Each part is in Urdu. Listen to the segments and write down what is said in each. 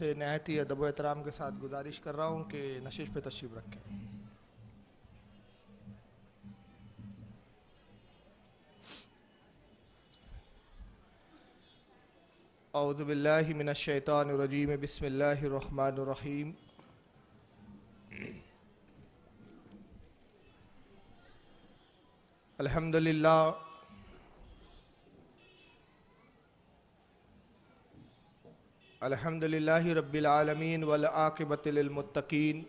سے نہایت ہی ادب و احترام کے ساتھ گزارش کر رہا ہوں کہ نشست پہ تشریف رکھیں۔ اعوذ باللہ من الشیطان الرجیم، بسم اللہ الرحمن الرحیم۔ الحمدللہ الحمدللہ رب العالمین والعاقبۃ للمتقین،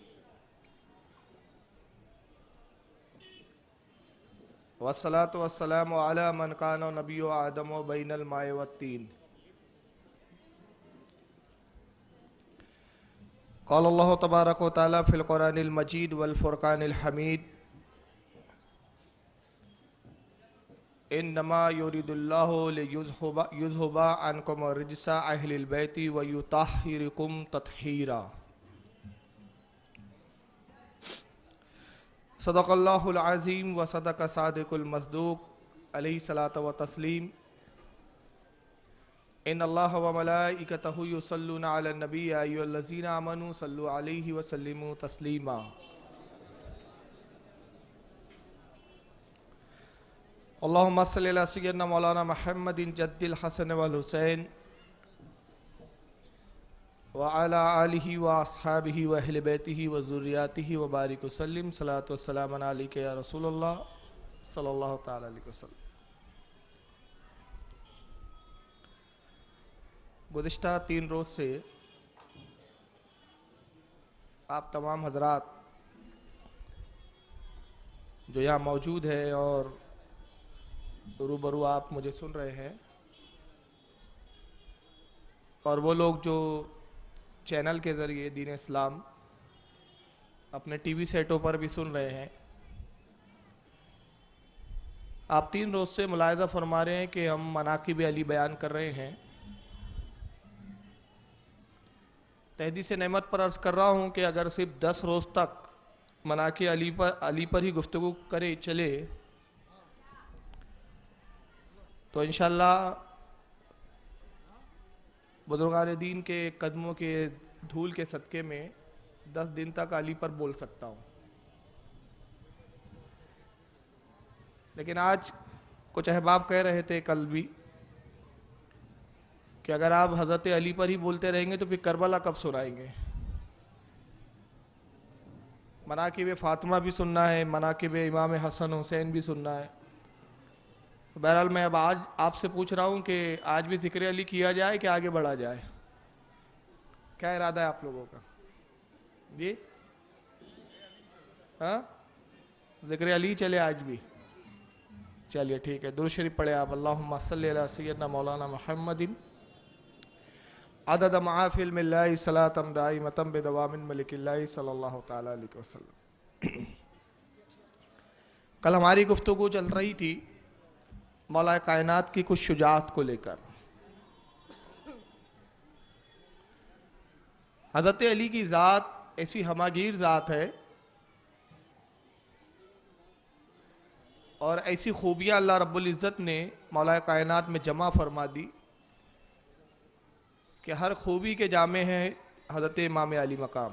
والصلاة والسلام علی من کان نبی آدم بین الماء والطین۔ قال اللہ تبارک و تعالی فی القرآن المجید والفرقان الحمید، انما یرید اللہ لیذھب عنکم الرجس اہل البیت ویطہرکم تطہیرا۔ صدق اللہ العظیم و صدق صادق المصدوق علیہ الصلاۃ والتسلیم۔ ان اللہ و ملائکتہ یصلون علی النبی یا ایھا الذین آمنوا صلوا علیہ وسلموا تسلیما۔ اللہم صلی علی سیدنا مولانا محمد جد الحسن والحسین وعلی آلہ واصحابہ واہل بیتہ وذریاتہ وبارک وسلم۔ صلاۃ والسلام علیک یا رسول اللہ صلی اللہ تعالی علیہ وسلم۔ گزشتہ 3 روز سے آپ تمام حضرات جو یہاں موجود ہیں اور روبرو آپ مجھے سن رہے ہیں، اور وہ لوگ جو چینل کے ذریعے دین اسلام اپنے ٹی وی سیٹوں پر بھی سن رہے ہیں، آپ 3 روز سے ملاحظہ فرما رہے ہیں کہ ہم مناقب علی بیان کر رہے ہیں۔ تحدیث نعمت پر عرض کر رہا ہوں کہ اگر صرف 10 روز تک مناقب علی پر ہی گفتگو کرے چلے تو انشاءاللہ بزرگان دین کے قدموں کے دھول کے صدقے میں 10 دن تک علی پر بول سکتا ہوں۔ لیکن آج کچھ احباب کہہ رہے تھے کل بھی کہ اگر آپ حضرت علی پر ہی بولتے رہیں گے تو پھر کربلا کب سنائیں گے؟ مناقب فاطمہ بھی سننا ہے، مناقب امام حسن حسین بھی سننا ہے۔ تو بہرحال میں اب آج آپ سے پوچھ رہا ہوں کہ آج بھی ذکر علی کیا جائے کہ آگے بڑھا جائے؟ کیا ارادہ ہے آپ لوگوں کا؟ جی ہاں، ذکر علی چلے آج بھی؟ چلیے ٹھیک ہے، درود شریف پڑھے آپ۔ اللہم صلی علی سیدنا مولانا محمد عدد معافی علم اللہ صلاۃ دائمۃ بدوام ملک اللہ صلی اللہ تعالی علیہ وسلم۔ کل ہماری گفتگو چل رہی تھی مولا کائنات کی کچھ شجاعت کو لے کر۔ حضرت علی کی ذات ایسی ہماگیر ذات ہے اور ایسی خوبیاں اللہ رب العزت نے مولا کائنات میں جمع فرما دی کہ ہر خوبی کے جامع ہیں حضرت امام علی مقام۔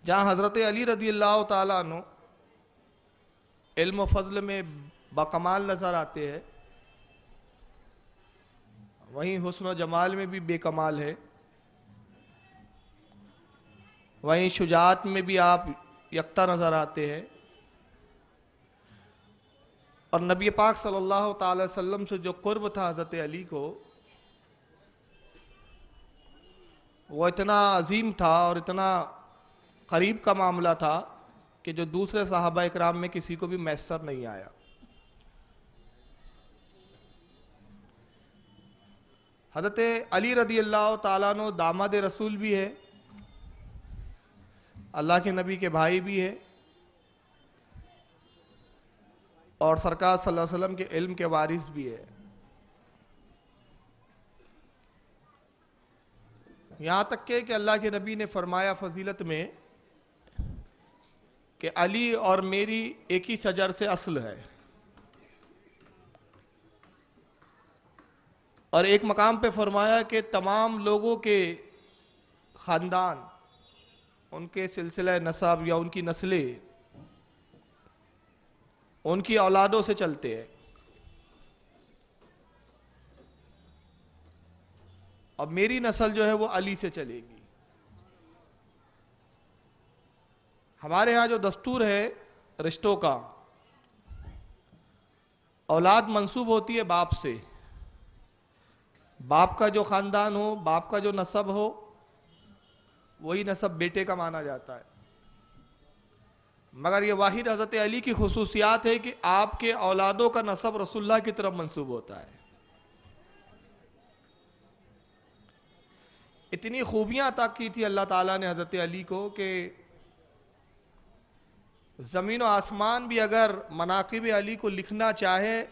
جہاں حضرت علی رضی اللہ تعالیٰ عنہ علم و فضل میں بکمال نظر آتے ہیں، وہیں حسن و جمال میں بھی بے کمال ہے، وہیں شجاعت میں بھی آپ یکتا نظر آتے ہیں، اور نبی پاک صلی اللہ تعالی وسلم سے جو قرب تھا حضرت علی کو، وہ اتنا عظیم تھا اور اتنا قریب کا معاملہ تھا کہ جو دوسرے صحابہ اکرام میں کسی کو بھی میسر نہیں آیا۔ حضرت علی رضی اللہ تعالیٰ عنہ داماد رسول بھی ہے، اللہ کے نبی کے بھائی بھی ہے، اور سرکار صلی اللہ علیہ وسلم کے علم کے وارث بھی ہے۔ یہاں تک کہ اللہ کے نبی نے فرمایا فضیلت میں کہ علی اور میری ایک ہی شجر سے اصل ہے۔ اور ایک مقام پہ فرمایا کہ تمام لوگوں کے خاندان، ان کے سلسلہ نسب یا ان کی نسلیں ان کی اولادوں سے چلتے ہیں. اب میری نسل جو ہے وہ علی سے چلے گی. ہمارے ہاں جو دستور ہے رشتوں کا، اولاد منسوب ہوتی ہے باپ سے. باپ کا جو خاندان ہو، باپ کا جو نسب ہو، وہی نسب بیٹے کا مانا جاتا ہے. مگر یہ واحد حضرت علی کی خصوصیات ہے کہ آپ کے اولادوں کا نسب رسول اللہ کی طرف منسوب ہوتا ہے. اتنی خوبیاں عطا کی تھی اللہ تعالیٰ نے حضرت علی کو کہ زمین و آسمان بھی اگر مناقب علی کو لکھنا چاہے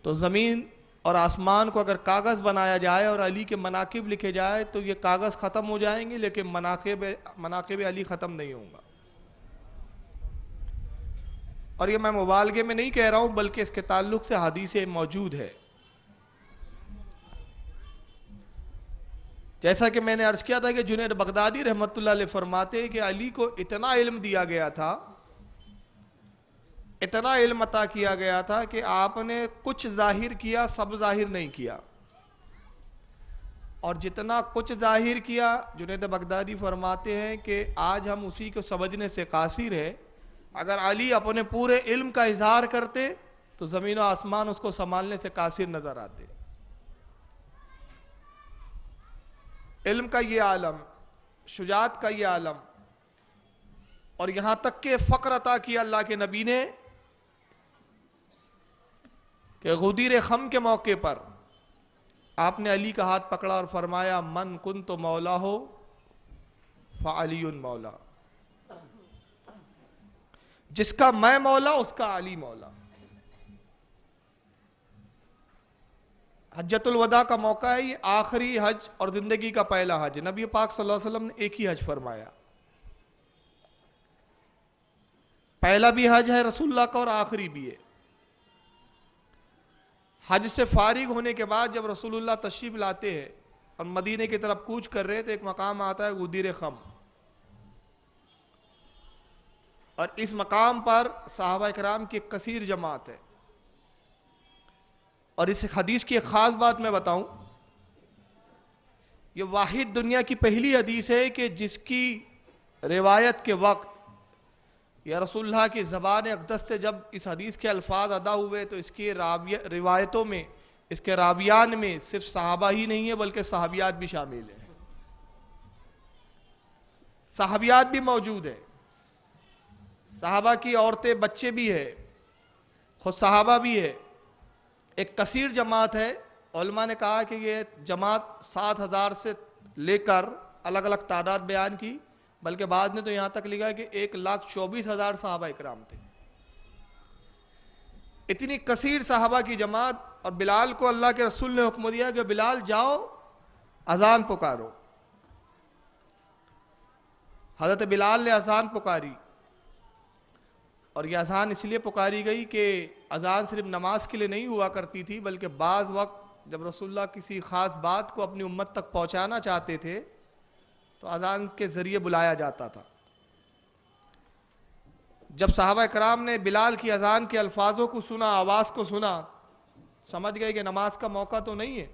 تو زمین اور آسمان کو اگر کاغذ بنایا جائے اور علی کے مناقب لکھے جائے تو یہ کاغذ ختم ہو جائیں گے، لیکن مناقب علی ختم نہیں ہوں گا. اور یہ میں مبالغے میں نہیں کہہ رہا ہوں، بلکہ اس کے تعلق سے حدیثیں موجود ہے. جیسا کہ میں نے عرض کیا تھا کہ جنید بغدادی رحمت اللہ علیہ فرماتے ہیں کہ علی کو اتنا علم دیا گیا تھا، اتنا علم عطا کیا گیا تھا کہ آپ نے کچھ ظاہر کیا، سب ظاہر نہیں کیا. اور جتنا کچھ ظاہر کیا، جنید بغدادی فرماتے ہیں کہ آج ہم اسی کو سمجھنے سے قاصر ہے. اگر علی اپنے پورے علم کا اظہار کرتے تو زمین و آسمان اس کو سنبھالنے سے قاصر نظر آتے. علم کا یہ عالم، شجاعت کا یہ عالم، اور یہاں تک کہ فقر عطا کیا اللہ کے نبی نے کہ غدیر خم کے موقع پر آپ نے علی کا ہاتھ پکڑا اور فرمایا من کن تو مولا ہو فعلی مولا. جس کا میں مولا اس کا علی مولا. حجۃ الوداع کا موقع ہے، یہ آخری حج اور زندگی کا پہلا حج. نبی پاک صلی اللہ علیہ وسلم نے ایک ہی حج فرمایا. پہلا بھی حج ہے رسول اللہ کا اور آخری بھی ہے. حج سے فارغ ہونے کے بعد جب رسول اللہ تشریف لاتے ہیں اور مدینے کی طرف کوچ کر رہے تو ایک مقام آتا ہے غدیر خم، اور اس مقام پر صحابہ کرام کی ایک کثیر جماعت ہے. اور اس حدیث کی ایک خاص بات میں بتاؤں، یہ واحد دنیا کی پہلی حدیث ہے کہ جس کی روایت کے وقت یا رسول اللہ کی زبان اقدس سے جب اس حدیث کے الفاظ ادا ہوئے تو اس کی روایتوں میں، اس کے راویان میں صرف صحابہ ہی نہیں ہے بلکہ صحابیات بھی شامل ہیں. صحابیات بھی موجود ہیں، صحابہ کی عورتیں بچے بھی ہیں، خود صحابہ بھی ہے. ایک کثیر جماعت ہے. علماء نے کہا کہ یہ جماعت 7,000 سے لے کر الگ الگ تعداد بیان کی، بلکہ بعد نے تو یہاں تک لکھا کہ 1,24,000 صحابہ اکرام تھے. اتنی کثیر صحابہ کی جماعت. اور بلال کو اللہ کے رسول نے حکم دیا کہ بلال جاؤ اذان پکارو. حضرت بلال نے اذان پکاری، اور یہ اذان اس لیے پکاری گئی کہ اذان صرف نماز کے لیے نہیں ہوا کرتی تھی، بلکہ بعض وقت جب رسول اللہ کسی خاص بات کو اپنی امت تک پہنچانا چاہتے تھے تو اذان کے ذریعے بلایا جاتا تھا. جب صحابہ کرام نے بلال کی اذان کے الفاظوں کو سنا، آواز کو سنا، سمجھ گئے کہ نماز کا موقع تو نہیں ہے،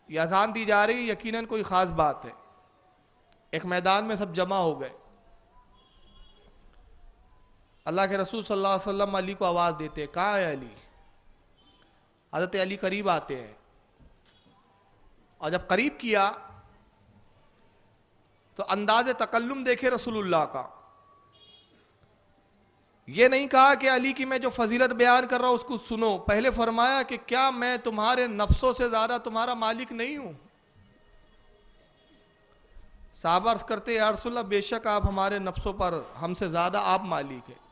یہ اذان دی جا رہی یقیناً کوئی خاص بات ہے. ایک میدان میں سب جمع ہو گئے. اللہ کے رسول صلی اللہ علیہ وسلم علی کو آواز دیتے، کہاں ہے علی؟ حضرت علی قریب آتے ہیں، اور جب قریب کیا تو انداز تکلم دیکھے رسول اللہ کا. یہ نہیں کہا کہ علی کی میں جو فضیلت بیان کر رہا ہوں اس کو سنو، پہلے فرمایا کہ کیا میں تمہارے نفسوں سے زیادہ تمہارا مالک نہیں ہوں؟ صحابہ عرض کرتے یا رسول اللہ بے شک آپ ہمارے نفسوں پر ہم سے زیادہ آپ مالک ہیں.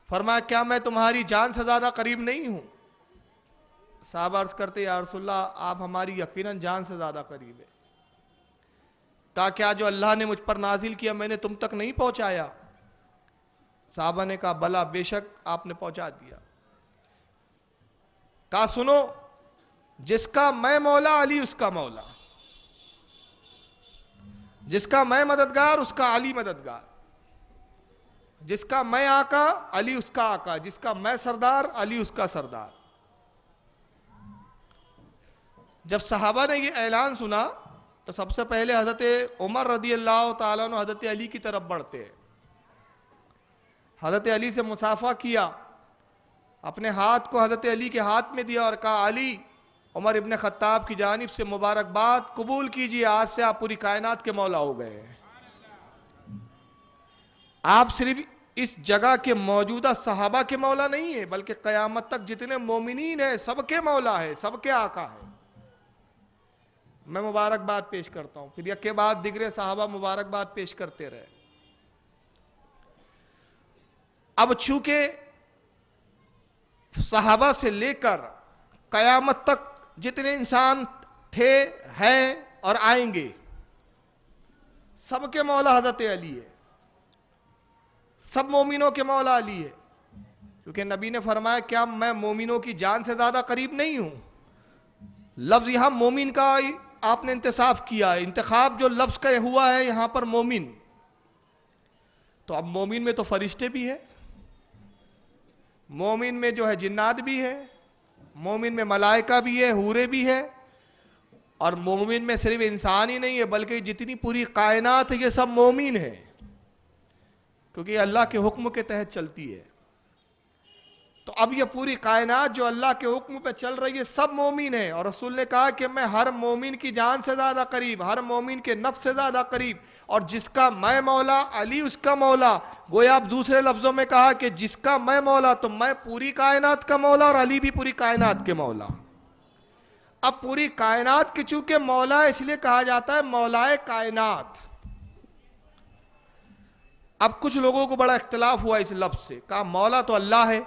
فرمایا کیا میں تمہاری جان سے زیادہ قریب نہیں ہوں؟ صحابہ عرض کرتے یا رسول اللہ آپ ہماری یقیناً جان سے زیادہ قریب ہے. کہا کیا جو اللہ نے مجھ پر نازل کیا میں نے تم تک نہیں پہنچایا؟ صحابہ نے کہا بلا بے شک آپ نے پہنچا دیا. کہا سنو، جس کا میں مولا علی اس کا مولا، جس کا میں مددگار اس کا علی مددگار، جس کا میں آقا علی اس کا آقا، جس کا میں سردار علی اس کا سردار۔ جب صحابہ نے یہ اعلان سنا تو سب سے پہلے حضرت عمر رضی اللہ تعالیٰ عنہ حضرت علی کی طرف بڑھتے ہیں، حضرت علی سے مصافحہ کیا، اپنے ہاتھ کو حضرت علی کے ہاتھ میں دیا اور کہا علی، عمر ابن خطاب کی جانب سے مبارکباد قبول کیجئے، آج سے آپ پوری کائنات کے مولا ہو گئے ہیں۔ آپ صرف اس جگہ کے موجودہ صحابہ کے مولا نہیں ہیں، بلکہ قیامت تک جتنے مومنین ہیں سب کے مولا ہے، سب کے آقا ہے۔ میں مبارکباد پیش کرتا ہوں، پھر یک کے بعد دیگر صحابہ مبارکباد پیش کرتے رہے۔ اب چونکہ صحابہ سے لے کر قیامت تک جتنے انسان تھے، ہیں اور آئیں گے، سب کے مولا حضرت علی ہے، سب مومنوں کے مولا علی ہے، کیونکہ نبی نے فرمایا کیا میں مومنوں کی جان سے زیادہ قریب نہیں ہوں؟ لفظ یہاں مومن کا آپ نے انتصاب کیا ہے، انتخاب جو لفظ کا ہوا ہے یہاں پر مومن، تو اب مومن میں تو فرشتے بھی ہیں، مومن میں جو ہے جنات بھی ہے، مومن میں ملائکہ بھی ہے، حورے بھی ہے، اور مومن میں صرف انسان ہی نہیں ہے بلکہ جتنی پوری کائنات ہے یہ سب مومن ہے، کیونکہ یہ اللہ کے حکم کے تحت چلتی ہے۔ تو اب یہ پوری کائنات جو اللہ کے حکم پہ چل رہی ہے سب مومن ہے، اور رسول نے کہا کہ میں ہر مومن کی جان سے زیادہ قریب، ہر مومن کے نفس سے زیادہ قریب، اور جس کا میں مولا علی اس کا مولا۔ گویا آپ دوسرے لفظوں میں کہا کہ جس کا میں مولا تو میں پوری کائنات کا مولا اور علی بھی پوری کائنات کے مولا۔ اب پوری کائنات کی چونکہ مولا اس لیے کہا جاتا ہے مولائے کائنات۔ اب کچھ لوگوں کو بڑا اختلاف ہوا اس لفظ سے، کہا مولا تو اللہ ہے،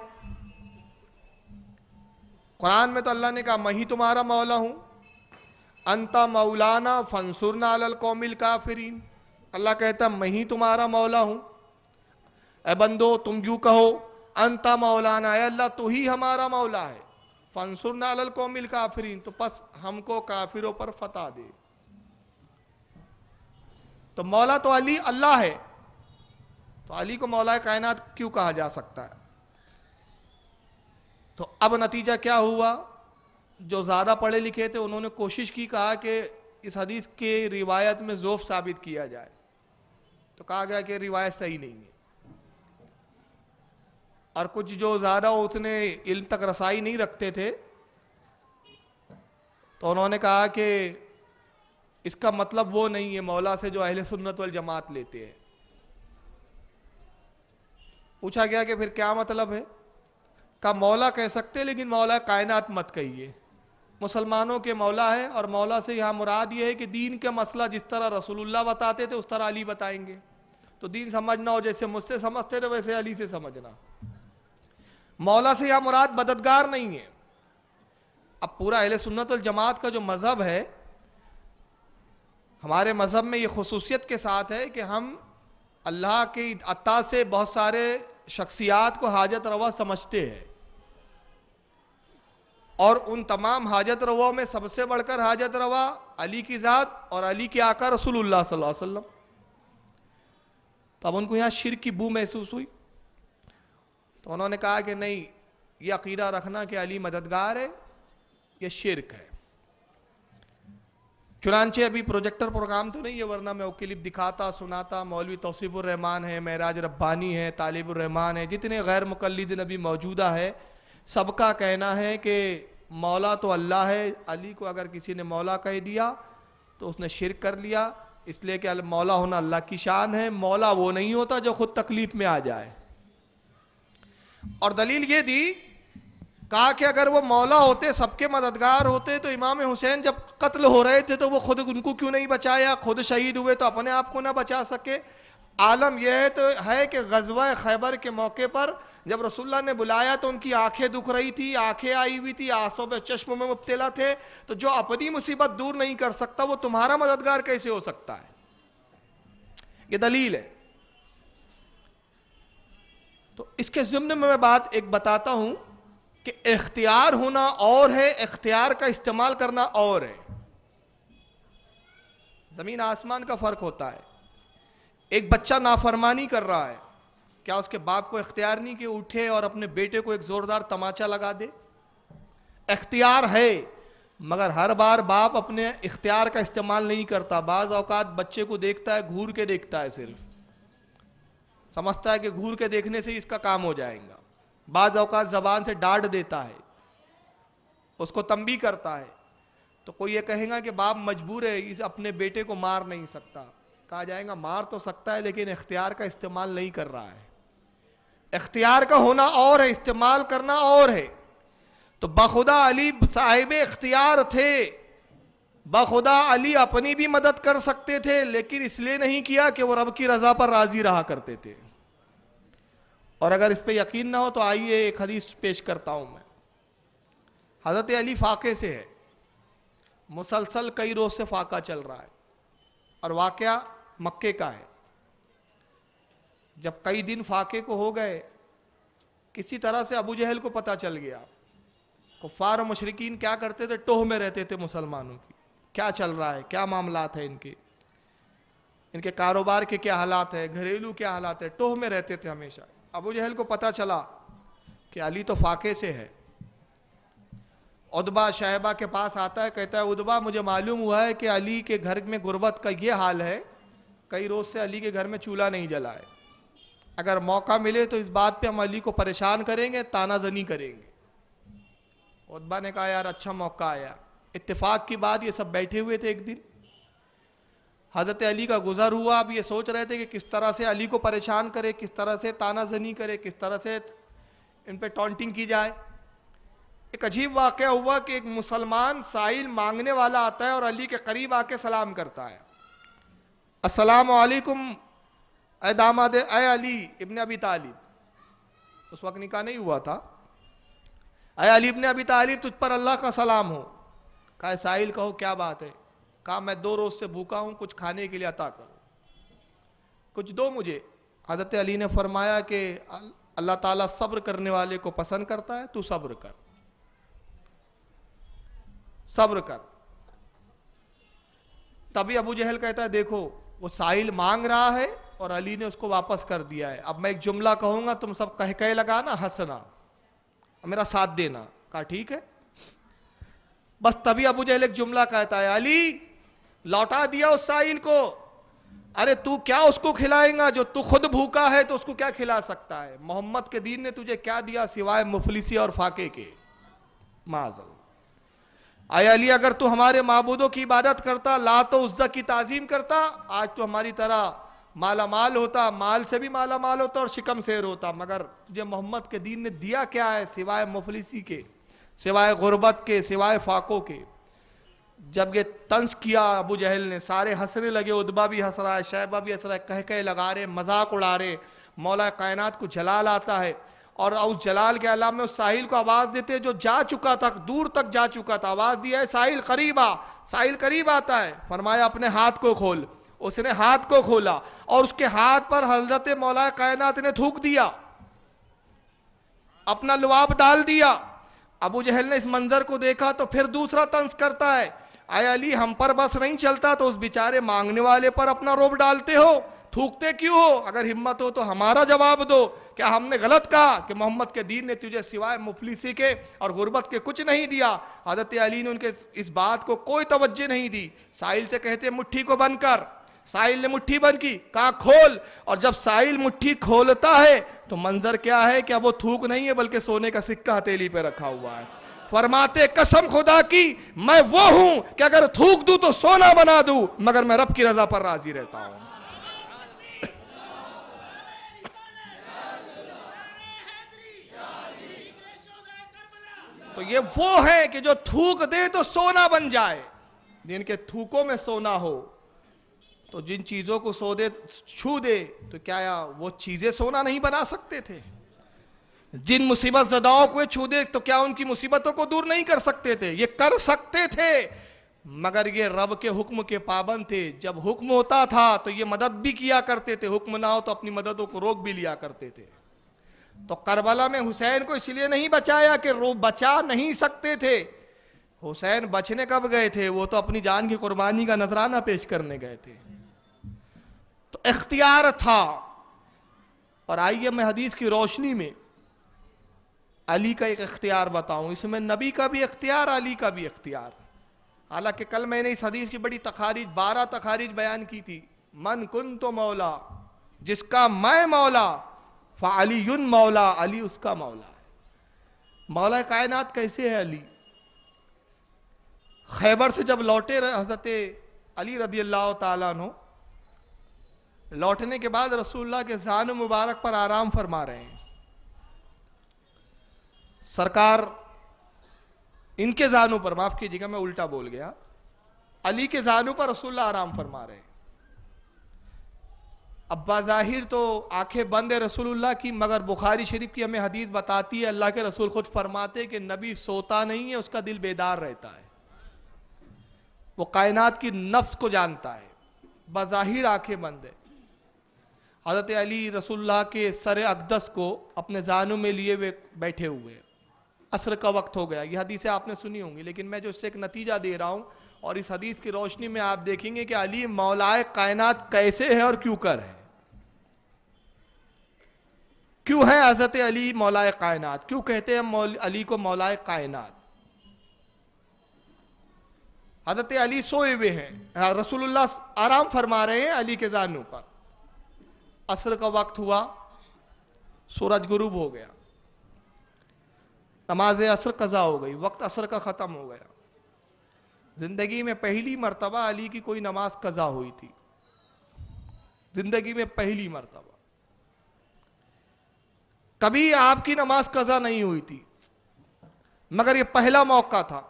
قرآن میں تو اللہ نے کہا میں ہی تمہارا مولا ہوں، انت مولانا فانصرنا علی القوم الکافرین، اللہ کہتا میں ہی تمہارا مولا ہوں۔ اے بندو تم یوں کہو انت مولانا، اے اللہ تو ہی ہمارا مولا ہے، فانصرنا علی القوم الکافرین، تو پس ہم کو کافروں پر فتح دے۔ تو مولا تو علی اللہ ہے، تو علی کو مولا کائنات کیوں کہا جا سکتا ہے؟ تو اب نتیجہ کیا ہوا؟ جو زیادہ پڑھے لکھے تھے انہوں نے کوشش کی، کہا کہ اس حدیث کی روایت میں ضعف ثابت کیا جائے، تو کہا گیا کہ روایت صحیح نہیں ہے۔ اور کچھ جو زیادہ اتنے علم تک رسائی نہیں رکھتے تھے تو انہوں نے کہا کہ اس کا مطلب وہ نہیں ہے مولا سے جو اہل سنت والجماعت لیتے ہیں۔ پوچھا گیا کہ پھر کیا مطلب ہے؟ کہا مولا کہہ سکتے لیکن مولا کائنات مت کہیے، مسلمانوں کے مولا ہے، اور مولا سے یہاں مراد یہ ہے کہ دین کا مسئلہ جس طرح رسول اللہ بتاتے تھے اس طرح علی بتائیں گے، تو دین سمجھنا ہو جیسے مجھ سے سمجھتے تھے ویسے علی سے سمجھنا۔ مولا سے یہاں مراد مددگار نہیں ہے۔ اب پورا اہل سنت والجماعت کا جو مذہب ہے، ہمارے مذہب میں یہ خصوصیت کے ساتھ ہے کہ ہم اللہ کی عطا سے بہت سارے شخصیات کو حاجت روا سمجھتے ہیں، اور ان تمام حاجت رواؤں میں سب سے بڑھ کر حاجت روا علی کی ذات اور علی کے آقا رسول اللہ صلی اللہ علیہ وسلم۔ تو اب ان کو یہاں شرک کی بو محسوس ہوئی، تو انہوں نے کہا کہ نہیں، یہ عقیدہ رکھنا کہ علی مددگار ہے یہ شرک ہے۔ چنانچہ ابھی پروجیکٹر پروگرام تو نہیں ہے، ورنہ میں وہ کلپ دکھاتا سناتا۔ مولوی توصیف الرحمان ہے، معراج ربانی ہے، طالب الرحمان ہے، جتنے غیر مقلد نبی موجودہ ہے، سب کا کہنا ہے کہ مولا تو اللہ ہے، علی کو اگر کسی نے مولا کہہ دیا تو اس نے شرک کر لیا، اس لیے کہ مولا ہونا اللہ کی شان ہے، مولا وہ نہیں ہوتا جو خود تکلیف میں آ جائے۔ اور دلیل یہ دی، کہا کہ اگر وہ مولا ہوتے، سب کے مددگار ہوتے، تو امام حسین جب قتل ہو رہے تھے تو وہ خود ان کو کیوں نہیں بچایا؟ خود شہید ہوئے تو اپنے آپ کو نہ بچا سکے؟ عالم یہ تو ہے کہ غزوہ خیبر کے موقع پر جب رسول اللہ نے بلایا تو ان کی آنکھیں دکھ رہی تھی، آنکھیں آئی ہوئی تھی، آنسوں پہ چشم میں مبتلا تھے، تو جو اپنی مصیبت دور نہیں کر سکتا وہ تمہارا مددگار کیسے ہو سکتا ہے؟ یہ دلیل ہے۔ تو اس کے ضمن میں بات ایک بتاتا ہوں کہ اختیار ہونا اور ہے، اختیار کا استعمال کرنا اور ہے. زمین آسمان کا فرق ہوتا ہے. ایک بچہ نافرمانی کر رہا ہے، کیا اس کے باپ کو اختیار نہیں کہ اٹھے اور اپنے بیٹے کو ایک زوردار تماچا لگا دے؟ اختیار ہے، مگر ہر بار باپ اپنے اختیار کا استعمال نہیں کرتا. بعض اوقات بچے کو دیکھتا ہے، گھور کے دیکھتا ہے، صرف سمجھتا ہے کہ گھور کے دیکھنے سے اس کا کام ہو جائے گا. بعض اوقات زبان سے ڈانٹ دیتا ہے، اس کو تنبیہ کرتا ہے. تو کوئی یہ کہے گا کہ باپ مجبور ہے، اس اپنے بیٹے کو مار نہیں سکتا. کہا جائے گا مار تو سکتا ہے لیکن اختیار کا استعمال نہیں کر رہا ہے. اختیار کا ہونا اور ہے، استعمال کرنا اور ہے. تو بخدا علی صاحب اختیار تھے، بخدا علی اپنی بھی مدد کر سکتے تھے، لیکن اس لیے نہیں کیا کہ وہ رب کی رضا پر راضی رہا کرتے تھے. اور اگر اس پہ یقین نہ ہو تو آئیے ایک حدیث پیش کرتا ہوں میں. حضرت علی فاقے سے ہے، مسلسل کئی روز سے فاقہ چل رہا ہے، اور واقعہ مکے کا ہے. جب کئی دن فاقے کو ہو گئے، کسی طرح سے ابو جہل کو پتا چل گیا. کفار و مشرکین کیا کرتے تھے؟ ٹوہ میں رہتے تھے مسلمانوں کی، کیا چل رہا ہے، کیا معاملات ہیں ان کے کاروبار کے کیا حالات ہیں، گھریلو کیا حالات ہیں، ٹوہ میں رہتے تھے ہمیشہ. ابو جہل کو پتا چلا کہ علی تو فاقے سے ہے. عتبہ شیبہ کے پاس آتا ہے، کہتا ہے عتبہ مجھے معلوم ہوا ہے کہ علی کے گھر میں غربت کا یہ حال ہے، کئی روز سے علی کے گھر میں چولہا نہیں جلا ہے. اگر موقع ملے تو اس بات پہ ہم علی کو پریشان کریں گے، تانا زنی کریں گے. عتبہ نے کہا یار اچھا موقع آیا. اتفاق کی بات یہ سب بیٹھے ہوئے تھے. ایک دن حضرت علی کا گزر ہوا. اب یہ سوچ رہے تھے کہ کس طرح سے علی کو پریشان کرے، کس طرح سے تانا زنی کرے، کس طرح سے ان پہ ٹونٹنگ کی جائے. ایک عجیب واقعہ ہوا کہ ایک مسلمان سائل مانگنے والا آتا ہے اور علی کے قریب آ کے سلام کرتا ہے. السلام علیکم اے داماد، اے علی ابن ابی طالب. اس وقت نکاح نہیں ہوا تھا. اے علی ابن ابی طالب، تجھ پر اللہ کا سلام ہو. کہا سائل کہو کیا بات ہے. کہا میں 2 روز سے بھوکا ہوں، کچھ کھانے کے لیے عطا کرو، کچھ دو مجھے. حضرت علی نے فرمایا کہ اللہ تعالیٰ صبر کرنے والے کو پسند کرتا ہے، تو صبر کر، صبر کر. تبھی ابو جہل کہتا ہے دیکھو وہ سائل مانگ رہا ہے اور علی نے اس کو واپس کر دیا ہے. اب میں ایک جملہ کہوں گا، تم سب کہہ لگانا، ہنسنا، میرا ساتھ دینا. کہا ٹھیک ہے. بس تبھی ابو جہل ایک جملہ کہتا ہے علی لوٹا دیا اس سائل کو. ارے تو کیا اس کو کھلائیں گا؟ جو تو خود بھوکا ہے تو اس کو کیا کھلا سکتا ہے؟ محمد کے دین نے تجھے کیا دیا سوائے مفلسی اور فاقے کے؟ معاذ اللہ. اے علی اگر تو ہمارے معبودوں کی عبادت کرتا، لات و عزا کی تعظیم کرتا، آج تو ہماری طرح مالا مال ہوتا، مال سے بھی مالا مال ہوتا اور شکم سیر ہوتا. مگر تجھے محمد کے دین نے دیا کیا ہے سوائے مفلسی کے، سوائے غربت کے، سوائے فاقوں کے؟ جب یہ طنز کیا ابو جہل نے، سارے ہنسنے لگے. عتبہ بھی ہنس رہا ہے، شیبہ بھی ہنس رہا ہے، کہہ لگا رہے، مذاق اڑا رہے. مولا کائنات کو جلال آتا ہے اور اس جلال کے عالم میں اس ساحل کو آواز دیتے جو جا چکا تھا، دور تک جا چکا تھا. آواز دیا ہے ساحل قریب آ. ساحل قریب آتا ہے. فرمایا اپنے ہاتھ کو کھول. اس نے ہاتھ کو کھولا اور اس کے ہاتھ پر حضرت مولا کائنات نے تھوک دیا، اپنا لعاب ڈال دیا. ابو جہل نے اس منظر کو دیکھا تو پھر دوسرا طنز کرتا ہے اے علی ہم پر بس نہیں چلتا تو اس بیچارے مانگنے والے پر اپنا روب ڈالتے ہو، تھوکتے کیوں ہو؟ اگر ہمت ہو تو ہمارا جواب دو. کیا ہم نے غلط کہا کہ محمد کے دین نے تجھے سوائے مفلسی کے اور غربت کے کچھ نہیں دیا؟ حضرت علی نے ان کے اس بات کو کوئی توجہ نہیں دی. ساحل سے کہتے مٹھی کو بند کر. ساحل نے مٹھی بند کی، کہا کھول. اور جب ساحل مٹھی کھولتا ہے تو منظر کیا ہے کہ اب وہ تھوک نہیں ہے بلکہ سونے کا سکہ ہتھیلی پہ رکھا ہوا ہے. فرماتے قسم خدا کی میں وہ ہوں کہ اگر تھوک دوں تو سونا بنا دوں، مگر میں رب کی رضا پر راضی رہتا ہوں. تو یہ وہ ہے کہ جو تھوک دے تو سونا بن جائے. جن کے تھوکوں میں سونا ہو تو جن چیزوں کو چھو دے تو کیا وہ چیزیں سونا نہیں بنا سکتے تھے؟ جن مصیبت زداؤں کو چھو دے تو کیا ان کی مصیبتوں کو دور نہیں کر سکتے تھے؟ یہ کر سکتے تھے، مگر یہ رب کے حکم کے پابند تھے. جب حکم ہوتا تھا تو یہ مدد بھی کیا کرتے تھے، حکم نہ ہو تو اپنی مددوں کو روک بھی لیا کرتے تھے. تو کربلا میں حسین کو اس لیے نہیں بچایا کہ وہ بچا نہیں سکتے تھے. حسین بچنے کب گئے تھے؟ وہ تو اپنی جان کی قربانی کا نذرانہ پیش کرنے گئے تھے. تو اختیار تھا. اور آئیے میں حدیث کی روشنی میں علی کا ایک اختیار بتاؤں. اس میں نبی کا بھی اختیار، علی کا بھی اختیار. حالانکہ کل میں نے اس حدیث کی بڑی تخارج 12 تخارج بیان کی تھی. من کنت مولا، جس کا میں مولا، فعلی مولا، علی اس کا مولا ہے. مولا کائنات کیسے ہے علی؟ خیبر سے جب لوٹے حضرت علی رضی اللہ تعالیٰ عنہ، لوٹنے کے بعد رسول اللہ کے ذان مبارک پر آرام فرما رہے ہیں. سرکار ان کے زانوں پر، معاف کیجیے گا میں الٹا بول گیا، علی کے زانوں پر رسول اللہ آرام فرما رہے ہیں. اب بظاہر تو آنکھیں بند ہے رسول اللہ کی، مگر بخاری شریف کی ہمیں حدیث بتاتی ہے، اللہ کے رسول خود فرماتے کہ نبی سوتا نہیں ہے، اس کا دل بیدار رہتا ہے. وہ کائنات کی نفس کو جانتا ہے. بظاہر آنکھیں بند ہے. حضرت علی رسول اللہ کے سر اقدس کو اپنے زانوں میں لیے ہوئے بیٹھے ہوئے. عصر کا وقت ہو گیا. یہ حدیثیں آپ نے سنی ہوں گی، لیکن میں جو اس سے ایک نتیجہ دے رہا ہوں، اور اس حدیث کی روشنی میں آپ دیکھیں گے کہ علی مولائے کائنات کیسے ہے اور کیوں کر ہے. کیوں ہے حضرت علی مولائے کائنات؟ کیوں کہتے ہیں علی کو مولائے کائنات؟ حضرت علی سوئے ہوئے ہیں، رسول اللہ آرام فرما رہے ہیں علی کے زانوں پر. عصر کا وقت ہوا، سورج غروب ہو گیا، نماز عصر قضا ہو گئی، وقت عصر کا ختم ہو گیا. زندگی میں پہلی مرتبہ علی کی کوئی نماز قضا ہوئی تھی. زندگی میں پہلی مرتبہ. کبھی آپ کی نماز قضا نہیں ہوئی تھی، مگر یہ پہلا موقع تھا.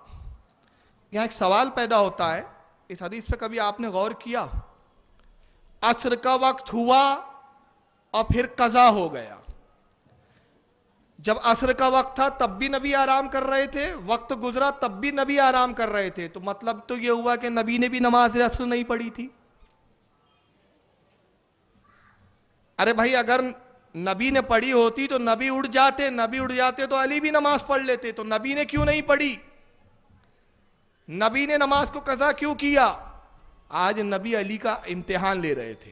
یہاں ایک سوال پیدا ہوتا ہے، اس حدیث پہ کبھی آپ نے غور کیا؟ عصر کا وقت ہوا اور پھر قضا ہو گیا. جب عصر کا وقت تھا تب بھی نبی آرام کر رہے تھے، وقت گزرا تب بھی نبی آرام کر رہے تھے. تو مطلب تو یہ ہوا کہ نبی نے بھی نماز عصر نہیں پڑھی تھی. ارے بھائی، اگر نبی نے پڑھی ہوتی تو نبی اٹھ جاتے تو علی بھی نماز پڑھ لیتے. تو نبی نے کیوں نہیں پڑھی؟ نبی نے نماز کو قضا کیوں کیا؟ آج نبی علی کا امتحان لے رہے تھے،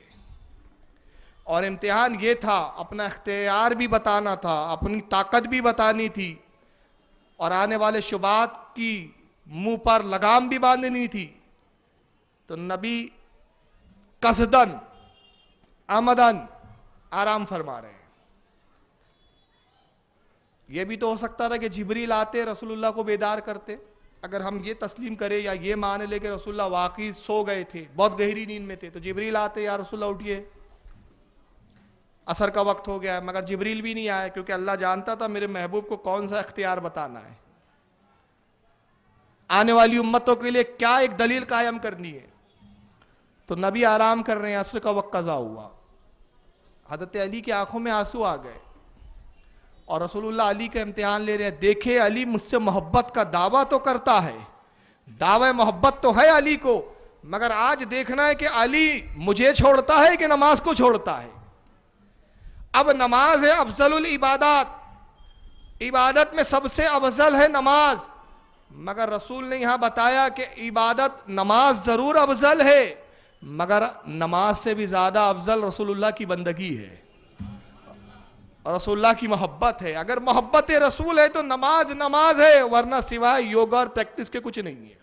اور امتحان یہ تھا، اپنا اختیار بھی بتانا تھا، اپنی طاقت بھی بتانی تھی، اور آنے والے شبہات کی منہ پر لگام بھی باندھنی تھی. تو نبی قصدن عمدن آرام فرما رہے ہیں. یہ بھی تو ہو سکتا تھا کہ جبریل آتے رسول اللہ کو بیدار کرتے. اگر ہم یہ تسلیم کریں یا یہ مان لے کہ رسول اللہ واقعی سو گئے تھے، بہت گہری نیند میں تھے، تو جبریل آتے، یا رسول اللہ اٹھیے، عصر کا وقت ہو گیا ہے. مگر جبریل بھی نہیں آیا، کیونکہ اللہ جانتا تھا میرے محبوب کو کون سا اختیار بتانا ہے، آنے والی امتوں کے لیے کیا ایک دلیل قائم کرنی ہے. تو نبی آرام کر رہے ہیں، عصر کا وقت قضا ہوا. حضرت علی کی آنکھوں میں آنسو آ گئے، اور رسول اللہ علی کا امتحان لے رہے ہیں. دیکھے علی مجھ سے محبت کا دعویٰ تو کرتا ہے، دعوی محبت تو ہے علی کو، مگر آج دیکھنا ہے کہ علی مجھے چھوڑتا ہے کہ نماز کو چھوڑتا ہے. اب نماز ہے افضل العبادات، عبادت میں سب سے افضل ہے نماز، مگر رسول نے یہاں بتایا کہ عبادت نماز ضرور افضل ہے، مگر نماز سے بھی زیادہ افضل رسول اللہ کی بندگی ہے، رسول اللہ کی محبت ہے. اگر محبت رسول ہے تو نماز نماز ہے، ورنہ سوائے یوگا اور پریکٹس کے کچھ نہیں ہے.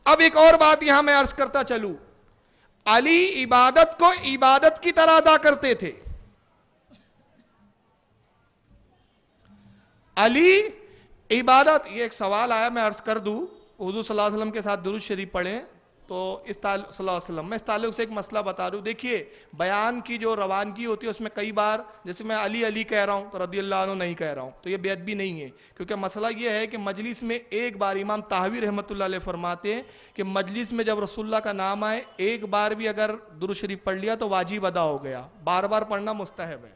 اب ایک اور بات یہاں میں عرض کرتا چلوں، علی عبادت کو عبادت کی طرح ادا کرتے تھے. علی عبادت، یہ ایک سوال آیا میں عرض کر دوں. حضور صلی اللہ علیہ وسلم کے ساتھ درود شریف پڑھیں تو صلی اللہ علیہ وسلم، میں اس تعلق سے ایک مسئلہ بتا رہا ہوں. دیکھیے، بیان کی جو روانگی ہوتی ہے اس میں کئی بار جیسے میں علی علی کہہ رہا ہوں تو رضی اللہ عنہ نہیں کہہ رہا ہوں، تو یہ بے ادبی نہیں ہے. کیونکہ مسئلہ یہ ہے کہ مجلس میں ایک بار امام طحاوی رحمۃ اللہ علیہ فرماتے ہیں کہ مجلس میں جب رسول اللہ کا نام آئے ایک بار بھی اگر درود شریف پڑھ لیا تو واجب ادا ہو گیا، بار بار پڑھنا مستحب ہے.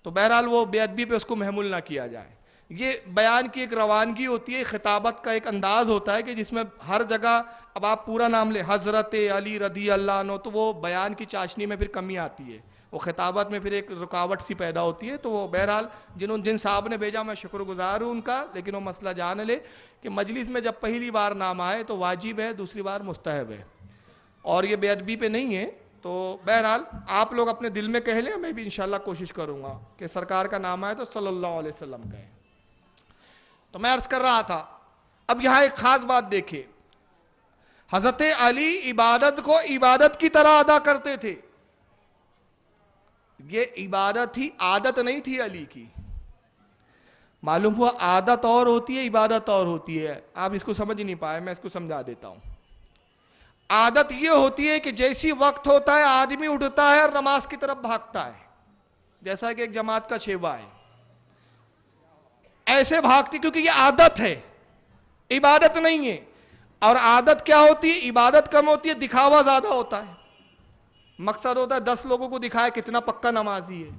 تو بہرحال وہ بے ادبی پہ اس کو محمول نہ کیا جائے. یہ بیان کی ایک روانگی ہوتی ہے، خطابت کا ایک انداز ہوتا ہے کہ جس میں ہر جگہ اب آپ پورا نام لیں حضرت علی رضی اللہ عنہ تو وہ بیان کی چاشنی میں پھر کمی آتی ہے. وہ خطابت میں پھر ایک رکاوٹ سی پیدا ہوتی ہے. تو وہ بہرحال جن صاحب نے بھیجا میں شکر گزار ہوں ان کا, لیکن وہ مسئلہ جان لے کہ مجلس میں جب پہلی بار نام آئے تو واجب ہے, دوسری بار مستحب ہے, اور یہ بے ادبی پہ نہیں ہے. تو بہرحال آپ لوگ اپنے دل میں کہہ لیں, میں بھی انشاءاللہ کوشش کروں گا کہ سرکار کا نام آئے تو صلی اللہ علیہ وسلم کہیں. تو میں عرض کر رہا تھا, اب یہاں ایک خاص بات دیکھیں, حضرت علی عبادت کو عبادت کی طرح ادا کرتے تھے. یہ عبادت ہی عادت نہیں تھی علی کی. معلوم ہوا عادت اور ہوتی ہے, عبادت اور ہوتی ہے. آپ اس کو سمجھ نہیں پائے, میں اس کو سمجھا دیتا ہوں. عادت یہ ہوتی ہے کہ جیسی وقت ہوتا ہے آدمی اٹھتا ہے اور نماز کی طرف بھاگتا ہے, جیسا کہ ایک جماعت کا شیوا ہے, ایسے بھاگتی, کیونکہ یہ عادت ہے, عبادت نہیں ہے. اور عادت کیا ہوتی ہے؟ عبادت کم ہوتی ہے, دکھاوا زیادہ ہوتا ہے. مقصد ہوتا ہے 10 لوگوں کو دکھائے کتنا پکا نمازی ہے.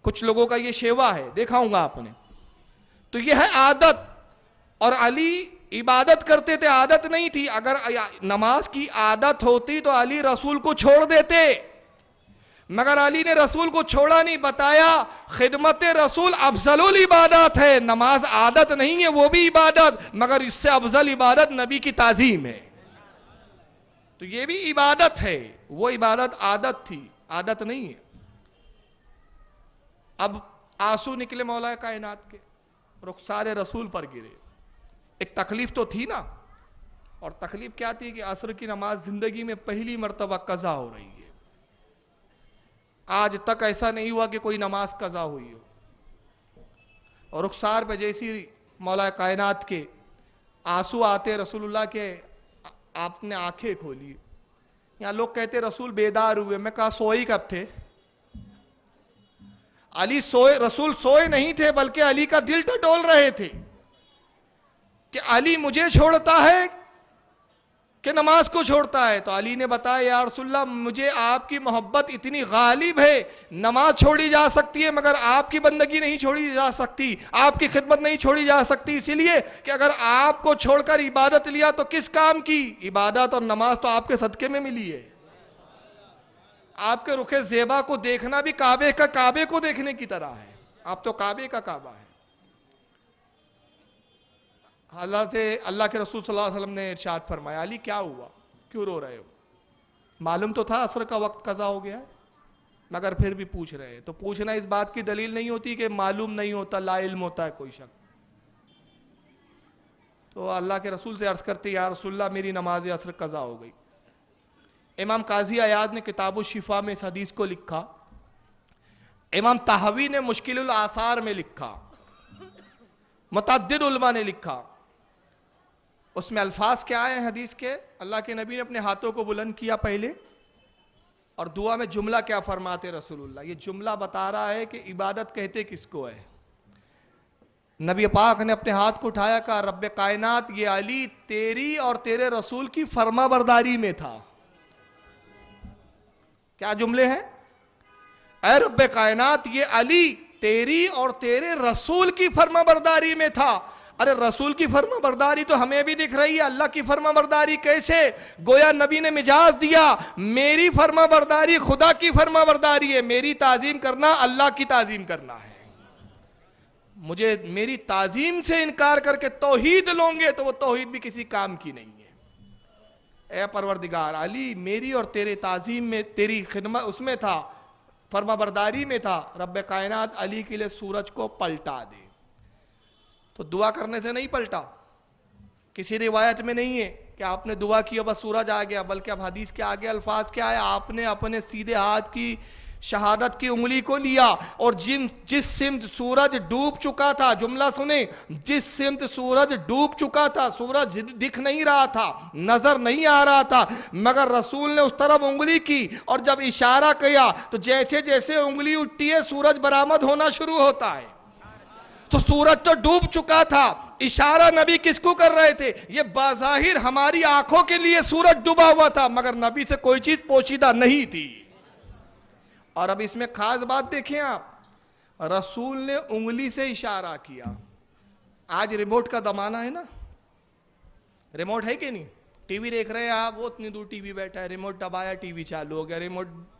کچھ لوگوں کا یہ شیوا ہے, دیکھا ہوں گا آپ نے. تو یہ ہے عادت. اور علی عبادت کرتے تھے, عادت نہیں تھی. اگر نماز کی عادت ہوتی تو علی رسول کو چھوڑ دیتے, مگر علی نے رسول کو چھوڑا نہیں. بتایا خدمت رسول افضل العبادات ہے, نماز عادت نہیں ہے, وہ بھی عبادت, مگر اس سے افضل عبادت نبی کی تعظیم ہے. تو یہ بھی عبادت ہے, وہ عبادت عادت تھی, عادت نہیں ہے. اب آنسو نکلے مولا کائنات کے, رخسار رسول پر گرے. ایک تکلیف تو تھی نا, اور تکلیف کیا تھی کہ عصر کی نماز زندگی میں پہلی مرتبہ قضا ہو رہی ہے. آج تک ایسا نہیں ہوا کہ کوئی نماز قضا ہوئی ہو. اور رخسار پہ جیسی مولا کائنات کے آنسو آتے رسول اللہ کے, آپ نے آنکھیں کھولی. یہاں لوگ کہتے رسول بیدار ہوئے, میں کہا سوئی کب تھے؟ علی سوئے, رسول سوئے نہیں تھے, بلکہ علی کا دل ٹٹول رہے تھے کہ علی مجھے چھوڑتا ہے کہ نماز کو چھوڑتا ہے. تو علی نے بتایا یا رسول اللہ مجھے آپ کی محبت اتنی غالب ہے, نماز چھوڑی جا سکتی ہے مگر آپ کی بندگی نہیں چھوڑی جا سکتی, آپ کی خدمت نہیں چھوڑی جا سکتی, اسی لیے کہ اگر آپ کو چھوڑ کر عبادت لیا تو کس کام کی؟ عبادت اور نماز تو آپ کے صدقے میں ملی ہے. آپ کے رخ زیبا کو دیکھنا بھی کعبے کو دیکھنے کی طرح ہے. آپ تو کعبے کا کعبہ ہے. اللہ کے رسول صلی اللہ علیہ وسلم نے ارشاد فرمایا علی کیا ہوا, کیوں رو رہے ہو؟ معلوم تو تھا عصر کا وقت قضا ہو گیا ہے, مگر پھر بھی پوچھ رہے ہیں. تو پوچھنا اس بات کی دلیل نہیں ہوتی کہ معلوم نہیں ہوتا, لا علم ہوتا ہے کوئی شخص. تو اللہ کے رسول سے عرض کرتے یا رسول اللہ میری نماز عصر قضا ہو گئی. امام قاضی عیاض نے کتاب الشفا میں اس حدیث کو لکھا, امام طحاوی نے مشکل الآثار میں لکھا, متعدد علماء نے لکھا. اس میں الفاظ کیا آئے ہیں حدیث کے؟ اللہ کے نبی نے اپنے ہاتھوں کو بلند کیا پہلے, اور دعا میں جملہ کیا فرماتے رسول اللہ؟ یہ جملہ بتا رہا ہے کہ عبادت کہتے کس کو ہے. نبی پاک نے اپنے ہاتھ کو اٹھایا, کہا رب کائنات یہ علی تیری اور تیرے رسول کی فرما برداری میں تھا. کیا جملے ہیں؟ اے رب کائنات یہ علی تیری اور تیرے رسول کی فرما برداری میں تھا. ارے رسول کی فرما برداری تو ہمیں بھی دکھ رہی ہے, اللہ کی فرما برداری کیسے؟ گویا نبی نے مجاز دیا, میری فرما برداری خدا کی فرما برداری ہے, میری تعظیم کرنا اللہ کی تعظیم کرنا ہے. مجھے میری تعظیم سے انکار کر کے توحید لوں گے تو وہ توحید بھی کسی کام کی نہیں ہے. اے پروردگار علی میری اور تیرے تعظیم میں, تیری خدمت اس میں تھا, فرما برداری میں تھا. رب کائنات علی کے لیے سورج کو پلٹا دے. تو دعا کرنے سے نہیں پلٹا, کسی روایت میں نہیں ہے کہ آپ نے دعا کی بس سورج آ گیا, بلکہ اب حدیث کے آگے الفاظ کیا ہے؟ آپ نے اپنے سیدھے ہاتھ کی شہادت کی انگلی کو لیا, اور جس سمت سورج ڈوب چکا تھا, جملہ سنیں, جس سمت سورج ڈوب چکا تھا, سورج دکھ نہیں رہا تھا, نظر نہیں آ رہا تھا, مگر رسول نے اس طرف انگلی کی, اور جب اشارہ کیا تو جیسے جیسے انگلی اٹھتی ہے سورج برآمد ہونا شروع ہوتا ہے. تو سورج تو ڈوب چکا تھا, اشارہ نبی کس کو کر رہے تھے؟ یہ بظاہر ہماری آنکھوں کے لیے سورج ڈوبا ہوا تھا, مگر نبی سے کوئی چیز پوشیدہ نہیں تھی. اور اب اس میں خاص بات دیکھیں آپ, رسول نے انگلی سے اشارہ کیا. آج ریموٹ کا زمانہ ہے نا, ریموٹ ہے کہ نہیں؟ ٹی وی دیکھ رہے ہیں آپ, وہ اتنی دور ٹی وی بیٹھا ہے, ریموٹ دبایا ٹی وی چالو ہو گیا, ریموٹ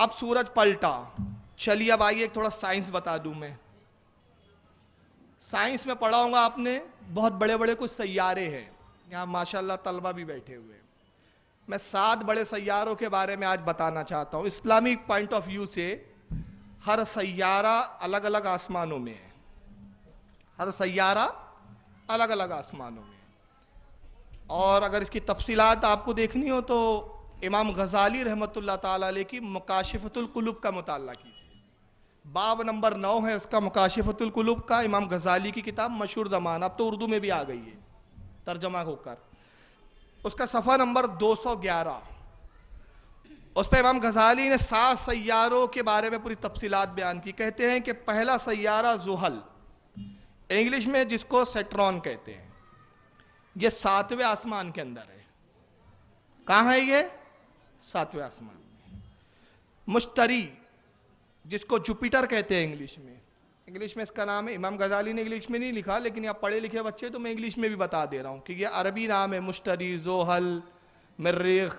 اب سورج پلٹا. چلیے اب آئیے ایک تھوڑا سائنس بتا دوں میں. سائنس میں پڑھا ہوں گا آپ نے, بہت بڑے بڑے کچھ سیارے ہیں. یہاں ماشاءاللہ طلبہ بھی بیٹھے ہوئے ہیں. میں 7 بڑے سیاروں کے بارے میں آج بتانا چاہتا ہوں. اسلامک پوائنٹ آف ویو سے ہر سیارہ الگ الگ آسمانوں میں ہے. ہر سیارہ الگ الگ آسمانوں میں. اور اگر اس کی تفصیلات آپ کو دیکھنی ہو تو امام غزالی رحمت اللہ تعالی علیہ کی مکاشفۃ القلوب کا مطالعہ کیجیے. باب نمبر 9 ہے اس کا, مکاشفۃ القلوب کا, امام غزالی کی کتاب, مشہور زمان. اب تو اردو میں بھی آ گئی ہے ترجمہ ہو کر. اس کا صفحہ نمبر 211. اس پہ امام غزالی نے 7 سیاروں کے بارے میں پوری تفصیلات بیان کی. کہتے ہیں کہ پہلا سیارہ زحل, انگلش میں جس کو سیٹرون کہتے ہیں, یہ 7ویں آسمان کے اندر ہے. کہاں ہے یہ؟ 7ویں آسمان میں. مشتری, جس کو جوپیٹر کہتے ہیں انگلش میں اس کا نام ہے. امام غزالی نے انگلش میں نہیں لکھا, لیکن آپ پڑھے لکھے بچے تو میں انگلش میں بھی بتا دے رہا ہوں کہ یہ عربی نام ہے. مشتری, زحل, مریخ,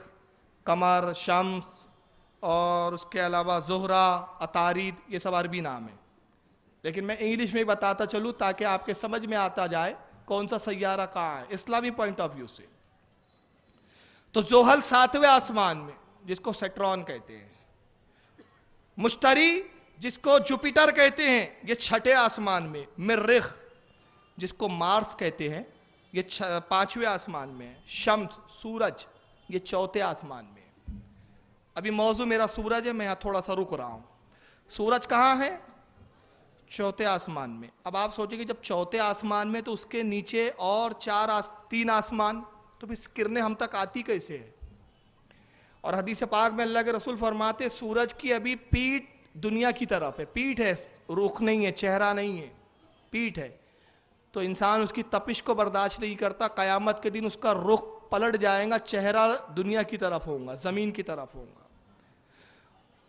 قمر, شمس, اور اس کے علاوہ زہرہ, عطارد, یہ سب عربی نام ہے. لیکن میں انگلش میں بتاتا چلوں تاکہ آپ کے سمجھ میں آتا جائے کون سا سیارہ کہاں ہے اسلامی پوائنٹ آف ویو سے. تو زحل 7ویں آسمان میں, جس کو سیٹرون کہتے ہیں. مشتری, جس کو جوپیٹر کہتے ہیں, یہ 6ٹھے آسمان میں. مریخ, جس کو مارس کہتے ہیں, یہ 5ویں آسمان میں. شمس, سورج, یہ 4تھے آسمان میں. ابھی موضوع میرا سورج ہے, میں یہاں تھوڑا سا رک رہا ہوں. سورج کہاں ہے؟ 4تھے آسمان میں. اب آپ سوچیں کہ جب 4تھے آسمان میں تو اس کے نیچے اور 3 آسمان, تو پھر کرنیں ہم تک آتی کیسے ہے؟ اور حدیث پاک میں اللہ کے رسول فرماتے سورج کی ابھی پیٹھ دنیا کی طرف ہے. پیٹھ ہے, رخ نہیں ہے, چہرہ نہیں ہے, پیٹھ ہے. تو انسان اس کی تپش کو برداشت نہیں کرتا. قیامت کے دن اس کا رخ پلٹ جائے گا, چہرہ دنیا کی طرف ہوگا, زمین کی طرف ہوگا.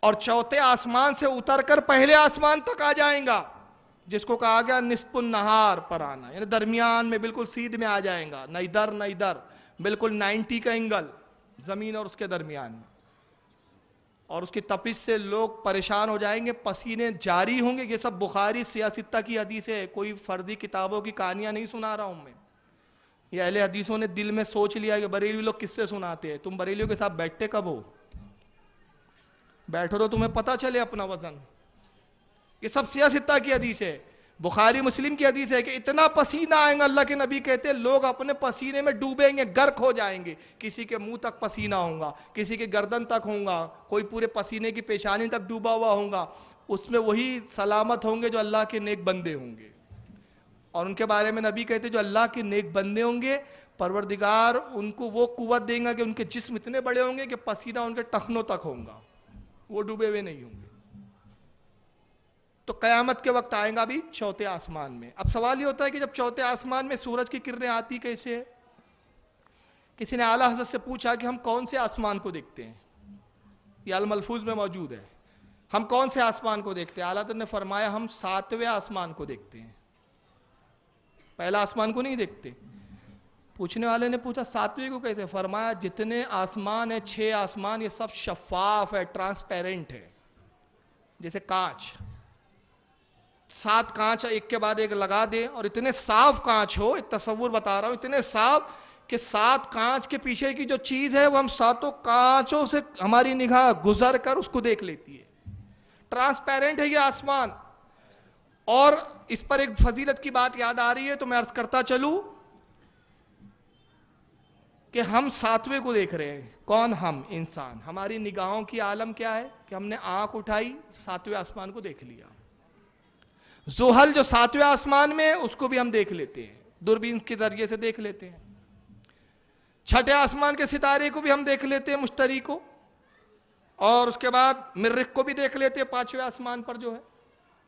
اور 4تھے آسمان سے اتر کر پہلے آسمان تک آ جائیں گا, جس کو کہا گیا نصف النہار پر آنا, یعنی درمیان میں بالکل سیدھ میں آ جائیں گا. نہ ادھر نہ ادھر, بالکل 90 کا اینگل زمین اور اس کے درمیان میں. اور اس کی تپش سے لوگ پریشان ہو جائیں گے, پسینے جاری ہوں گے. یہ سب بخاری سیاستہ کی حدیث ہے, کوئی فرضی کتابوں کی کہانیاں نہیں سنا رہا ہوں میں. یہ اہل حدیثوں نے دل میں سوچ لیا کہ بریلوی لوگ کس سے سناتے ہیں. تم بریلیوں کے ساتھ بیٹھتے کب ہو؟ بیٹھو تو تمہیں پتا چلے اپنا وزن. یہ سب سیاستہ کی حدیث ہے, بخاری مسلم کی حدیث ہے کہ اتنا پسینہ آئیں گا, اللہ کے نبی کہتے ہیں لوگ اپنے پسینے میں ڈوبیں گے, غرق ہو جائیں گے. کسی کے منہ تک پسینہ ہوگا, کسی کے گردن تک ہوگا, کوئی پورے پسینے کی پیشانی تک ڈوبا ہوا ہوگا. اس میں وہی سلامت ہوں گے جو اللہ کے نیک بندے ہوں گے. اور ان کے بارے میں نبی کہتے ہیں جو اللہ کے نیک بندے ہوں گے, پروردگار ان کو وہ قوت دیں گا کہ ان کے جسم اتنے بڑے ہوں گے کہ پسینہ ان کے ٹخنوں تک ہوگا, وہ ڈوبے ہوئے نہیں ہوں گے. تو قیامت کے وقت آئیں گا بھی 4تھے آسمان میں. اب سوال یہ ہوتا ہے کہ جب 4تھے آسمان میں سورج کی کرنیں آتی کیسے ہے؟ کسی نے اعلیٰ حضرت سے پوچھا کہ ہم کون سے آسمان کو دیکھتے ہیں؟ یہ الملفوظ میں موجود ہے. ہم کون سے آسمان کو دیکھتے ہیں؟ اعلیٰ حضرت نے فرمایا ہم 7ویں آسمان کو دیکھتے ہیں, پہلا آسمان کو نہیں دیکھتے. پوچھنے والے نے پوچھا 7ویں کو کیسے؟ فرمایا جتنے آسمان ہیں 6 آسمان, یہ سب شفاف ہے, ٹرانسپیرنٹ ہے, جیسے کانچ. 7 کانچ ایک کے بعد ایک لگا دے اور اتنے صاف کانچ ہو, ایک تصور بتا رہا ہوں, اتنے صاف کہ 7 کانچ کے پیچھے کی جو چیز ہے وہ ہم 7 کانچوں سے ہماری نگاہ گزر کر اس کو دیکھ لیتی ہے. ٹرانسپیرنٹ ہے یہ آسمان. اور اس پر ایک فضیلت کی بات یاد آ رہی ہے تو میں عرض کرتا چلوں کہ ہم 7ویں کو دیکھ رہے ہیں. کون؟ ہم انسان. ہماری نگاہوں کی عالم کیا ہے کہ ہم نے آنکھ اٹھائی 7ویں آسمان کو دیکھ لیا. زحل جو 7ویں آسمان میں ہے اس کو بھی ہم دیکھ لیتے ہیں, دوربین کے ذریعے سے دیکھ لیتے ہیں. 6ٹھے آسمان کے ستارے کو بھی ہم دیکھ لیتے ہیں, مشتری کو. اور اس کے بعد مریخ کو بھی دیکھ لیتے ہیں, 5ویں آسمان پر جو ہے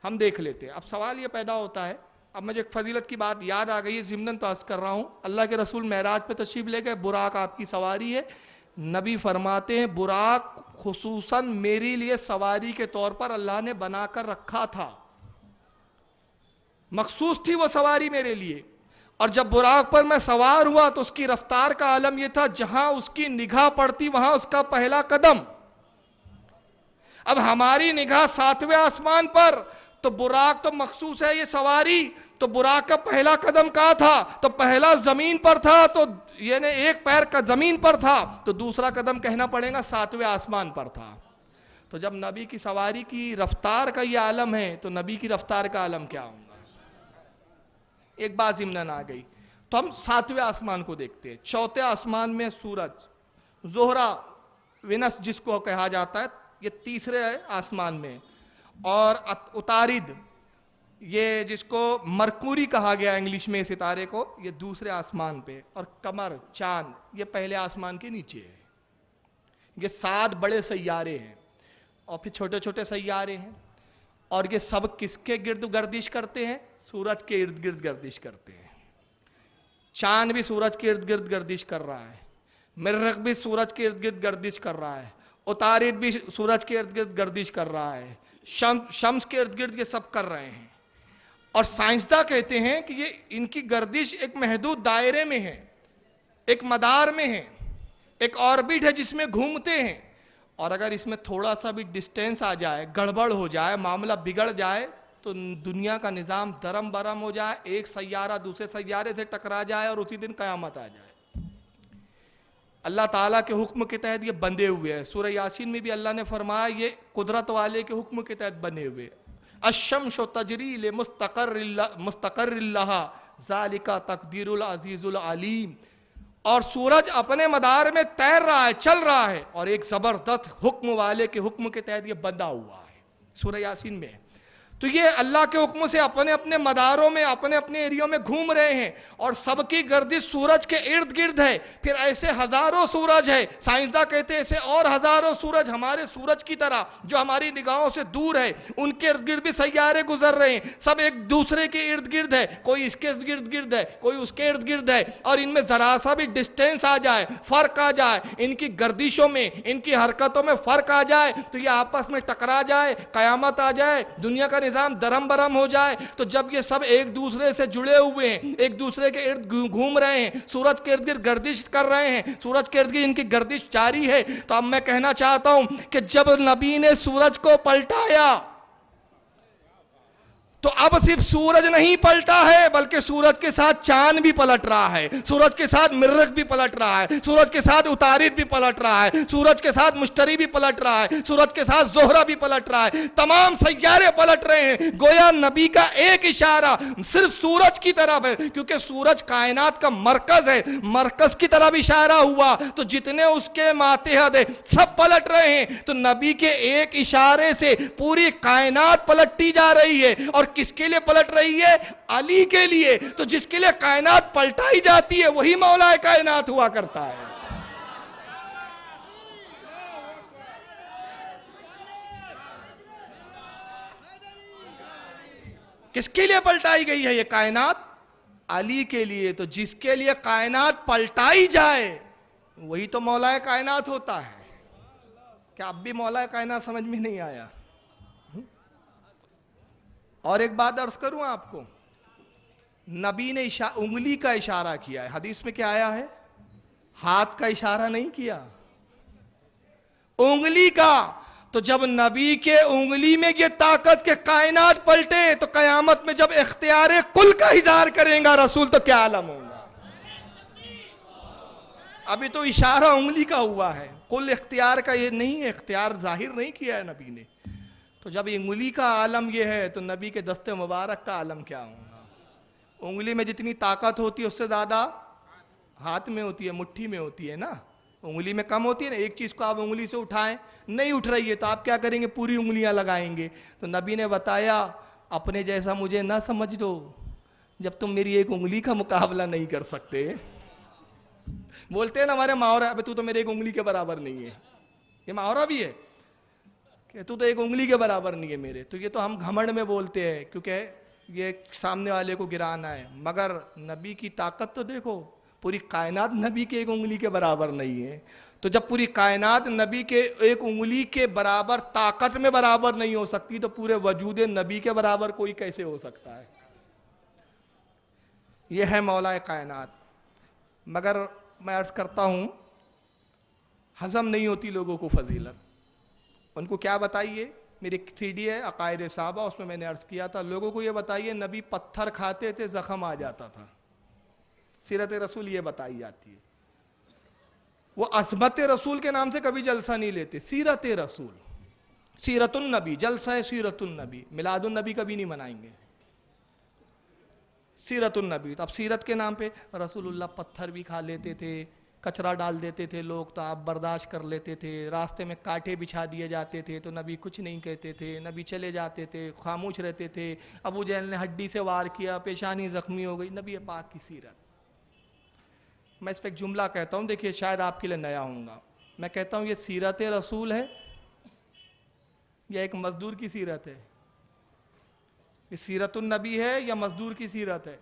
ہم دیکھ لیتے ہیں. اب سوال یہ پیدا ہوتا ہے, اب مجھے ایک فضیلت کی بات یاد آ گئی ہے, ضمناً تو عرض کر رہا ہوں. اللہ کے رسول معراج پہ تشریف لے گئے, براق آپ کی سواری ہے. نبی فرماتے ہیں براق خصوصاً میری لیے سواری کے طور پر اللہ نے بنا کر رکھا تھا, مخصوص تھی وہ سواری میرے لیے. اور جب براق پر میں سوار ہوا تو اس کی رفتار کا عالم یہ تھا, جہاں اس کی نگاہ پڑتی وہاں اس کا پہلا قدم. اب ہماری نگاہ 7ویں آسمان پر، تو براق تو مخصوص ہے یہ سواری، تو براق کا پہلا قدم کہاں تھا؟ تو پہلا زمین پر تھا، تو یعنی ایک پیر کا زمین پر تھا، تو دوسرا قدم کہنا پڑے گا 7ویں آسمان پر تھا۔ تو جب نبی کی سواری کی رفتار کا یہ عالم ہے، تو نبی کی رفتار کا عالم کیا ہوگا؟ ایک بات ضمناً آ گئی، تو ہم 7ویں آسمان کو دیکھتے ہیں۔ چوتھے آسمان میں سورج، زہرہ، وینس جس کو کہا جاتا ہے، یہ تیسرے آسمان میں، اور اتارد، یہ جس کو مرکوری کہا گیا انگلش میں ستارے کو، یہ دوسرے آسمان پہ، اور قمر، چاند، یہ پہلے آسمان کے نیچے ہے۔ یہ 7 بڑے سیارے ہیں، اور پھر چھوٹے چھوٹے سیارے ہیں، اور یہ سب کس کے گرد گردش کرتے ہیں؟ سورج کے ارد گرد گردش کرتے ہیں۔ چاند بھی سورج کے ارد گرد گردش کر رہا ہے، مریخ بھی سورج کے ارد گرد گردش کر رہا ہے، اتارد بھی سورج کے ارد گرد گردش کر رہا ہے، شمس کے ارد گرد یہ سب کر رہے ہیں۔ اور سائنسداں کہتے ہیں کہ یہ ان کی گردش ایک محدود دائرے میں ہے، ایک مدار میں ہے، ایک آربٹ ہے جس میں گھومتے ہیں، اور اگر اس میں تھوڑا سا بھی ڈسٹینس آ جائے، گڑبڑ ہو جائے، معاملہ بگڑ جائے، تو دنیا کا نظام درم برم ہو جائے، ایک سیارہ دوسرے سیارے سے ٹکرا جائے، اور اسی دن قیامت آ جائے۔ اللہ تعالیٰ کے حکم کے تحت یہ بندھے ہوئے ہیں۔ سورہ یاسین میں بھی اللہ نے فرمایا یہ قدرت والے کے حکم کے تحت بنے ہوئے۔ الشمس تجری لمستقر لہا ذالک تقدیر العزیز العلیم۔ اور سورج اپنے مدار میں تیر رہا ہے، چل رہا ہے، اور ایک زبردست حکم والے کے حکم کے تحت یہ بندھا ہوا ہے، سورہ یاسین میں ہے۔ تو یہ اللہ کے حکم سے اپنے اپنے مداروں میں، اپنے اپنے ایریوں میں گھوم رہے ہیں، اور سب کی گردش سورج کے ارد گرد ہے۔ پھر ایسے ہزاروں سورج ہے، سائنسداں کہتے ہیں ایسے اور ہزاروں سورج ہمارے سورج کی طرح جو ہماری نگاہوں سے دور ہے، ان کے ارد گرد بھی سیارے گزر رہے ہیں، سب ایک دوسرے کے ارد گرد ہے، کوئی اس کے ارد گرد ہے، کوئی اس کے ارد گرد ہے، اور ان میں ذرا سا بھی ڈسٹینس آ جائے، فرق آ جائے، ان کی گردشوں میں، ان کی حرکتوں میں فرق آ جائے، تو یہ آپس میں ٹکرا جائے، قیامت آ جائے، دنیا کا نظام درم برم ہو جائے۔ تو جب یہ سب ایک دوسرے سے جڑے ہوئے ہیں، ایک دوسرے کے ارد گھوم رہے ہیں، سورج کے ارد گرد گردش کر رہے ہیں، سورج کے ارد گرد ان کی گردش جاری ہے، تو اب میں کہنا چاہتا ہوں کہ جب نبی نے سورج کو پلٹایا، تو اب صرف سورج نہیں پلٹا ہے، بلکہ سورج کے ساتھ چاند بھی پلٹ رہا ہے، سورج کے ساتھ مریخ بھی پلٹ رہا ہے، سورج کے ساتھ اتارد بھی پلٹ رہا ہے، سورج کے ساتھ مشتری بھی پلٹ رہا ہے، سورج کے ساتھ زہرہ بھی پلٹ رہا ہے، تمام سیارے پلٹ رہے ہیں۔ گویا نبی کا ایک اشارہ صرف سورج کی طرف ہے، کیونکہ سورج کائنات کا مرکز ہے، مرکز کی طرف اشارہ ہوا تو جتنے اس کے ماتحت ہیں سب پلٹ رہے ہیں۔ تو نبی کے ایک اشارے سے پوری کائنات پلٹی جا رہی ہے، اور کس کے لیے پلٹ رہی ہے؟ علی کے لیے۔ تو جس کے لیے کائنات پلٹائی جاتی ہے وہی مولا کائنات ہوا کرتا ہے۔ کس کے لیے پلٹائی گئی ہے یہ کائنات؟ علی کے لیے۔ تو جس کے لیے کائنات پلٹائی جائے وہی تو مولا کائنات ہوتا ہے۔ کیا اب بھی مولا کائنات سمجھ میں نہیں آیا؟ اور ایک بات عرض کروں آپ کو، نبی نے انگلی کا اشارہ کیا ہے، حدیث میں کیا آیا ہے؟ ہاتھ کا اشارہ نہیں کیا، انگلی کا۔ تو جب نبی کے انگلی میں یہ طاقت کے کائنات پلٹے، تو قیامت میں جب اختیار کل کا اظہار کریں گا رسول تو کیا عالم ہوگا؟ ابھی تو اشارہ انگلی کا ہوا ہے، کل اختیار کا یہ نہیں ہے، اختیار ظاہر نہیں کیا ہے نبی نے۔ تو جب انگلی کا عالم یہ ہے تو نبی کے دست مبارک کا عالم کیا ہوگا؟ انگلی میں جتنی طاقت ہوتی ہے اس سے زیادہ ہاتھ میں ہوتی ہے، مٹھی میں ہوتی ہے نا۔ انگلی میں کم ہوتی ہے نا، ایک چیز کو آپ انگلی سے اٹھائیں، نہیں اٹھ رہی ہے تو آپ کیا کریں گے؟ پوری انگلیاں لگائیں گے۔ تو نبی نے بتایا اپنے جیسا مجھے نہ سمجھ دو جب تم میری ایک انگلی کا مقابلہ نہیں کر سکتے۔ بولتے ہیں نا ہمارے محاورہ، ابے تو میرے ایک انگلی کے برابر نہیں ہے، یہ محاورہ بھی ہے کہ تو ایک انگلی کے برابر نہیں ہے میرے۔ تو یہ تو ہم گھمنڈ میں بولتے ہیں کیونکہ یہ سامنے والے کو گرانا ہے، مگر نبی کی طاقت تو دیکھو، پوری کائنات نبی کے ایک انگلی کے برابر نہیں ہے۔ تو جب پوری کائنات نبی کے ایک انگلی کے برابر طاقت میں برابر نہیں ہو سکتی تو پورے وجود نبی کے برابر کوئی کیسے ہو سکتا ہے؟ یہ ہے مولا کائنات۔ مگر میں عرض کرتا ہوں ہضم نہیں ہوتی لوگوں کو فضیلت، ان کو کیا بتائیے؟ میری ایک سی ڈی ہے عقائد صحابہ، اس میں نے عرض کیا تھا لوگوں کو یہ بتائیے نبی پتھر کھاتے تھے زخم آ جاتا تھا، سیرت رسول یہ بتائی جاتی ہے۔ وہ عظمت رسول کے نام سے کبھی جلسہ نہیں لیتے، سیرت رسول، سیرت النبی، جلسہ ہے سیرت النبی، میلاد النبی کبھی نہیں منائیں گے، سیرت النبی۔ تو اب سیرت کے نام پہ رسول اللہ پتھر بھی کھا لیتے تھے، کچرا ڈال دیتے تھے لوگ تو آپ برداشت کر لیتے تھے، راستے میں کانٹے بچھا دیے جاتے تھے تو نبی کچھ نہیں کہتے تھے، نبی چلے جاتے تھے خاموش رہتے تھے، ابو جہل نے ہڈی سے وار کیا پیشانی زخمی ہو گئی، نبی پاک کی سیرت۔ میں اس پہ ایک جملہ کہتا ہوں، دیکھیے شاید آپ کے لیے نیا ہوں گا، میں کہتا ہوں یہ سیرت رسول ہے یا ایک مزدور کی سیرت ہے؟ یہ سیرت النبی ہے یا مزدور کی سیرت ہے؟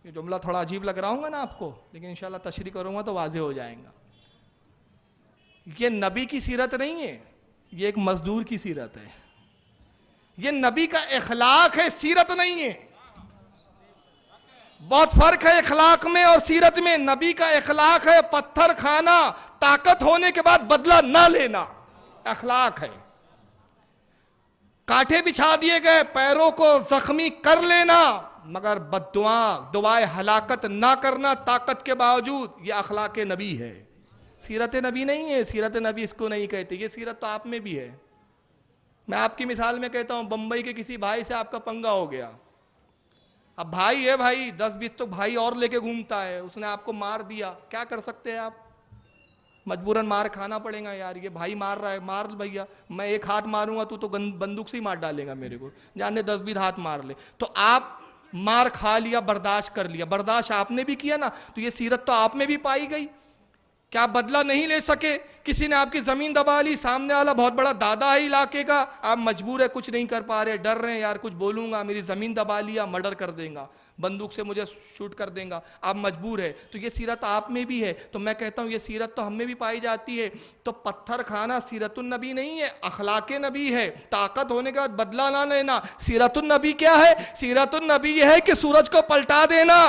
یہ جملہ تھوڑا عجیب لگ رہا ہوں گا نا آپ کو، لیکن انشاءاللہ تشریح کروں گا تو واضح ہو جائیں گا۔ یہ نبی کی سیرت نہیں ہے، یہ ایک مزدور کی سیرت ہے۔ یہ نبی کا اخلاق ہے، سیرت نہیں ہے۔ بہت فرق ہے اخلاق میں اور سیرت میں۔ نبی کا اخلاق ہے پتھر کھانا، طاقت ہونے کے بعد بدلہ نہ لینا، اخلاق ہے۔ کانٹے بچھا دیے گئے، پیروں کو زخمی کر لینا، مگر دعائے ہلاکت نہ کرنا طاقت کے باوجود، یہ اخلاق نبی ہے، سیرت نبی نہیں ہے۔ سیرت نبی اس کو نہیں کہتے، یہ سیرت تو آپ میں بھی ہے۔ میں آپ کی مثال میں کہتا ہوں، بمبئی کے کسی بھائی سے آپ کا پنگا ہو گیا، اب بھائی ہے، بھائی 10-20 تو بھائی اور لے کے گھومتا ہے، اس نے آپ کو مار دیا، کیا کر سکتے ہیں آپ؟ مجبوراً مار کھانا پڑے گا، یار یہ بھائی مار رہا ہے، مار بھیا، میں ایک ہاتھ ماروں گا تو بندوق سے ہی مار ڈالے گا میرے کو، جانے 10-20 ہاتھ مار لے، تو آپ مار کھا لیا، برداشت کر لیا، برداشت آپ نے بھی کیا نا، تو یہ سیرت تو آپ میں بھی پائی گئی۔ کیا بدلہ نہیں لے سکے؟ کسی نے آپ کی زمین دبا لی، سامنے والا بہت بڑا دادا ہے علاقے کا، آپ مجبور ہے، کچھ نہیں کر پا رہے، ڈر رہے ہیں یار کچھ بولوں گا میری زمین دبا لیا مرڈر کر دیں گا، بندوق سے مجھے شوٹ کر دیں گا، آپ مجبور ہے، تو یہ سیرت آپ میں بھی ہے۔ تو میں کہتا ہوں یہ سیرت تو ہم میں بھی پائی جاتی ہے۔ تو پتھر کھانا سیرت النبی نہیں ہے، اخلاق نبی ہے۔ طاقت ہونے کے بعد بدلہ نہ لینا، سیرت النبی کیا ہے؟ سیرت النبی یہ ہے کہ سورج کو پلٹا دینا،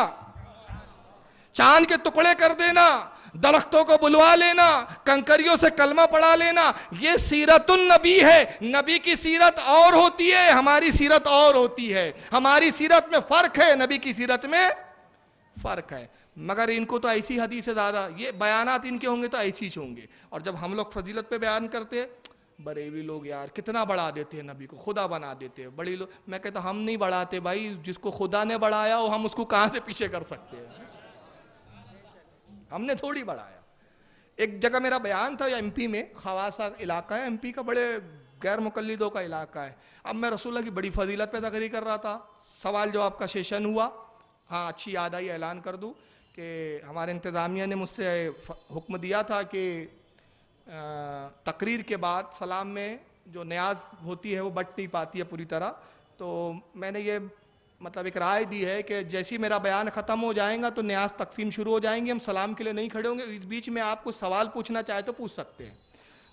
چاند کے ٹکڑے کر دینا، درختوں کو بلوا لینا، کنکریوں سے کلمہ پڑھا لینا، یہ سیرت النبی ہے۔ نبی کی سیرت اور ہوتی ہے، ہماری سیرت اور ہوتی ہے۔ ہماری سیرت میں فرق ہے، نبی کی سیرت میں فرق ہے۔ مگر ان کو تو ایسی حدیث سے زیادہ، یہ بیانات ان کے ہوں گے تو ایسی ہوں گے، اور جب ہم لوگ فضیلت پہ بیان کرتے ہیں، بریلوی لوگ یار کتنا بڑھا دیتے ہیں، نبی کو خدا بنا دیتے ہیں، بڑی لوگ، میں کہتا ہم نہیں بڑھاتے بھائی، جس کو خدا نے بڑھایا ہو ہم اس کو کہاں سے پیچھے کر سکتے ہیں؟ ہم نے تھوڑی بڑھایا۔ ایک جگہ میرا بیان تھا، یا ایم پی میں خواصہ علاقہ ہے، ایم پی کا بڑے غیر مقلدوں کا علاقہ ہے۔ اب میں رسول اللہ کی بڑی فضیلت پہ تقریر کر رہا تھا، سوال جواب کا سیشن ہوا۔ ہاں اچھی یاد آئی، اعلان کر دوں کہ ہمارے انتظامیہ نے مجھ سے حکم دیا تھا کہ تقریر کے بعد سلام میں جو نیاز ہوتی ہے وہ بٹ نہیں پاتی ہے پوری طرح، تو میں نے یہ مطلب ایک رائے دی ہے کہ جیسی میرا بیان ختم ہو جائے گا تو نیاز تقسیم شروع ہو جائیں گے، ہم سلام کے لیے نہیں کھڑے ہوں گے، اس بیچ میں آپ کو سوال پوچھنا چاہے تو پوچھ سکتے ہیں۔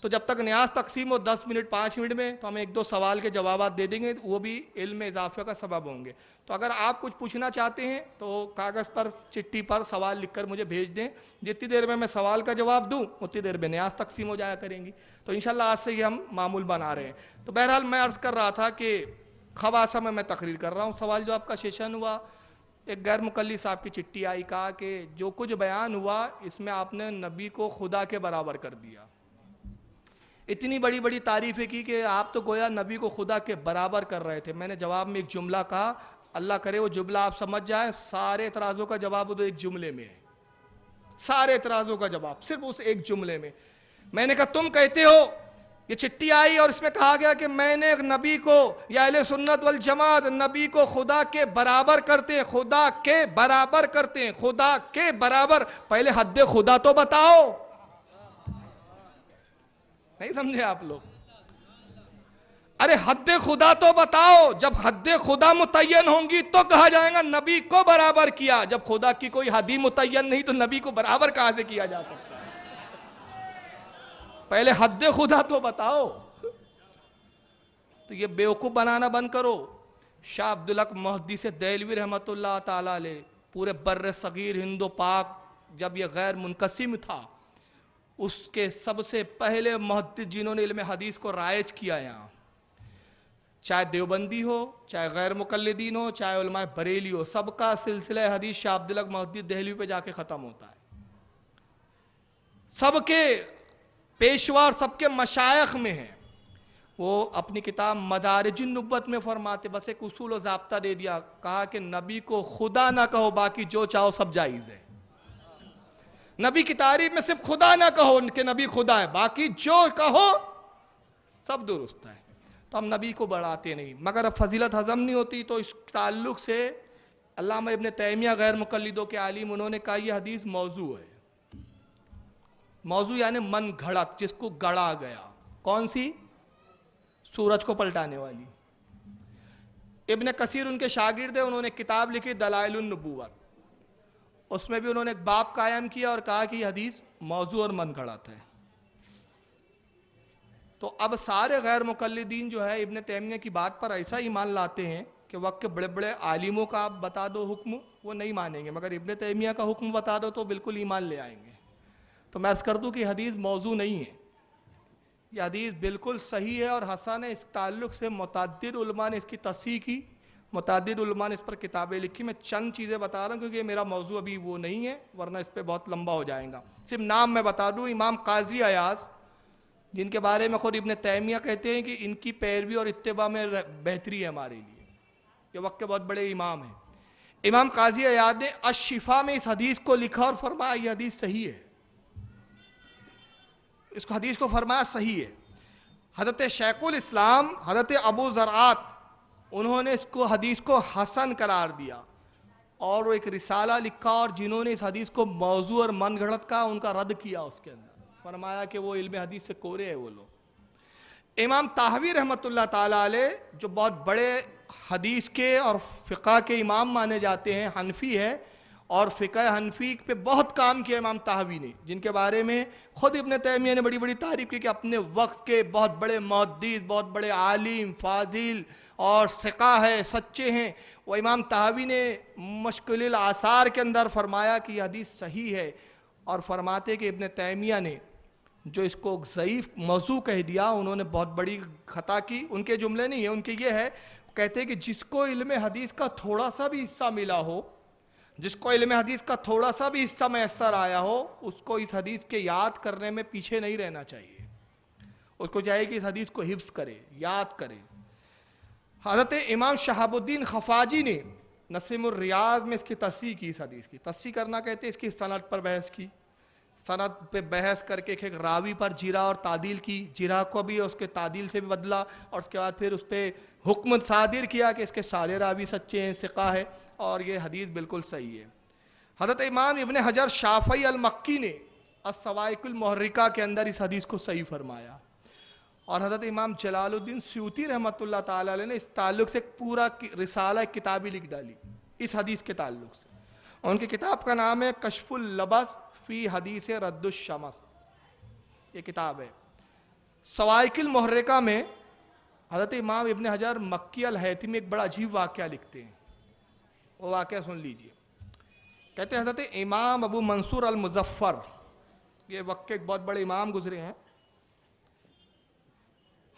تو جب تک نیاز تقسیم ہو 10 منٹ 5 منٹ میں تو ہم 1-2 سوال کے جوابات دے دیں گے، وہ بھی علم میں اضافے کا سبب ہوں گے۔ تو اگر آپ کچھ پوچھنا چاہتے ہیں تو کاغذ پر چٹھی پر سوال لکھ کر مجھے بھیج دیں، جتنی دیر میں سوال کا جواب دوں اتنی دیر میں نیاز تقسیم ہو جایا کریں گی۔ تو انشاءاللہ آج سے یہ ہم معمول بنا رہے ہیں۔ تو بہرحال میں عرض کر رہا تھا کہ خواصہ میں تقریر کر رہا ہوں، سوال جواب کا سیشن ہوا، ایک غیر مقلد صاحب کی چٹھی آئی، کہا کہ جو کچھ بیان ہوا اس میں آپ نے نبی کو خدا کے برابر کر دیا، اتنی بڑی بڑی تعریفیں کی کہ آپ تو گویا نبی کو خدا کے برابر کر رہے تھے۔ میں نے جواب میں ایک جملہ کہا، اللہ کرے وہ جملہ آپ سمجھ جائیں، سارے اعتراضوں کا جواب وہ ایک جملے میں ہے، سارے اعتراضوں کا جواب صرف اس ایک جملے میں۔ میں نے کہا تم کہتے ہو، یہ چٹھی آئی اور اس میں کہا گیا کہ میں نے نبی کو، یا اہل سنت والجماعت نبی کو خدا کے برابر کرتے ہیں، خدا کے برابر کرتے ہیں، خدا کے برابر۔ پہلے حد خدا تو بتاؤ، نہیں سمجھے آپ لوگ؟ ارے حد خدا تو بتاؤ، جب حد خدا متعین ہوں گی تو کہا جائے گا نبی کو برابر کیا، جب خدا کی کوئی حد ہی متعین نہیں تو نبی کو برابر کہاں سے کیا جا سکتا؟ پہلے حد خدا تو بتاؤ۔ تو یہ بیوقوف بنانا بند کرو۔ شاہ عبدالحق محدث دہلوی رحمت اللہ تعالی علیہ پورے بر صغیر ہند و پاک جب یہ غیر منقسم تھا، اس کے سب سے پہلے محدث جنہوں نے علم حدیث کو رائج کیا یہاں، چاہے دیوبندی ہو، چاہے غیر مقلدین ہو، چاہے علماء بریلی ہو، سب کا سلسلہ حدیث شاہ عبدالحق محدث دہلوی پہ جا کے ختم ہوتا ہے. سب کے پیشوار سب کے مشائخ میں ہیں. وہ اپنی کتاب مدارج النبوت میں فرماتے، بس ایک اصول و ضابطہ دے دیا، کہا کہ نبی کو خدا نہ کہو، باقی جو چاہو سب جائز ہے. نبی کی تعریف میں صرف خدا نہ کہو کہ نبی خدا ہے، باقی جو کہو سب درست ہے. تو ہم نبی کو بڑھاتے نہیں، مگر اب فضیلت ہضم نہیں ہوتی. تو اس تعلق سے علامہ ابن تیمیہ غیر مقلدوں کے عالم، انہوں نے کہا یہ حدیث موضوع ہے. موضوع یعنی من گھڑت، جس کو گڑا گیا. کون سی؟ سورج کو پلٹانے والی. ابن کثیر ان کے شاگرد ہیں، انہوں نے کتاب لکھی دلائل النبوت. اس میں بھی انہوں نے ایک باب قائم کیا اور کہا کہ یہ حدیث موضوع اور من گھڑت ہے. تو اب سارے غیر مقلدین جو ہے ابن تیمیہ کی بات پر ایسا ایمان لاتے ہیں کہ وقت کے بڑے بڑے عالموں کا آپ بتا دو حکم وہ نہیں مانیں گے، مگر ابن تیمیہ کا حکم بتا دو تو بالکل ایمان لے آئیں گے. تو میں عرض کر دوں کہ حدیث موضوع نہیں ہے، یہ حدیث بالکل صحیح ہے اور حسن ہے. اس تعلق سے متعدد علماء نے اس کی تصحیح کی، متعدد علماء نے اس پر کتابیں لکھی. میں چند چیزیں بتا رہا ہوں کیونکہ یہ میرا موضوع ابھی وہ نہیں ہے، ورنہ اس پہ بہت لمبا ہو جائے گا. صرف نام میں بتا دوں، امام قاضی ایاز، جن کے بارے میں خود ابن تیمیہ کہتے ہیں کہ ان کی پیروی اور اتباع میں بہتری ہے ہمارے لیے، یہ وقت کے بہت بڑے امام ہیں. امام قاضی ایاز نے الشفا میں اس حدیث کو لکھا اور فرمایا یہ حدیث صحیح ہے. اس کو حدیث کو فرمایا صحیح ہے. حضرت شیخ الاسلام حضرت ابو زرعات انہوں نے اس کو حدیث کو حسن قرار دیا اور وہ ایک رسالہ لکھا، اور جنہوں نے اس حدیث کو موضوع اور من گھڑت کا ان کا رد کیا. اس کے اندر فرمایا کہ وہ علم حدیث سے کورے ہیں وہ لوگ. امام طحاوی رحمت اللہ تعالی علیہ جو بہت بڑے حدیث کے اور فقہ کے امام مانے جاتے ہیں، حنفی ہے اور فقہ حنفی پہ بہت کام کیا امام طحاوی نے، جن کے بارے میں خود ابن تیمیہ نے بڑی بڑی تعریف کی کہ اپنے وقت کے بہت بڑے محدث، بہت بڑے عالم، فاضل اور ثقہ ہے، سچے ہیں. وہ امام طحاوی نے مشکل الآثار کے اندر فرمایا کہ یہ حدیث صحیح ہے، اور فرماتے کہ ابن تیمیہ نے جو اس کو ضعیف موضوع کہہ دیا انہوں نے بہت بڑی خطا کی. ان کے جملے نہیں ہیں، ان کے یہ ہے، کہتے ہیں کہ جس کو علم حدیث کا تھوڑا سا بھی حصہ ملا ہو، جس کو علم حدیث کا تھوڑا سا بھی حصہ میسر آیا ہو، اس کو اس حدیث کے یاد کرنے میں پیچھے نہیں رہنا چاہیے. اس کو چاہیے کہ اس حدیث کو حفظ کرے، یاد کرے. حضرت امام شہاب الدین خفاجی نے نسیم الریاض میں اس کی تصحیح کی. اس حدیث کی تصحیح کرنا کہتے ہیں اس کی سند پر بحث کی، سند پہ بحث کر کے ایک راوی پر جرح اور تعدیل کی، جرح کو بھی اس کے تعدیل سے بھی بدلا، اور اس کے بعد پھر اس پہ حکم صادر کیا کہ اس کے سارے راوی سچے ہیں، ثقہ ہے، اور یہ حدیث بالکل صحیح ہے. حضرت امام ابن حجر شافعی المکی نے الصواعق المحرکہ کے اندر اس حدیث کو صحیح فرمایا، اور حضرت امام جلال الدین سیوطی رحمت اللہ تعالی علیہ نے اس تعلق سے ایک پورا رسالہ کتابی لکھ ڈالی اس حدیث کے تعلق سے. ان کی کتاب کا نام ہے کشف اللبس فی حدیث رد الشمس، یہ کتاب ہے. صواعق المحرکہ میں حضرت امام ابن حجر مکی الہیثمی ایک بڑا عجیب واقعہ لکھتے ہیں. وہ واقعہ سن لیجئے. کہتے ہیں حضرت امام ابو منصور المظفر، یہ وقت کے ایک بہت بڑے امام گزرے ہیں،